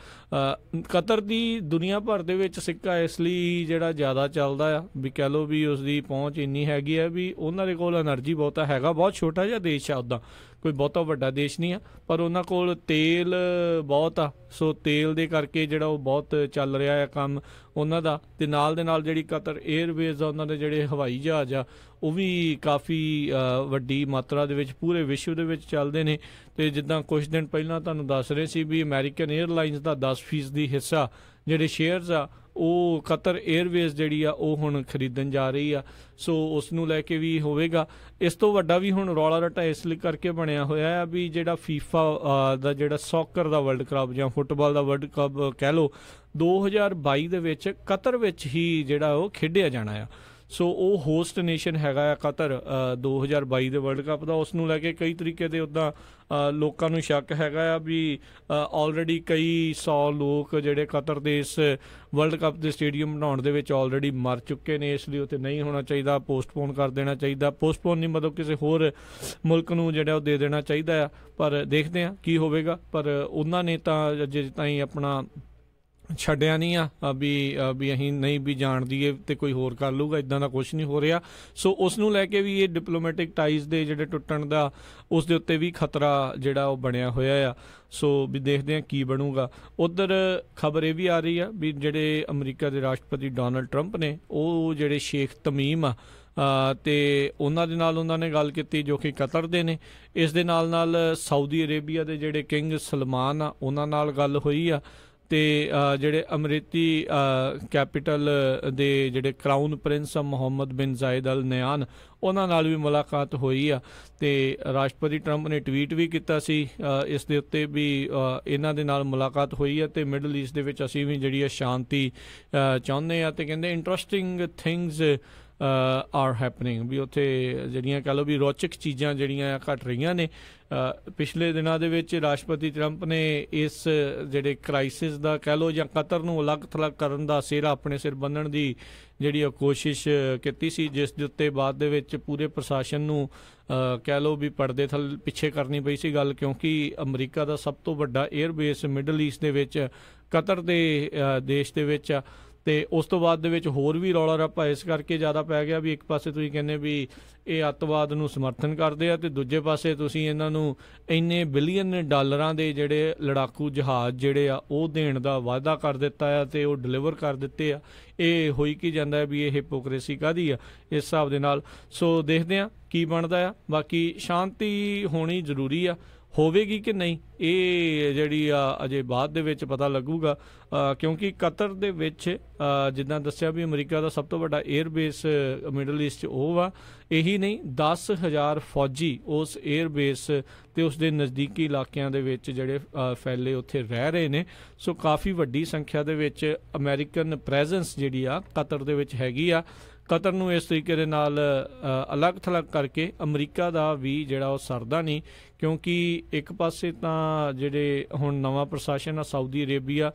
ਕਤਰ ਦੀ ਦੁਨੀਆ ਭਰ ਦੇ ਵਿੱਚ ਸਿੱਕਾ ਇਸ ਲਈ ਜਿਹੜਾ ਜ਼ਿਆਦਾ ਚੱਲਦਾ ਆ ਵੀ ਕਹਿ ਲਓ ਵੀ ਉਸ ਦੀ ਪਹੁੰਚ ਇੰਨੀ ਹੈਗੀ ਆ ਵੀ ਉਹਨਾਂ ਦੇ ਕੋਲ ਐਨਰਜੀ ਬਹੁਤਾ ਹੈਗਾ। ਬਹੁਤ ਛੋਟਾ ਜਿਹਾ ਦੇਸ਼ ਆ, ਉੱਦਾਂ ਕੋਈ ਬਹੁਤਾ ਵੱਡਾ ਦੇਸ਼ ਨਹੀਂ ਆ, ਪਰ ਉਹਨਾਂ ਕੋਲ ਤੇਲ ਬਹੁਤ ਆ। ਸੋ ਤੇਲ ਦੇ ਕਰਕੇ ਜਿਹੜਾ ਉਹ ਬਹੁਤ ਚੱਲ ਰਿਹਾ ਆ ਕੰਮ ਉਹਨਾਂ ਦਾ। ਅਤੇ ਨਾਲ ਦੇ ਨਾਲ ਜਿਹੜੀ ਕਤਰ ਏਅਰਵੇਜ਼ ਆ, ਉਹਨਾਂ ਦੇ ਜਿਹੜੇ ਹਵਾਈ ਜਹਾਜ਼ ਆ, ਉਹ ਵੀ ਕਾਫੀ ਵੱਡੀ ਮਾਤਰਾ ਦੇ ਵਿੱਚ ਪੂਰੇ ਵਿਸ਼ਵ ਦੇ ਵਿੱਚ ਚੱਲਦੇ ਨੇ। ਅਤੇ ਜਿੱਦਾਂ ਕੁਛ ਦਿਨ ਪਹਿਲਾਂ ਤੁਹਾਨੂੰ ਦੱਸ ਰਹੇ ਸੀ ਵੀ ਅਮਰੀਕਨ ਏਅਰਲਾਈਨਸ ਦਾ 10% ਹਿੱਸਾ ਜਿਹੜੇ ਸ਼ੇਅਰਸ ਆ ਉਹ ਕਤਰ ਏਅਰਵੇਜ਼ ਜਿਹੜੀ ਆ ਉਹ ਹੁਣ ਖਰੀਦਣ ਜਾ ਰਹੀ ਆ। ਸੋ ਉਸ ਨੂੰ ਲੈ ਕੇ ਵੀ ਹੋਵੇਗਾ। ਇਸ ਤੋਂ ਵੱਡਾ ਵੀ ਹੁਣ ਰੌਲਾ ਰੱਟਾ ਇਸ ਲਈ ਕਰਕੇ ਬਣਿਆ ਹੋਇਆ ਆ ਵੀ ਜਿਹੜਾ ਫੀਫਾ ਦਾ ਜਿਹੜਾ ਸੌਕਰ ਦਾ ਵਰਲਡ ਕੱਪ ਜਾਂ ਫੁੱਟਬਾਲ ਦਾ ਵਰਲਡ ਕੱਪ ਕਹਿ ਲਓ 2022 ਦੇ ਵਿੱਚ ਕਤਰ ਵਿੱਚ ਹੀ ਜਿਹੜਾ ਉਹ ਖੇਡਿਆ ਜਾਣਾ ਆ। ਸੋ ਉਹ ਹੋਸਟ ਨੇਸ਼ਨ ਹੈਗਾ ਆ ਕਤਰ 2022 ਦੇ ਵਰਲਡ ਕੱਪ ਦਾ। ਉਸ ਨੂੰ ਲੈ ਕੇ ਕਈ ਤਰੀਕੇ ਦੇ ਉੱਦਾਂ ਲੋਕਾਂ ਨੂੰ ਸ਼ੱਕ ਹੈਗਾ ਆ ਵੀ ਆਲਰੇਡੀ ਕਈ 100 ਲੋਕ ਜਿਹੜੇ ਕਤਰ ਦੇ ਇਸ ਵਰਲਡ ਕੱਪ ਦੇ ਸਟੇਡੀਅਮ ਬਣਾਉਣ ਦੇ ਵਿੱਚ ਆਲਰੇਡੀ ਮਰ ਚੁੱਕੇ ਨੇ, ਇਸ ਲਈ ਉੱਥੇ ਨਹੀਂ ਹੋਣਾ ਚਾਹੀਦਾ, ਪੋਸਟਪੋਨ ਕਰ ਦੇਣਾ ਚਾਹੀਦਾ। ਪੋਸਟਪੋਨ ਨਹੀਂ ਮਤਲਬ ਕਿਸੇ ਹੋਰ ਮੁਲਕ ਨੂੰ ਜਿਹੜਾ ਉਹ ਦੇ ਦੇਣਾ ਚਾਹੀਦਾ ਆ, ਪਰ ਦੇਖਦੇ ਹਾਂ ਕੀ ਹੋਵੇਗਾ। ਪਰ ਉਹਨਾਂ ਨੇ ਤਾਂ ਅਜੇ ਤਾਈਂ ਆਪਣਾ ਛੱਡਿਆ ਨਹੀਂ ਆ ਵੀ ਅਸੀਂ ਨਹੀਂ ਵੀ ਜਾਣ ਦੀਏ ਤੇ ਕੋਈ ਹੋਰ ਕਰ ਲੂਗਾ, ਇੱਦਾਂ ਦਾ ਕੁਛ ਨਹੀਂ ਹੋ ਰਿਹਾ। ਸੋ ਉਸ ਨੂੰ ਲੈ ਕੇ ਵੀ ਇਹ ਡਿਪਲੋਮੈਟਿਕ ਟਾਈਜ਼ ਦੇ ਜਿਹੜੇ ਟੁੱਟਣ ਦਾ ਉਸ ਦੇ ਉੱਤੇ ਵੀ ਖਤਰਾ ਜਿਹੜਾ ਉਹ ਬਣਿਆ ਹੋਇਆ ਆ। ਸੋ ਵੀ ਦੇਖਦੇ ਹਾਂ ਕੀ ਬਣੂਗਾ। ਉੱਧਰ ਖਬਰ ਇਹ ਵੀ ਆ ਰਹੀ ਆ ਵੀ ਜਿਹੜੇ ਅਮਰੀਕਾ ਦੇ ਰਾਸ਼ਟਰਪਤੀ ਡੋਨਲਡ ਟਰੰਪ ਨੇ ਉਹ ਜਿਹੜੇ ਸ਼ੇਖ ਤਮੀਮ ਆ ਤੇ ਉਹਨਾਂ ਦੇ ਨਾਲ ਉਹਨਾਂ ਨੇ ਗੱਲ ਕੀਤੀ ਜੋ ਕਿ ਕਤਰ ਦੇ ਨੇ। ਇਸ ਦੇ ਨਾਲ ਨਾਲ ਸਾਊਦੀ ਅਰੇਬੀਆ ਦੇ ਜਿਹੜੇ ਕਿੰਗ ਸਲਮਾਨ ਆ ਉਹਨਾਂ ਨਾਲ ਗੱਲ ਹੋਈ ਆ ਤੇ ਜਿਹੜੇ ਅਮਰੀਕੀ ਕੈਪੀਟਲ ਦੇ ਜਿਹੜੇ ਕਰਾਊਨ ਪ੍ਰਿੰਸ ਆ ਮੁਹੰਮਦ ਬਿਨ ਜ਼ਾਇਦ ਅਲ ਨਹਾਨ ਉਹਨਾਂ ਨਾਲ ਵੀ ਮੁਲਾਕਾਤ ਹੋਈ ਆ। ਤੇ ਰਾਸ਼ਟਰਪਤੀ ਟਰੰਪ ਨੇ ਟਵੀਟ ਵੀ ਕੀਤਾ ਸੀ ਇਸ ਦੇ ਉੱਤੇ ਵੀ ਇਹਨਾਂ ਦੇ ਨਾਲ ਮੁਲਾਕਾਤ ਹੋਈ ਆ ਤੇ ਮਿਡਲ ਈਸਟ ਦੇ ਵਿੱਚ ਅਸੀਂ ਵੀ ਜਿਹੜੀ ਆ ਸ਼ਾਂਤੀ ਚਾਹੁੰਦੇ ਆ। ਤੇ ਕਹਿੰਦੇ ਇੰਟਰਸਟਿੰਗ ਥਿੰਗਸ ਆਰ ਹੈਪਨਿੰਗ, ਵੀ ਉੱਥੇ ਜਿਹੜੀਆਂ ਕਹਿ ਲਓ ਵੀ ਰੌਚਕ ਚੀਜ਼ਾਂ ਜਿਹੜੀਆਂ ਘਟ ਰਹੀਆਂ ਨੇ। ਪਿਛਲੇ ਦਿਨਾਂ ਦੇ ਵਿੱਚ ਰਾਸ਼ਟਰਪਤੀ ਟਰੰਪ ਨੇ ਇਸ ਜਿਹੜੇ ਕ੍ਰਾਈਸਿਸ ਦਾ ਕਹਿ ਲਓ ਜਾਂ ਕਤਰ ਨੂੰ ਅਲੱਗ ਥਲੱਗ ਕਰਨ ਦਾ ਸਿਹਰਾ ਆਪਣੇ ਸਿਰ ਬੰਨ੍ਹਣ ਦੀ ਜਿਹੜੀ ਉਹ ਕੋਸ਼ਿਸ਼ ਕੀਤੀ ਸੀ, ਜਿਸ ਦੇ ਉੱਤੇ ਬਾਅਦ ਦੇ ਵਿੱਚ ਪੂਰੇ ਪ੍ਰਸ਼ਾਸਨ ਨੂੰ ਕਹਿ ਲਓ ਵੀ ਪਰਦੇ ਥੱਲੇ ਪਿੱਛੇ ਕਰਨੀ ਪਈ ਸੀ ਗੱਲ, ਕਿਉਂਕਿ ਅਮਰੀਕਾ ਦਾ ਸਭ ਤੋਂ ਵੱਡਾ ਏਅਰਬੇਸ ਮਿਡਲ ਈਸਟ ਦੇ ਵਿੱਚ ਕਤਰ ਦੇ ਦੇਸ਼ ਦੇ ਵਿੱਚ ਆ। ਤੇ ਉਸ ਤੋਂ ਬਾਅਦ ਦੇ ਵਿੱਚ ਹੋਰ ਵੀ ਰੌਲਾ ਰੱਪਾ ਇਸ ਕਰਕੇ ਜ਼ਿਆਦਾ ਪੈ ਗਿਆ ਵੀ ਇੱਕ ਪਾਸੇ ਤੁਸੀਂ ਕਹਿੰਦੇ ਵੀ ਇਹ ਅੱਤਵਾਦ ਨੂੰ ਸਮਰਥਨ ਕਰਦੇ ਆ ਤੇ ਦੂਜੇ ਪਾਸੇ ਤੁਸੀਂ ਇਹਨਾਂ ਨੂੰ ਇੰਨੇ ਬਿਲੀਅਨ ਡਾਲਰਾਂ ਦੇ ਜਿਹੜੇ ਲੜਾਕੂ ਜਹਾਜ਼ ਜਿਹੜੇ ਆ ਉਹ ਦੇਣ ਦਾ ਵਾਅਦਾ ਕਰ ਦਿੱਤਾ ਆ ਤੇ ਉਹ ਡਿਲੀਵਰ ਕਰ ਦਿੱਤੇ ਆ। ਇਹ ਹੋਈ ਕੀ ਜਾਂਦਾ ਵੀ ਇਹ ਹਿਪੋਕ੍ਰੇਸੀ ਕਾਹਦੀ ਆ ਇਸ ਹਿਸਾਬ ਦੇ ਨਾਲ। ਸੋ ਦੇਖਦੇ ਆ ਕੀ ਬਣਦਾ ਆ। ਬਾਕੀ ਸ਼ਾਂਤੀ ਹੋਣੀ ਜ਼ਰੂਰੀ ਆ, ਹੋਵੇਗੀ ਕਿ ਨਹੀਂ ਇਹ ਜਿਹੜੀ ਆ ਅਜੇ ਬਾਅਦ ਦੇ ਵਿੱਚ ਪਤਾ ਲੱਗੂਗਾ, ਕਿਉਂਕਿ ਕਤਰ ਦੇ ਵਿੱਚ ਜਿੱਦਾਂ ਦੱਸਿਆ ਵੀ ਅਮਰੀਕਾ ਦਾ ਸਭ ਤੋਂ ਵੱਡਾ ਏਅਰਬੇਸ ਮਿਡਲ ਈਸਟ 'ਚ ਉਹ ਵਾ। ਇਹੀ ਨਹੀਂ 10,000 ਫੌਜੀ ਉਸ ਏਅਰਬੇਸ ਤੇ ਉਸ ਦੇ ਨਜ਼ਦੀਕੀ ਇਲਾਕਿਆਂ ਦੇ ਵਿੱਚ ਜਿਹੜੇ ਫੈਲੇ ਉੱਥੇ ਰਹਿ ਰਹੇ ਨੇ। ਸੋ ਕਾਫੀ ਵੱਡੀ ਸੰਖਿਆ ਦੇ ਵਿੱਚ ਅਮਰੀਕਨ ਪ੍ਰੈਜ਼ੈਂਸ ਜਿਹੜੀ ਆ ਕਤਰ ਦੇ ਵਿੱਚ ਹੈਗੀ ਆ। ਕਤਰ ਨੂੰ ਇਸ ਤਰੀਕੇ ਦੇ ਨਾਲ ਅਲੱਗ ਥਲੱਗ ਕਰਕੇ ਅਮਰੀਕਾ ਦਾ ਵੀ ਜਿਹੜਾ ਉਹ ਸਰਦਾ ਨਹੀਂ, ਕਿਉਂਕਿ ਇੱਕ ਪਾਸੇ ਤਾਂ ਜਿਹੜੇ ਹੁਣ ਨਵਾਂ ਪ੍ਰਸ਼ਾਸਨ ਆ ਸਾਊਦੀ ਅਰੇਬੀਆ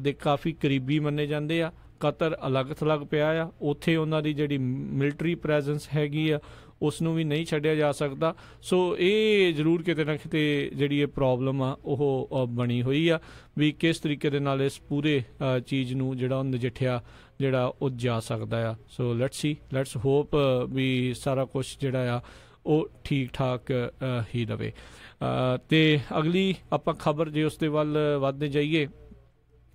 ਦੇ ਕਾਫੀ ਕਰੀਬੀ ਮੰਨੇ ਜਾਂਦੇ ਆ, ਕਤਰ ਅਲੱਗ ਥਲੱਗ ਪਿਆ ਆ। ਉੱਥੇ ਉਹਨਾਂ ਦੀ ਜਿਹੜੀ ਮਿਲਟਰੀ ਪ੍ਰੈਜ਼ੈਂਸ ਹੈਗੀ ਆ ਉਸ ਨੂੰ ਵੀ ਨਹੀਂ ਛੱਡਿਆ ਜਾ ਸਕਦਾ। ਸੋ ਇਹ ਜ਼ਰੂਰ ਕਿਤੇ ਨਾ ਕਿਤੇ ਜਿਹੜੀ ਇਹ ਪ੍ਰੋਬਲਮ ਆ ਉਹ ਬਣੀ ਹੋਈ ਆ ਵੀ ਕਿਸ ਤਰੀਕੇ ਦੇ ਨਾਲ ਇਸ ਪੂਰੇ ਚੀਜ਼ ਨੂੰ ਜਿਹੜਾ ਉਹ ਨਜਿੱਠਿਆ ਜਿਹੜਾ ਉਹ ਜਾ ਸਕਦਾ ਆ। ਸੋ ਲੈਟਸ ਹੋਪ ਵੀ ਸਾਰਾ ਕੁਝ ਜਿਹੜਾ ਆ ਉਹ ਠੀਕ ਠਾਕ ਹੀ ਰਵੇ। ਤੇ ਅਗਲੀ ਆਪਾਂ ਖਬਰ ਜੇ ਉਸ ਦੇ ਵੱਲ ਵੱਧਦੇ ਜਾਈਏ,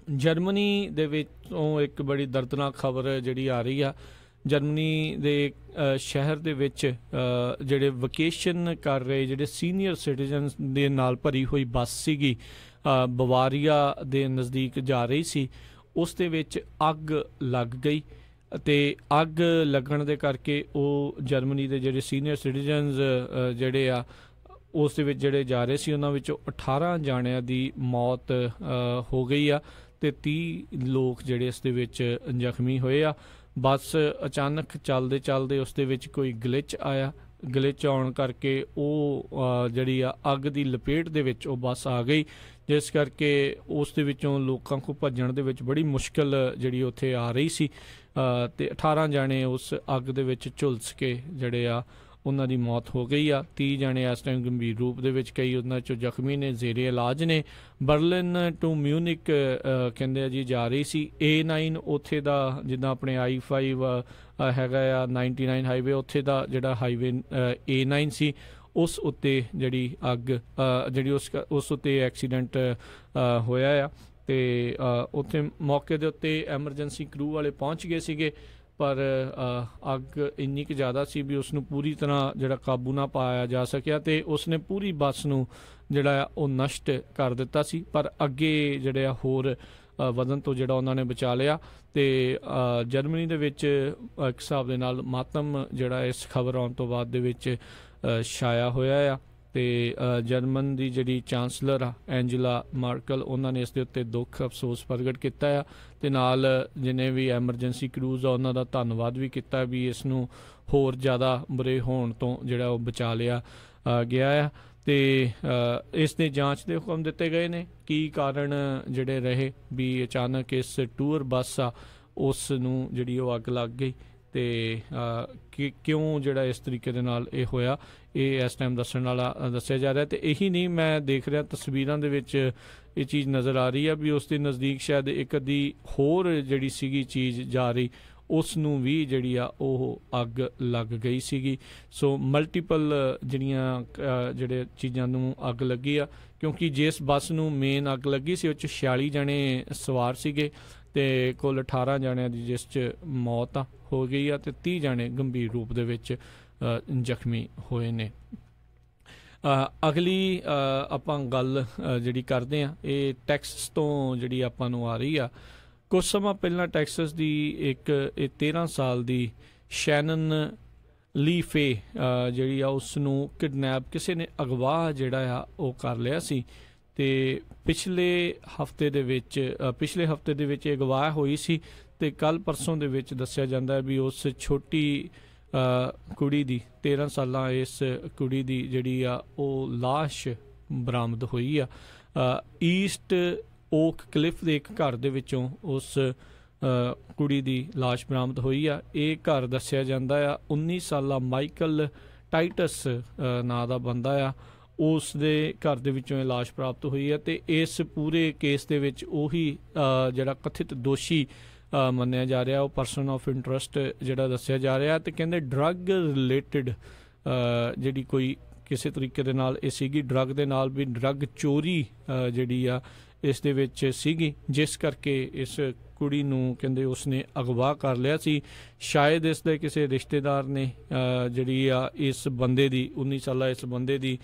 ਜਰਮਨੀ ਦੇ ਵਿੱਚੋਂ ਇੱਕ ਬੜੀ ਦਰਦਨਾਕ ਖਬਰ ਜਿਹੜੀ ਆ ਰਹੀ ਆ। ਜਰਮਨੀ ਦੇ ਸ਼ਹਿਰ ਦੇ ਵਿੱਚ ਜਿਹੜੇ ਵਕੇਸ਼ਨ ਕਰ ਰਹੇ ਜਿਹੜੇ ਸੀਨੀਅਰ ਸਿਟੀਜ਼ਨਸ ਦੇ ਨਾਲ ਭਰੀ ਹੋਈ ਬੱਸ ਸੀਗੀ, ਬਵਾਰੀਆ ਦੇ ਨਜ਼ਦੀਕ ਜਾ ਰਹੀ ਸੀ, ਉਸ ਦੇ ਵਿੱਚ ਅੱਗ ਲੱਗ ਗਈ ਅਤੇ ਅੱਗ ਲੱਗਣ ਦੇ ਕਰਕੇ ਉਹ ਜਰਮਨੀ ਦੇ ਜਿਹੜੇ ਸੀਨੀਅਰ ਸਿਟੀਜ਼ਨਸ ਜਿਹੜੇ ਆ ਉਸ ਦੇ ਵਿੱਚ ਜਿਹੜੇ ਜਾ ਰਹੇ ਸੀ ਉਹਨਾਂ ਵਿੱਚੋਂ 18 ਜਾਣਿਆਂ ਦੀ ਮੌਤ ਹੋ ਗਈ ਆ ਤੇ 30 ਲੋਕ ਜਿਹੜੇ ਇਸ ਦੇ ਵਿੱਚ ਜ਼ਖਮੀ ਹੋਏ ਆ। ਬੱਸ ਅਚਾਨਕ ਚੱਲਦੇ ਉਸ ਦੇ ਵਿੱਚ ਕੋਈ ਗਲਿਚ ਆਇਆ, ਗਲਿਚ ਆਉਣ ਕਰਕੇ ਉਹ ਜਿਹੜੀ ਆ ਅੱਗ ਦੀ ਲਪੇਟ ਦੇ ਵਿੱਚ ਉਹ ਬੱਸ ਆ ਗਈ, ਜਿਸ ਕਰਕੇ ਉਸ ਦੇ ਵਿੱਚੋਂ ਲੋਕਾਂ ਕੋਲ ਭੱਜਣ ਦੇ ਵਿੱਚ ਬੜੀ ਮੁਸ਼ਕਿਲ ਜਿਹੜੀ ਉੱਥੇ ਆ ਰਹੀ ਸੀ ਤੇ 18 ਜਾਣੇ ਉਸ ਅੱਗ ਦੇ ਵਿੱਚ ਝੁਲਸ ਕੇ ਜਿਹੜੇ ਆ ਉਹਨਾਂ ਦੀ ਮੌਤ ਹੋ ਗਈ ਆ। 30 ਜਾਣੇ ਇਸ ਟਾਈਮ ਗੰਭੀਰ ਰੂਪ ਦੇ ਵਿੱਚ, ਕਈ ਉਹਨਾਂ 'ਚੋਂ ਜ਼ਖਮੀ ਨੇ, ਜ਼ੇਰੇ ਇਲਾਜ ਨੇ। ਬਰਲਿਨ ਟੂ ਮਿਊਨਿਕ ਕਹਿੰਦੇ ਆ ਜੀ ਜਾ ਰਹੀ ਸੀ। A9 ਉੱਥੇ ਦਾ ਜਿੱਦਾਂ ਆਪਣੇ I5 ਹੈਗਾ ਆ 99 ਹਾਈਵੇ, ਉੱਥੇ ਦਾ ਜਿਹੜਾ ਹਾਈਵੇ A9 ਸੀ ਉਸ ਉੱਤੇ ਜਿਹੜੀ ਅੱਗ ਜਿਹੜੀ ਉਸ ਉੱਤੇ ਐਕਸੀਡੈਂਟ ਹੋਇਆ ਆ ਤੇ ਉੱਥੇ ਮੌਕੇ ਦੇ ਉੱਤੇ ਐਮਰਜੈਂਸੀ ਕਰੂ ਵਾਲੇ ਪਹੁੰਚ ਗਏ ਸੀਗੇ, ਪਰ ਅੱਗ ਇੰਨੀ ਕੁ ਜ਼ਿਆਦਾ ਸੀ ਵੀ ਉਸ ਨੂੰ ਪੂਰੀ ਤਰ੍ਹਾਂ ਜਿਹੜਾ ਕਾਬੂ ਨਾ ਪਾਇਆ ਜਾ ਸਕਿਆ ਤੇ ਉਸਨੇ ਪੂਰੀ ਬੱਸ ਨੂੰ ਜਿਹੜਾ ਆ ਉਹ ਨਸ਼ਟ ਕਰ ਦਿੱਤਾ ਸੀ। ਪਰ ਅੱਗੇ ਜਿਹੜੇ ਆ ਹੋਰ ਵਧਣ ਤੋਂ ਜਿਹੜਾ ਉਹਨਾਂ ਨੇ ਬਚਾ ਲਿਆ ਤੇ ਜਰਮਨੀ ਦੇ ਵਿੱਚ ਇੱਕ ਹਿਸਾਬ ਦੇ ਨਾਲ ਮਾਤਮ ਜਿਹੜਾ ਇਸ ਖਬਰ ਆਉਣ ਤੋਂ ਬਾਅਦ ਦੇ ਵਿੱਚ ਛਾਇਆ ਹੋਇਆ ਆ ਤੇ ਜਰਮਨ ਦੀ ਜਿਹੜੀ ਚਾਂਸਲਰ ਆ ਐਂਜਲਾ ਮਾਰਕਲ, ਉਹਨਾਂ ਨੇ ਇਸ ਦੇ ਉੱਤੇ ਦੁੱਖ ਅਫਸੋਸ ਪ੍ਰਗਟ ਕੀਤਾ ਆ ਤੇ ਨਾਲ ਜਿੰਨੇ ਵੀ ਐਮਰਜੈਂਸੀ ਕਰੂਜ਼ ਆ ਉਹਨਾਂ ਦਾ ਧੰਨਵਾਦ ਵੀ ਕੀਤਾ ਵੀ ਇਸ ਨੂੰ ਹੋਰ ਜ਼ਿਆਦਾ ਬੁਰੇ ਹੋਣ ਤੋਂ ਜਿਹੜਾ ਉਹ ਬਚਾ ਲਿਆ ਗਿਆ ਆ। ਤੇ ਇਸ ਦੇ ਜਾਂਚ ਦੇ ਹੁਕਮ ਦਿੱਤੇ ਗਏ ਨੇ ਕੀ ਕਾਰਨ ਜਿਹੜੇ ਰਹੇ ਵੀ ਅਚਾਨਕ ਇਸ ਟੂਰ ਬੱਸ ਆ ਉਸ ਨੂੰ ਜਿਹੜੀ ਉਹ ਅੱਗ ਲੱਗ ਗਈ ਤੇ ਕਿਉਂ ਜਿਹੜਾ ਇਸ ਤਰੀਕੇ ਦੇ ਨਾਲ ਇਹ ਹੋਇਆ, ਇਹ ਇਸ ਟਾਈਮ ਦੱਸਣ ਵਾਲਾ ਦੱਸਿਆ ਜਾ ਰਿਹਾ। ਤੇ ਇਹੀ ਨਹੀਂ, ਮੈਂ ਦੇਖ ਰਿਹਾ ਤਸਵੀਰਾਂ ਦੇ ਵਿੱਚ ਇਹ ਚੀਜ਼ ਨਜ਼ਰ ਆ ਰਹੀ ਆ ਵੀ ਉਸ ਦੇ ਨਜ਼ਦੀਕ ਸ਼ਾਇਦ ਇੱਕ ਅੱਧੀ ਹੋਰ ਜਿਹੜੀ ਸੀਗੀ ਚੀਜ਼ ਜਾ ਰਹੀ, ਉਸ ਨੂੰ ਵੀ ਜਿਹੜੀ ਆ ਉਹ ਅੱਗ ਲੱਗ ਗਈ ਸੀਗੀ। ਸੋ ਮਲਟੀਪਲ ਜਿਹੜੀਆਂ ਜਿਹੜੇ ਚੀਜ਼ਾਂ ਨੂੰ ਅੱਗ ਲੱਗੀ ਆ, ਕਿਉਂਕਿ ਜਿਸ ਬੱਸ ਨੂੰ ਮੇਨ ਅੱਗ ਲੱਗੀ ਸੀ ਉਹ 'ਚ 46 ਜਣੇ ਸਵਾਰ ਸੀਗੇ ਤੇ ਕੁੱਲ 18 ਜਣਿਆਂ ਦੀ ਜਿਸ 'ਚ ਮੌਤ ਹੋ ਗਈ ਆ ਤੇ 30 ਜਣੇ ਗੰਭੀਰ ਰੂਪ ਦੇ ਵਿੱਚ ਜ਼ਖਮੀ ਹੋਏ ਨੇ। ਅਗਲੀ ਆਪਾਂ ਗੱਲ ਜਿਹੜੀ ਕਰਦੇ ਹਾਂ ਇਹ ਟੈਕਸਸ ਤੋਂ ਜਿਹੜੀ ਆਪਾਂ ਨੂੰ ਆ ਰਹੀ ਆ। ਕੁਝ ਸਮਾਂ ਪਹਿਲਾਂ ਟੈਕਸਸ ਦੀ ਇਹ 13 ਸਾਲ ਦੀ ਸ਼ੈਨਨ ਲੀ ਫੇ ਜਿਹੜੀ ਆ ਉਸ ਨੂੰ ਕਿਡਨੈਪ ਕਿਸੇ ਨੇ ਅਗਵਾ ਜਿਹੜਾ ਆ ਉਹ ਕਰ ਲਿਆ ਸੀ ਤੇ ਪਿਛਲੇ ਹਫਤੇ ਦੇ ਵਿੱਚ ਇਹ ਅਗਵਾ ਹੋਈ ਸੀ ਤੇ ਕੱਲ ਪਰਸੋਂ ਦੇ ਵਿੱਚ ਦੱਸਿਆ ਜਾਂਦਾ ਵੀ ਉਸ ਛੋਟੀ ਕੁੜੀ ਦੀ 13 ਸਾਲਾਂ ਇਸ ਕੁੜੀ ਦੀ ਜਿਹੜੀ ਆ ਉਹ ਲਾਸ਼ ਬਰਾਮਦ ਹੋਈ ਆ ਈਸਟ ਓਕ ਕਲਿਫ ਦੇ ਇੱਕ ਘਰ ਦੇ ਵਿੱਚੋਂ ਉਸ ਕੁੜੀ ਦੀ ਲਾਸ਼ ਬਰਾਮਦ ਹੋਈ ਆ। ਇਹ ਘਰ ਦੱਸਿਆ ਜਾਂਦਾ ਆ 19 ਸਾਲਾ ਮਾਈਕਲ ਟਾਈਟਸ ਨਾਂ ਦਾ ਬੰਦਾ ਆ, ਉਸ ਦੇ ਘਰ ਦੇ ਵਿੱਚੋਂ ਇਹ ਲਾਸ਼ ਪ੍ਰਾਪਤ ਹੋਈ ਹੈ ਤੇ ਇਸ ਪੂਰੇ ਕੇਸ ਦੇ ਵਿੱਚ ਉਹੀ ਜਿਹੜਾ ਕਥਿਤ ਦੋਸ਼ੀ ਮੰਨਿਆ ਜਾ ਰਿਹਾ ਉਹ ਪਰਸਨ ਆਫ ਇੰਟਰਸਟ ਜਿਹੜਾ ਦੱਸਿਆ ਜਾ ਰਿਹਾ। ਤੇ ਕਹਿੰਦੇ ਡਰੱਗ ਰਿਲੇਟਡ ਜਿਹੜੀ ਕੋਈ ਕਿਸੇ ਤਰੀਕੇ ਦੇ ਨਾਲ ਇਹ ਸੀਗੀ, ਡਰੱਗ ਦੇ ਨਾਲ ਵੀ ਡਰੱਗ ਚੋਰੀ ਜਿਹੜੀ ਆ ਇਸ ਦੇ ਵਿੱਚ ਸੀਗੀ, ਜਿਸ ਕਰਕੇ ਇਸ ਕੁੜੀ ਨੂੰ ਕਹਿੰਦੇ ਉਸਨੇ ਅਗਵਾ ਕਰ ਲਿਆ ਸੀ। ਸ਼ਾਇਦ ਇਸ ਦੇ ਕਿਸੇ ਰਿਸ਼ਤੇਦਾਰ ਨੇ ਜਿਹੜੀ ਆ ਇਸ ਬੰਦੇ ਦੀ 19 ਸਾਲਾ ਇਸ ਬੰਦੇ ਦੀ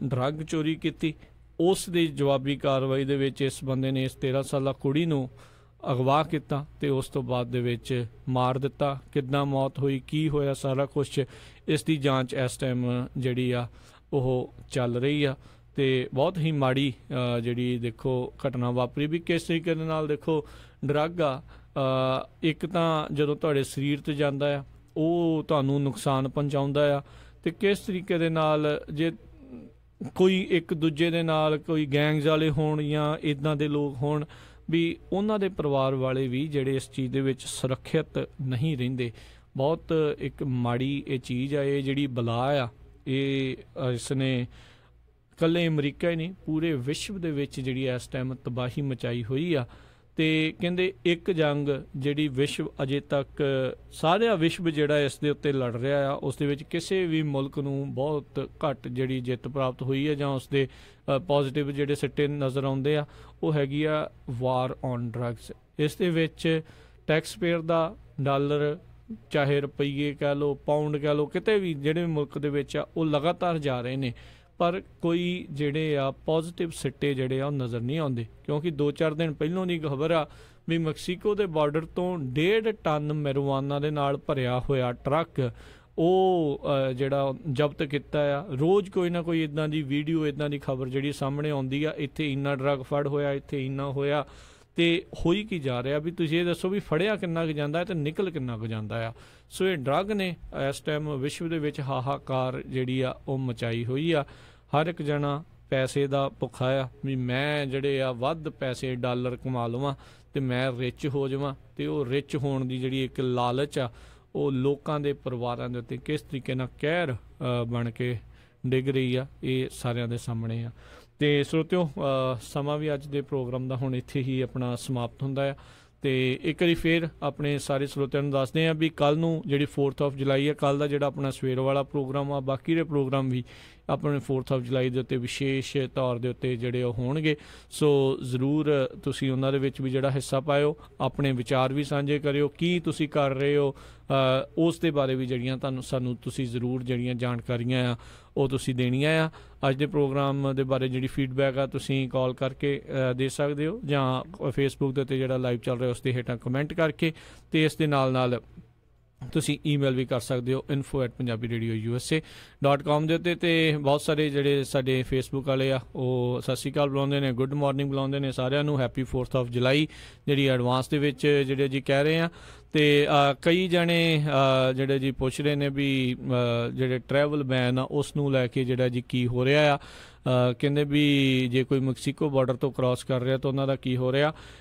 ਡਰੱਗ ਚੋਰੀ ਕੀਤੀ। ਉਸ ਦੀ ਜਵਾਬੀ ਕਾਰਵਾਈ ਦੇ ਵਿੱਚ ਇਸ ਬੰਦੇ ਨੇ ਇਸ 13 ਸਾਲਾ ਕੁੜੀ ਨੂੰ ਅਗਵਾ ਕੀਤਾ ਤੇ ਉਸ ਤੋਂ ਬਾਅਦ ਦੇ ਵਿੱਚ ਮਾਰ ਦਿੱਤਾ। ਕਿੱਦਾਂ ਮੌਤ ਹੋਈ, ਕੀ ਹੋਇਆ, ਸਾਰਾ ਕੁਛ ਇਸ ਦੀ ਜਾਂਚ ਇਸ ਟਾਈਮ ਜਿਹੜੀ ਆ ਉਹ ਚੱਲ ਰਹੀ ਆ। ਤੇ ਬਹੁਤ ਹੀ ਮਾੜੀ ਜਿਹੜੀ ਦੇਖੋ ਘਟਨਾ ਵਾਪਰੀ ਵੀ ਕਿਸ ਤਰੀਕੇ ਦੇ ਨਾਲ। ਦੇਖੋ ਡਰੱਗ ਆ ਇੱਕ ਤਾਂ ਜਦੋਂ ਤੁਹਾਡੇ ਸਰੀਰ 'ਤੇ ਜਾਂਦਾ ਆ ਉਹ ਤੁਹਾਨੂੰ ਨੁਕਸਾਨ ਪਹੁੰਚਾਉਂਦਾ ਆ ਤੇ ਕਿਸ ਤਰੀਕੇ ਦੇ ਨਾਲ ਜੇ ਕੋਈ ਇੱਕ ਦੂਜੇ ਦੇ ਨਾਲ ਕੋਈ ਗੈਂਗਸ ਵਾਲੇ ਹੋਣ ਜਾਂ ਇੱਦਾਂ ਦੇ ਲੋਕ ਹੋਣ ਵੀ ਉਹਨਾਂ ਦੇ ਪਰਿਵਾਰ ਵਾਲੇ ਵੀ ਜਿਹੜੇ ਇਸ ਚੀਜ਼ ਦੇ ਵਿੱਚ ਸੁਰੱਖਿਅਤ ਨਹੀਂ ਰਹਿੰਦੇ। ਬਹੁਤ ਇੱਕ ਮਾੜੀ ਇਹ ਚੀਜ਼ ਆ, ਇਹ ਜਿਹੜੀ ਬਲਾ ਆ ਇਹ ਇਸਨੇ ਇਕੱਲੇ ਅਮਰੀਕਾ ਹੀ ਨਹੀਂ ਪੂਰੇ ਵਿਸ਼ਵ ਦੇ ਵਿੱਚ ਜਿਹੜੀ ਇਸ ਟਾਈਮ ਤਬਾਹੀ ਮਚਾਈ ਹੋਈ ਆ। ਤੇ ਕਹਿੰਦੇ ਇੱਕ ਜੰਗ ਜਿਹੜੀ ਵਿਸ਼ਵ ਅਜੇ ਤੱਕ ਸਾਰਾ ਵਿਸ਼ਵ ਜਿਹੜਾ ਇਸ ਦੇ ਉੱਤੇ ਲੜ ਰਿਹਾ ਆ ਉਸ ਦੇ ਵਿੱਚ ਕਿਸੇ ਵੀ ਮੁਲਕ ਨੂੰ ਬਹੁਤ ਘੱਟ ਜਿਹੜੀ ਜਿੱਤ ਪ੍ਰਾਪਤ ਹੋਈ ਹੈ ਜਾਂ ਉਸ ਦੇ ਪੋਜ਼ੀਟਿਵ ਜਿਹੜੇ ਸਿੱਟੇ ਨਜ਼ਰ ਆਉਂਦੇ ਆ ਉਹ ਹੈਗੀ ਆ ਵਾਰ ਔਨ ਡਰੱਗਸ। ਇਸ ਦੇ ਵਿੱਚ ਟੈਕਸ ਪੇਅਰ ਦਾ ਡਾਲਰ ਚਾਹੇ ਰੁਪਈਏ ਕਹਿ ਲਓ, ਪਾਊਂਡ ਕਹਿ ਲਓ, ਕਿਤੇ ਵੀ ਜਿਹੜੇ ਮੁਲਕ ਦੇ ਵਿੱਚ ਆ ਉਹ ਲਗਾਤਾਰ ਜਾ ਰਹੇ ਨੇ ਪਰ ਕੋਈ ਜਿਹੜੇ ਆ ਪੋਜ਼ੀਟਿਵ ਸਿੱਟੇ ਜਿਹੜੇ ਆ ਉਹ ਨਜ਼ਰ ਨਹੀਂ ਆਉਂਦੇ। ਕਿਉਂਕਿ 2-4 ਦਿਨ ਪਹਿਲਾਂ ਦੀ ਖਬਰ ਆ ਵੀ ਮੈਕਸੀਕੋ ਦੇ ਬਾਰਡਰ ਤੋਂ 1.5 ਟਨ ਮੈਰੀਜੁਆਨਾ ਦੇ ਨਾਲ ਭਰਿਆ ਹੋਇਆ ਟਰੱਕ ਉਹ ਜਿਹੜਾ ਜ਼ਬਤ ਕੀਤਾ ਆ। ਰੋਜ਼ ਕੋਈ ਨਾ ਕੋਈ ਇੱਦਾਂ ਦੀ ਵੀਡੀਓ, ਇੱਦਾਂ ਦੀ ਖਬਰ ਜਿਹੜੀ ਸਾਹਮਣੇ ਆਉਂਦੀ ਆ, ਇੱਥੇ ਇੰਨਾ ਡਰੱਗ ਫੜ ਹੋਇਆ, ਇੱਥੇ ਇੰਨਾ ਹੋਇਆ। ਤੇ ਹੋਈ ਕੀ ਜਾ ਰਿਹਾ ਵੀ ਤੁਸੀਂ ਇਹ ਦੱਸੋ ਵੀ ਫੜਿਆ ਕਿੰਨਾ ਕੁ ਜਾਂਦਾ ਹੈ ਤੇ ਨਿਕਲ ਕਿੰਨਾ ਕੁ ਜਾਂਦਾ ਆ। ਸੋ ਇਹ ਡਰੱਗ ਨੇ ਇਸ ਟਾਈਮ ਵਿਸ਼ਵ ਦੇ ਵਿੱਚ ਹਾਹਾਕਾਰ ਜਿਹੜੀ ਆ ਉਹ ਮਚਾਈ ਹੋਈ ਆ। ਹਰ ਇੱਕ ਜਣਾ ਪੈਸੇ ਦਾ ਭੁੱਖਾ ਆ ਵੀ ਮੈਂ ਜਿਹੜੇ ਆ ਵੱਧ ਪੈਸੇ ਡਾਲਰ ਕਮਾ ਲਵਾਂ ਤੇ ਮੈਂ ਰਿਚ ਹੋ ਜਾਵਾਂ। ਤੇ ਉਹ ਰਿਚ ਹੋਣ ਦੀ ਜਿਹੜੀ ਇੱਕ ਲਾਲਚ ਆ ਉਹ ਲੋਕਾਂ ਦੇ ਪਰਿਵਾਰਾਂ ਦੇ ਉੱਤੇ ਕਿਸ ਤਰੀਕੇ ਨਾਲ ਕਹਿਰ ਬਣ ਕੇ ਡਿੱਗ ਰਹੀ ਆ, ਇਹ ਸਾਰਿਆਂ ਦੇ ਸਾਹਮਣੇ ਆ। ਤੇ ਸਰੋਤਿਓ ਸਮਾਂ ਵੀ ਅੱਜ ਦੇ ਪ੍ਰੋਗਰਾਮ ਦਾ ਹੁਣ ਇੱਥੇ ਹੀ ਆਪਣਾ ਸਮਾਪਤ ਹੁੰਦਾ ਆ। ਤੇ ਇੱਕ ਵਾਰੀ ਫੇਰ ਆਪਣੇ ਸਾਰੇ ਸਰੋਤਿਆਂ ਨੂੰ ਦੱਸਦੇ ਹਾਂ ਵੀ ਕੱਲ੍ਹ ਨੂੰ ਜਿਹੜੀ 4th of July ਹੈ, ਕੱਲ੍ਹ ਦਾ ਜਿਹੜਾ ਆਪਣਾ ਸਵੇਰ ਵਾਲਾ ਪ੍ਰੋਗਰਾਮ ਆ, ਬਾਕੀ ਦੇ ਪ੍ਰੋਗਰਾਮ ਵੀ ਆਪਣੇ 4th of July ਦੇ ਉੱਤੇ ਵਿਸ਼ੇਸ਼ ਤੌਰ ਦੇ ਉੱਤੇ ਜਿਹੜੇ ਉਹ ਹੋਣਗੇ। ਸੋ ਜ਼ਰੂਰ ਤੁਸੀਂ ਉਹਨਾਂ ਦੇ ਵਿੱਚ ਵੀ ਜਿਹੜਾ ਹਿੱਸਾ ਪਾਇਓ, ਆਪਣੇ ਵਿਚਾਰ ਵੀ ਸਾਂਝੇ ਕਰਿਓ, ਕੀ ਤੁਸੀਂ ਕਰ ਰਹੇ ਹੋ ਉਸ ਦੇ ਬਾਰੇ ਵੀ ਜਿਹੜੀਆਂ ਸਾਨੂੰ ਤੁਸੀਂ ਜ਼ਰੂਰ ਜਿਹੜੀਆਂ ਜਾਣਕਾਰੀਆਂ ਆ ਉਹ ਤੁਸੀਂ ਦੇਣੀਆਂ ਆ। ਅੱਜ ਦੇ ਪ੍ਰੋਗਰਾਮ ਦੇ ਬਾਰੇ ਜਿਹੜੀ ਫੀਡਬੈਕ ਆ ਤੁਸੀਂ ਕਾਲ ਕਰਕੇ ਦੇ ਸਕਦੇ ਹੋ ਜਾਂ ਫੇਸਬੁੱਕ ਦੇ ਉੱਤੇ ਜਿਹੜਾ ਲਾਈਵ ਚੱਲ ਰਿਹਾ ਉਸ ਦੇ ਹੇਠਾਂ ਕਮੈਂਟ ਕਰਕੇ। ਤੇ ਇਸ ਦੇ ਨਾਲ ਤੁਸੀਂ ਈਮੇਲ ਵੀ ਕਰ ਸਕਦੇ ਹੋ info@punjabiradio.usa.com ਦੇ ਉੱਤੇ। ਤੇ ਬਹੁਤ ਸਾਰੇ ਜਿਹੜੇ ਸਾਡੇ ਫੇਸਬੁੱਕ ਵਾਲੇ ਆ ਉਹ ਸਤਿ ਸ਼੍ਰੀ ਅਕਾਲ ਬੁਲਾਉਂਦੇ ਨੇ, ਗੁੱਡ ਮਾਰਨਿੰਗ ਬੁਲਾਉਂਦੇ ਨੇ ਸਾਰਿਆਂ ਨੂੰ, ਹੈਪੀ 4th of July ਜਿਹੜੀ ਐਡਵਾਂਸ ਦੇ ਵਿੱਚ ਜਿਹੜੇ ਜੀ ਕਹਿ ਰਹੇ ਆ। ਤੇ ਕਈ ਜਣੇ ਜਿਹੜੇ ਜੀ ਪੁੱਛ ਰਹੇ ਨੇ ਵੀ ਜਿਹੜੇ ਟਰੈਵਲ ਬੈਨ ਆ ਉਸ ਨੂੰ ਲੈ ਕੇ ਜਿਹੜਾ ਜੀ ਕੀ ਹੋ ਰਿਹਾ ਆ। ਕਹਿੰਦੇ ਵੀ ਜੇ ਕੋਈ ਮੈਕਸੀਕੋ ਬਾਰਡਰ ਤੋਂ ਕ੍ਰਾਸ ਕਰ ਰਿਹਾ ਤਾਂ ਉਹਨਾਂ ਦਾ ਕੀ ਹੋ ਰਿਹਾ।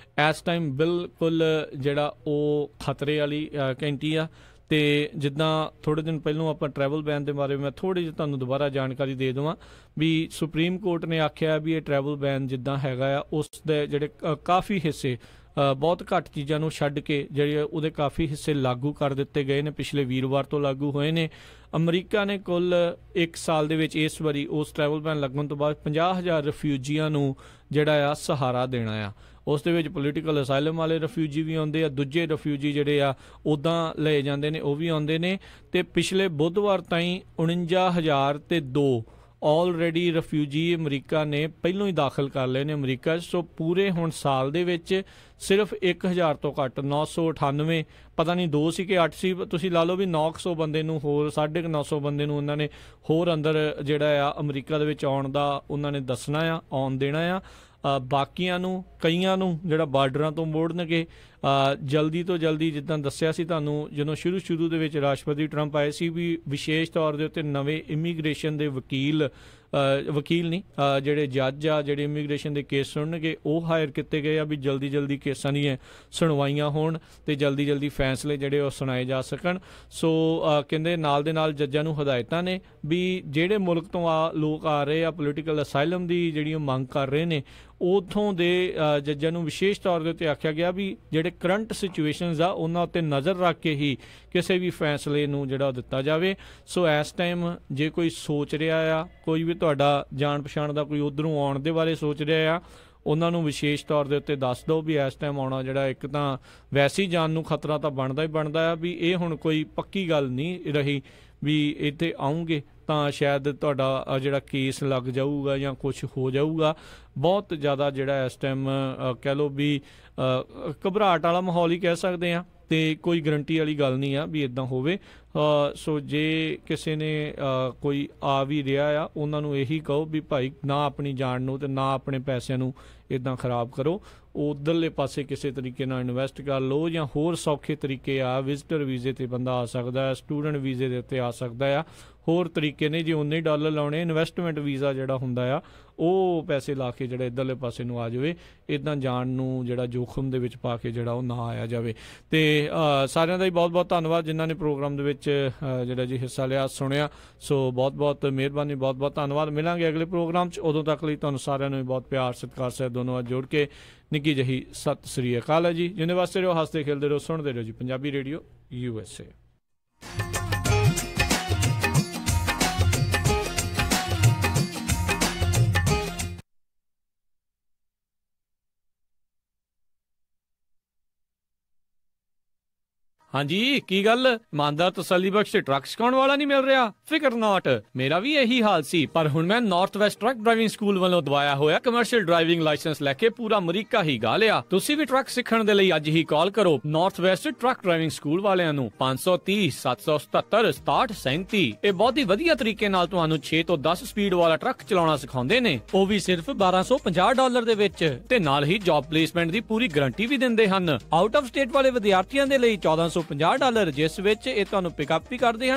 ਇਸ ਟਾਈਮ ਬਿਲਕੁਲ ਜਿਹੜਾ ਉਹ ਖਤਰੇ ਵਾਲੀ ਘੰਟੀ ਆ। ਤੇ ਜਿੱਦਾਂ ਥੋੜ੍ਹੇ ਦਿਨ ਪਹਿਲੋਂ ਆਪਾਂ ਟਰੈਵਲ ਬੈਨ ਦੇ ਬਾਰੇ ਮੈਂ ਥੋੜ੍ਹੀ ਜਿਹੀ ਤੁਹਾਨੂੰ ਦੁਬਾਰਾ ਜਾਣਕਾਰੀ ਦੇ ਦੇਵਾਂ ਵੀ ਸੁਪਰੀਮ ਕੋਰਟ ਨੇ ਆਖਿਆ ਵੀ ਇਹ ਟਰੈਵਲ ਬੈਨ ਜਿੱਦਾਂ ਹੈਗਾ ਆ ਉਸ ਦੇ ਜਿਹੜੇ ਕਾਫੀ ਹਿੱਸੇ ਬਹੁਤ ਘੱਟ ਚੀਜ਼ਾਂ ਨੂੰ ਛੱਡ ਕੇ ਜਿਹੜੇ ਉਹਦੇ ਕਾਫੀ ਹਿੱਸੇ ਲਾਗੂ ਕਰ ਦਿੱਤੇ ਗਏ ਨੇ, ਪਿਛਲੇ ਵੀਰਵਾਰ ਤੋਂ ਲਾਗੂ ਹੋਏ ਨੇ। ਅਮਰੀਕਾ ਨੇ ਕੁੱਲ 1 ਸਾਲ ਦੇ ਵਿੱਚ ਇਸ ਵਾਰੀ ਉਸ ਟਰੈਵਲ ਬੈਨ ਲੱਗਣ ਤੋਂ ਬਾਅਦ 50,000 ਰਿਫਿਊਜੀਆਂ ਨੂੰ ਜਿਹੜਾ ਆ ਸਹਾਰਾ ਦੇਣਾ ਆ। ਉਸ ਦੇ ਵਿੱਚ ਪੋਲੀਟੀਕਲ ਅਸਾਈਲਮ ਵਾਲੇ ਰਿਫਿਊਜੀ ਵੀ ਆਉਂਦੇ ਆ, ਦੂਜੇ ਰਿਫਿਊਜੀ ਜਿਹੜੇ ਆ ਉੱਦਾਂ ਲਏ ਜਾਂਦੇ ਨੇ ਉਹ ਵੀ ਆਉਂਦੇ ਨੇ। ਤੇ ਪਿਛਲੇ ਬੁੱਧਵਾਰ ਤਾਈਂ 49,002 ਆਲਰੇਡੀ ਰਿਫਿਊਜੀ ਅਮਰੀਕਾ ਨੇ ਪਹਿਲੋਂ ਹੀ ਦਾਖਲ ਕਰ ਲਏ ਨੇ ਅਮਰੀਕਾ 'ਚ। ਸੋ ਪੂਰੇ ਹੁਣ ਸਾਲ ਦੇ ਵਿੱਚ ਸਿਰਫ 1,000 ਤੋਂ ਘੱਟ 998 ਪਤਾ ਨਹੀਂ 2 ਸੀ ਕਿ 8 ਸੀ, ਤੁਸੀਂ ਲਾ ਲਓ ਵੀ 900 ਬੰਦੇ ਨੂੰ ਹੋਰ 950 ਬੰਦੇ ਨੂੰ ਉਹਨਾਂ ਨੇ ਹੋਰ ਅੰਦਰ ਜਿਹੜਾ ਆ ਅਮਰੀਕਾ ਦੇ ਵਿੱਚ ਆਉਣ ਦਾ ਉਹਨਾਂ ਨੇ ਦੱਸਣਾ ਆ, ਆਉਣ ਦੇਣਾ ਆ। ਬਾਕੀਆਂ ਨੂੰ ਕਈਆਂ ਨੂੰ ਜਿਹੜਾ ਬਾਰਡਰਾਂ ਤੋਂ ਮੋੜਨਗੇ ਜਲਦੀ ਤੋਂ ਜਲਦੀ। ਜਿੱਦਾਂ ਦੱਸਿਆ ਸੀ ਤੁਹਾਨੂੰ ਜਦੋਂ ਸ਼ੁਰੂ ਦੇ ਵਿੱਚ ਰਾਸ਼ਟਰਪਤੀ ਟਰੰਪ ਆਏ ਸੀ ਵੀ ਵਿਸ਼ੇਸ਼ ਤੌਰ ਦੇ ਉੱਤੇ ਨਵੇਂ ਇਮੀਗ੍ਰੇਸ਼ਨ ਦੇ ਵਕੀਲ ਨਹੀਂ ਜਿਹੜੇ ਜੱਜ ਆ ਜਿਹੜੇ ਇਮੀਗ੍ਰੇਸ਼ਨ ਦੇ ਕੇਸ ਸੁਣਨਗੇ ਉਹ ਹਾਇਰ ਕੀਤੇ ਗਏ ਆ ਵੀ ਜਲਦੀ ਕੇਸਾਂ ਦੀਆਂ ਸੁਣਵਾਈਆਂ ਹੋਣ ਤੇ ਜਲਦੀ ਫੈਸਲੇ ਜਿਹੜੇ ਉਹ ਸੁਣਾਏ ਜਾ ਸਕਣ। ਸੋ ਕਹਿੰਦੇ ਨਾਲ ਦੇ ਨਾਲ ਜੱਜਾਂ ਨੂੰ ਹਦਾਇਤਾਂ ਨੇ ਵੀ ਜਿਹੜੇ ਮੁਲਕ ਤੋਂ ਲੋਕ ਆ ਰਹੇ ਆ ਪੋਲੀਟੀਕਲ ਅਸਾਈਲਮ ਦੀ ਜਿਹੜੀ ਮੰਗ ਕਰ ਰਹੇ ਨੇ ਉੱਥੋਂ ਦੇ ਜੱਜਾਂ ਨੂੰ ਵਿਸ਼ੇਸ਼ ਤੌਰ ਦੇ ਉੱਤੇ ਆਖਿਆ ਗਿਆ ਵੀ ਜਿਹੜੇ ਕਰੰਟ ਸਿਚੁਏਸ਼ਨਸ ਆ ਉਹਨਾਂ ਉੱਤੇ ਨਜ਼ਰ ਰੱਖ ਕੇ ਹੀ ਕਿਸੇ ਵੀ ਫੈਸਲੇ ਨੂੰ ਜਿਹੜਾ ਦਿੱਤਾ ਜਾਵੇ। ਸੋ ਇਸ ਟਾਈਮ ਜੇ ਕੋਈ ਸੋਚ ਰਿਹਾ ਆ, ਕੋਈ ਵੀ ਤੁਹਾਡਾ ਜਾਣ ਪਛਾਣ ਦਾ ਕੋਈ ਉੱਧਰੋਂ ਆਉਣ ਦੇ ਬਾਰੇ ਸੋਚ ਰਿਹਾ ਆ, ਉਹਨਾਂ ਨੂੰ ਵਿਸ਼ੇਸ਼ ਤੌਰ ਦੇ ਉੱਤੇ ਦੱਸ ਦਿਓ ਵੀ ਇਸ ਟਾਈਮ ਆਉਣਾ ਜਿਹੜਾ ਇੱਕ ਤਾਂ ਵੈਸੀ ਜਾਨ ਨੂੰ ਖਤਰਾ ਤਾਂ ਬਣਦਾ ਹੀ ਬਣਦਾ ਆ ਵੀ ਇਹ ਹੁਣ ਕੋਈ ਪੱਕੀ ਗੱਲ ਨਹੀਂ ਰਹੀ ਵੀ ਇੱਥੇ ਆਉਂਗੇ ਤਾਂ ਸ਼ਾਇਦ ਤੁਹਾਡਾ ਜਿਹੜਾ ਕੇਸ ਲੱਗ ਜਾਊਗਾ ਜਾਂ ਕੁਛ ਹੋ ਜਾਊਗਾ। ਬਹੁਤ ਜ਼ਿਆਦਾ ਜਿਹੜਾ ਇਸ ਟਾਈਮ ਕਹਿ ਲਓ ਵੀ ਘਬਰਾਹਟ ਵਾਲਾ ਮਾਹੌਲ ਹੀ ਕਹਿ ਸਕਦੇ ਹਾਂ ਤੇ ਕੋਈ ਗਰੰਟੀ ਵਾਲੀ ਗੱਲ ਨਹੀਂ ਆ ਵੀ ਇੱਦਾਂ ਹੋਵੇ। ਸੋ ਜੇ ਕਿਸੇ ਨੇ ਕੋਈ ਆ ਵੀ ਰਿਹਾ ਆ ਉਹਨਾਂ ਨੂੰ ਇਹੀ ਕਹੋ ਵੀ ਭਾਈ ਨਾ ਆਪਣੀ ਜਾਨ ਨੂੰ ਤੇ ਨਾ ਆਪਣੇ ਪੈਸਿਆਂ ਨੂੰ ਇੱਦਾਂ ਖਰਾਬ ਕਰੋ, ਉੱਧਰਲੇ ਪਾਸੇ ਕਿਸੇ ਤਰੀਕੇ ਨਾਲ ਇਨਵੈਸਟ ਕਰ ਲਓ ਜਾਂ ਹੋਰ ਸੌਖੇ ਤਰੀਕੇ ਆ। ਵਿਜ਼ਟਰ ਵੀਜ਼ੇ ਤੇ ਬੰਦਾ ਆ ਸਕਦਾ, ਸਟੂਡੈਂਟ ਵੀਜ਼ੇ ਦੇ ਉੱਤੇ ਆ ਸਕਦਾ ਆ, ਹੋਰ ਤਰੀਕੇ ਨੇ। ਜੇ ਉਨੇ ਡਾਲਰ ਲਾਉਣੇ ਇਨਵੈਸਟਮੈਂਟ ਵੀਜ਼ਾ ਜਿਹੜਾ ਹੁੰਦਾ ਆ ਉਹ ਪੈਸੇ ਲਾ ਕੇ ਜਿਹੜਾ ਇੱਧਰਲੇ ਪਾਸੇ ਨੂੰ ਆ ਜਾਵੇ, ਇੱਦਾਂ ਜਾਣ ਨੂੰ ਜਿਹੜਾ ਜੋਖਮ ਦੇ ਵਿੱਚ ਪਾ ਕੇ ਜਿਹੜਾ ਉਹ ਨਾ ਆਇਆ ਜਾਵੇ। ਤੇ ਸਾਰਿਆਂ ਦਾ ਹੀ ਬਹੁਤ ਧੰਨਵਾਦ ਜਿਨ੍ਹਾਂ ਨੇ ਪ੍ਰੋਗਰਾਮ ਦੇ ਵਿੱਚ ਜਿਹੜਾ ਜੀ ਹਿੱਸਾ ਲਿਆ, ਸੁਣਿਆ। ਸੋ ਬਹੁਤ ਮਿਹਰਬਾਨੀ, ਬਹੁਤ ਧੰਨਵਾਦ। ਮਿਲਾਂਗੇ ਅਗਲੇ ਪ੍ਰੋਗਰਾਮ 'ਚ, ਉਦੋਂ ਤੱਕ ਲਈ ਤੁਹਾਨੂੰ ਸਾਰਿਆਂ ਨੂੰ ਬਹੁਤ ਪਿਆਰ ਸਤਿਕਾਰ ਸਹਿਤ ਦੋਨੋਂ ਹੱਥ ਜੋੜ ਕੇ ਨਿੱਕੀ ਜਿਹੀ ਸਤਿ ਸ੍ਰੀ ਅਕਾਲ ਹੈ ਜੀ। ਜਿੰਨੇ ਵਾਸਤੇ ਰਹੋ, ਹੱਸਦੇ ਖੇਲਦੇ ਰਹੋ, ਸੁਣਦੇ ਰਹੋ ਜੀ ਪੰਜਾਬੀ ਰੇਡੀਓ USA। ਹਾਂਜੀ ਕੀ ਗੱਲ, ਇਮਾਨਦਾਰ ਤਸੱਲੀ ਬਖਸ਼ ਟਰੱਕ ਸਿਖਾਉਣ ਵਾਲਾ ਨਹੀਂ ਮਿਲ ਰਿਹਾ? ਫਿਕਰ ਨਾਟ, ਮੇਰਾ ਵੀ ਇਹੀ ਹਾਲ ਸੀ, ਪਰ ਹੁਣ ਮੈਂ north West truck driving school ਵੱਲੋਂ ਦਵਾਇਆ ਹੋਇਆ ਕਮਰਸ਼ੀਅਲ ਡਰਾਈਵਿੰਗ ਲਾਇਸੈਂਸ ਲੈ ਕੇ ਪੂਰਾ ਅਮਰੀਕਾ ਹੀ ਗਾ ਲਿਆ। ਤੁਸੀਂ ਵੀ ਟਰੱਕ ਸਿੱਖਣ ਦੇ ਲਈ ਅੱਜ ਹੀ ਕਾਲ ਕਰੋ north West truck driving school ਵਾਲਿਆਂ ਨੂੰ 530 777 6737। ਇਹ ਬਹੁਤ ਹੀ ਵਧੀਆ ਤਰੀਕੇ ਨਾਲ ਤੁਹਾਨੂੰ 6 ਤੋਂ 10 ਸਪੀਡ ਵਾਲਾ ਟਰੱਕ ਚਲਾਉਣਾ ਸਿਖਾਉਂਦੇ ਨੇ, ਉਹ ਵੀ ਸਿਰਫ $1250 ਦੇ ਵਿੱਚ, ਤੇ ਨਾਲ ਹੀ ਜੌਬ ਪਲੇਸਮੈਂਟ ਦੀ ਪੂਰੀ ਗਾਰੰਟੀ ਵੀ ਦਿੰਦੇ ਹਨ। ਆਊਟ ਆਫ ਸਟੇਟ ਵਾਲੇ ਵਿਦਿਆਰਥੀਆਂ ਦੇ ਲਈ $1450, ਜਿਸ ਵਿੱਚ ਇਹ ਤੁਹਾਨੂੰ ਪਿਕਅਪ ਵੀ ਕਰਦੇ ਹਨ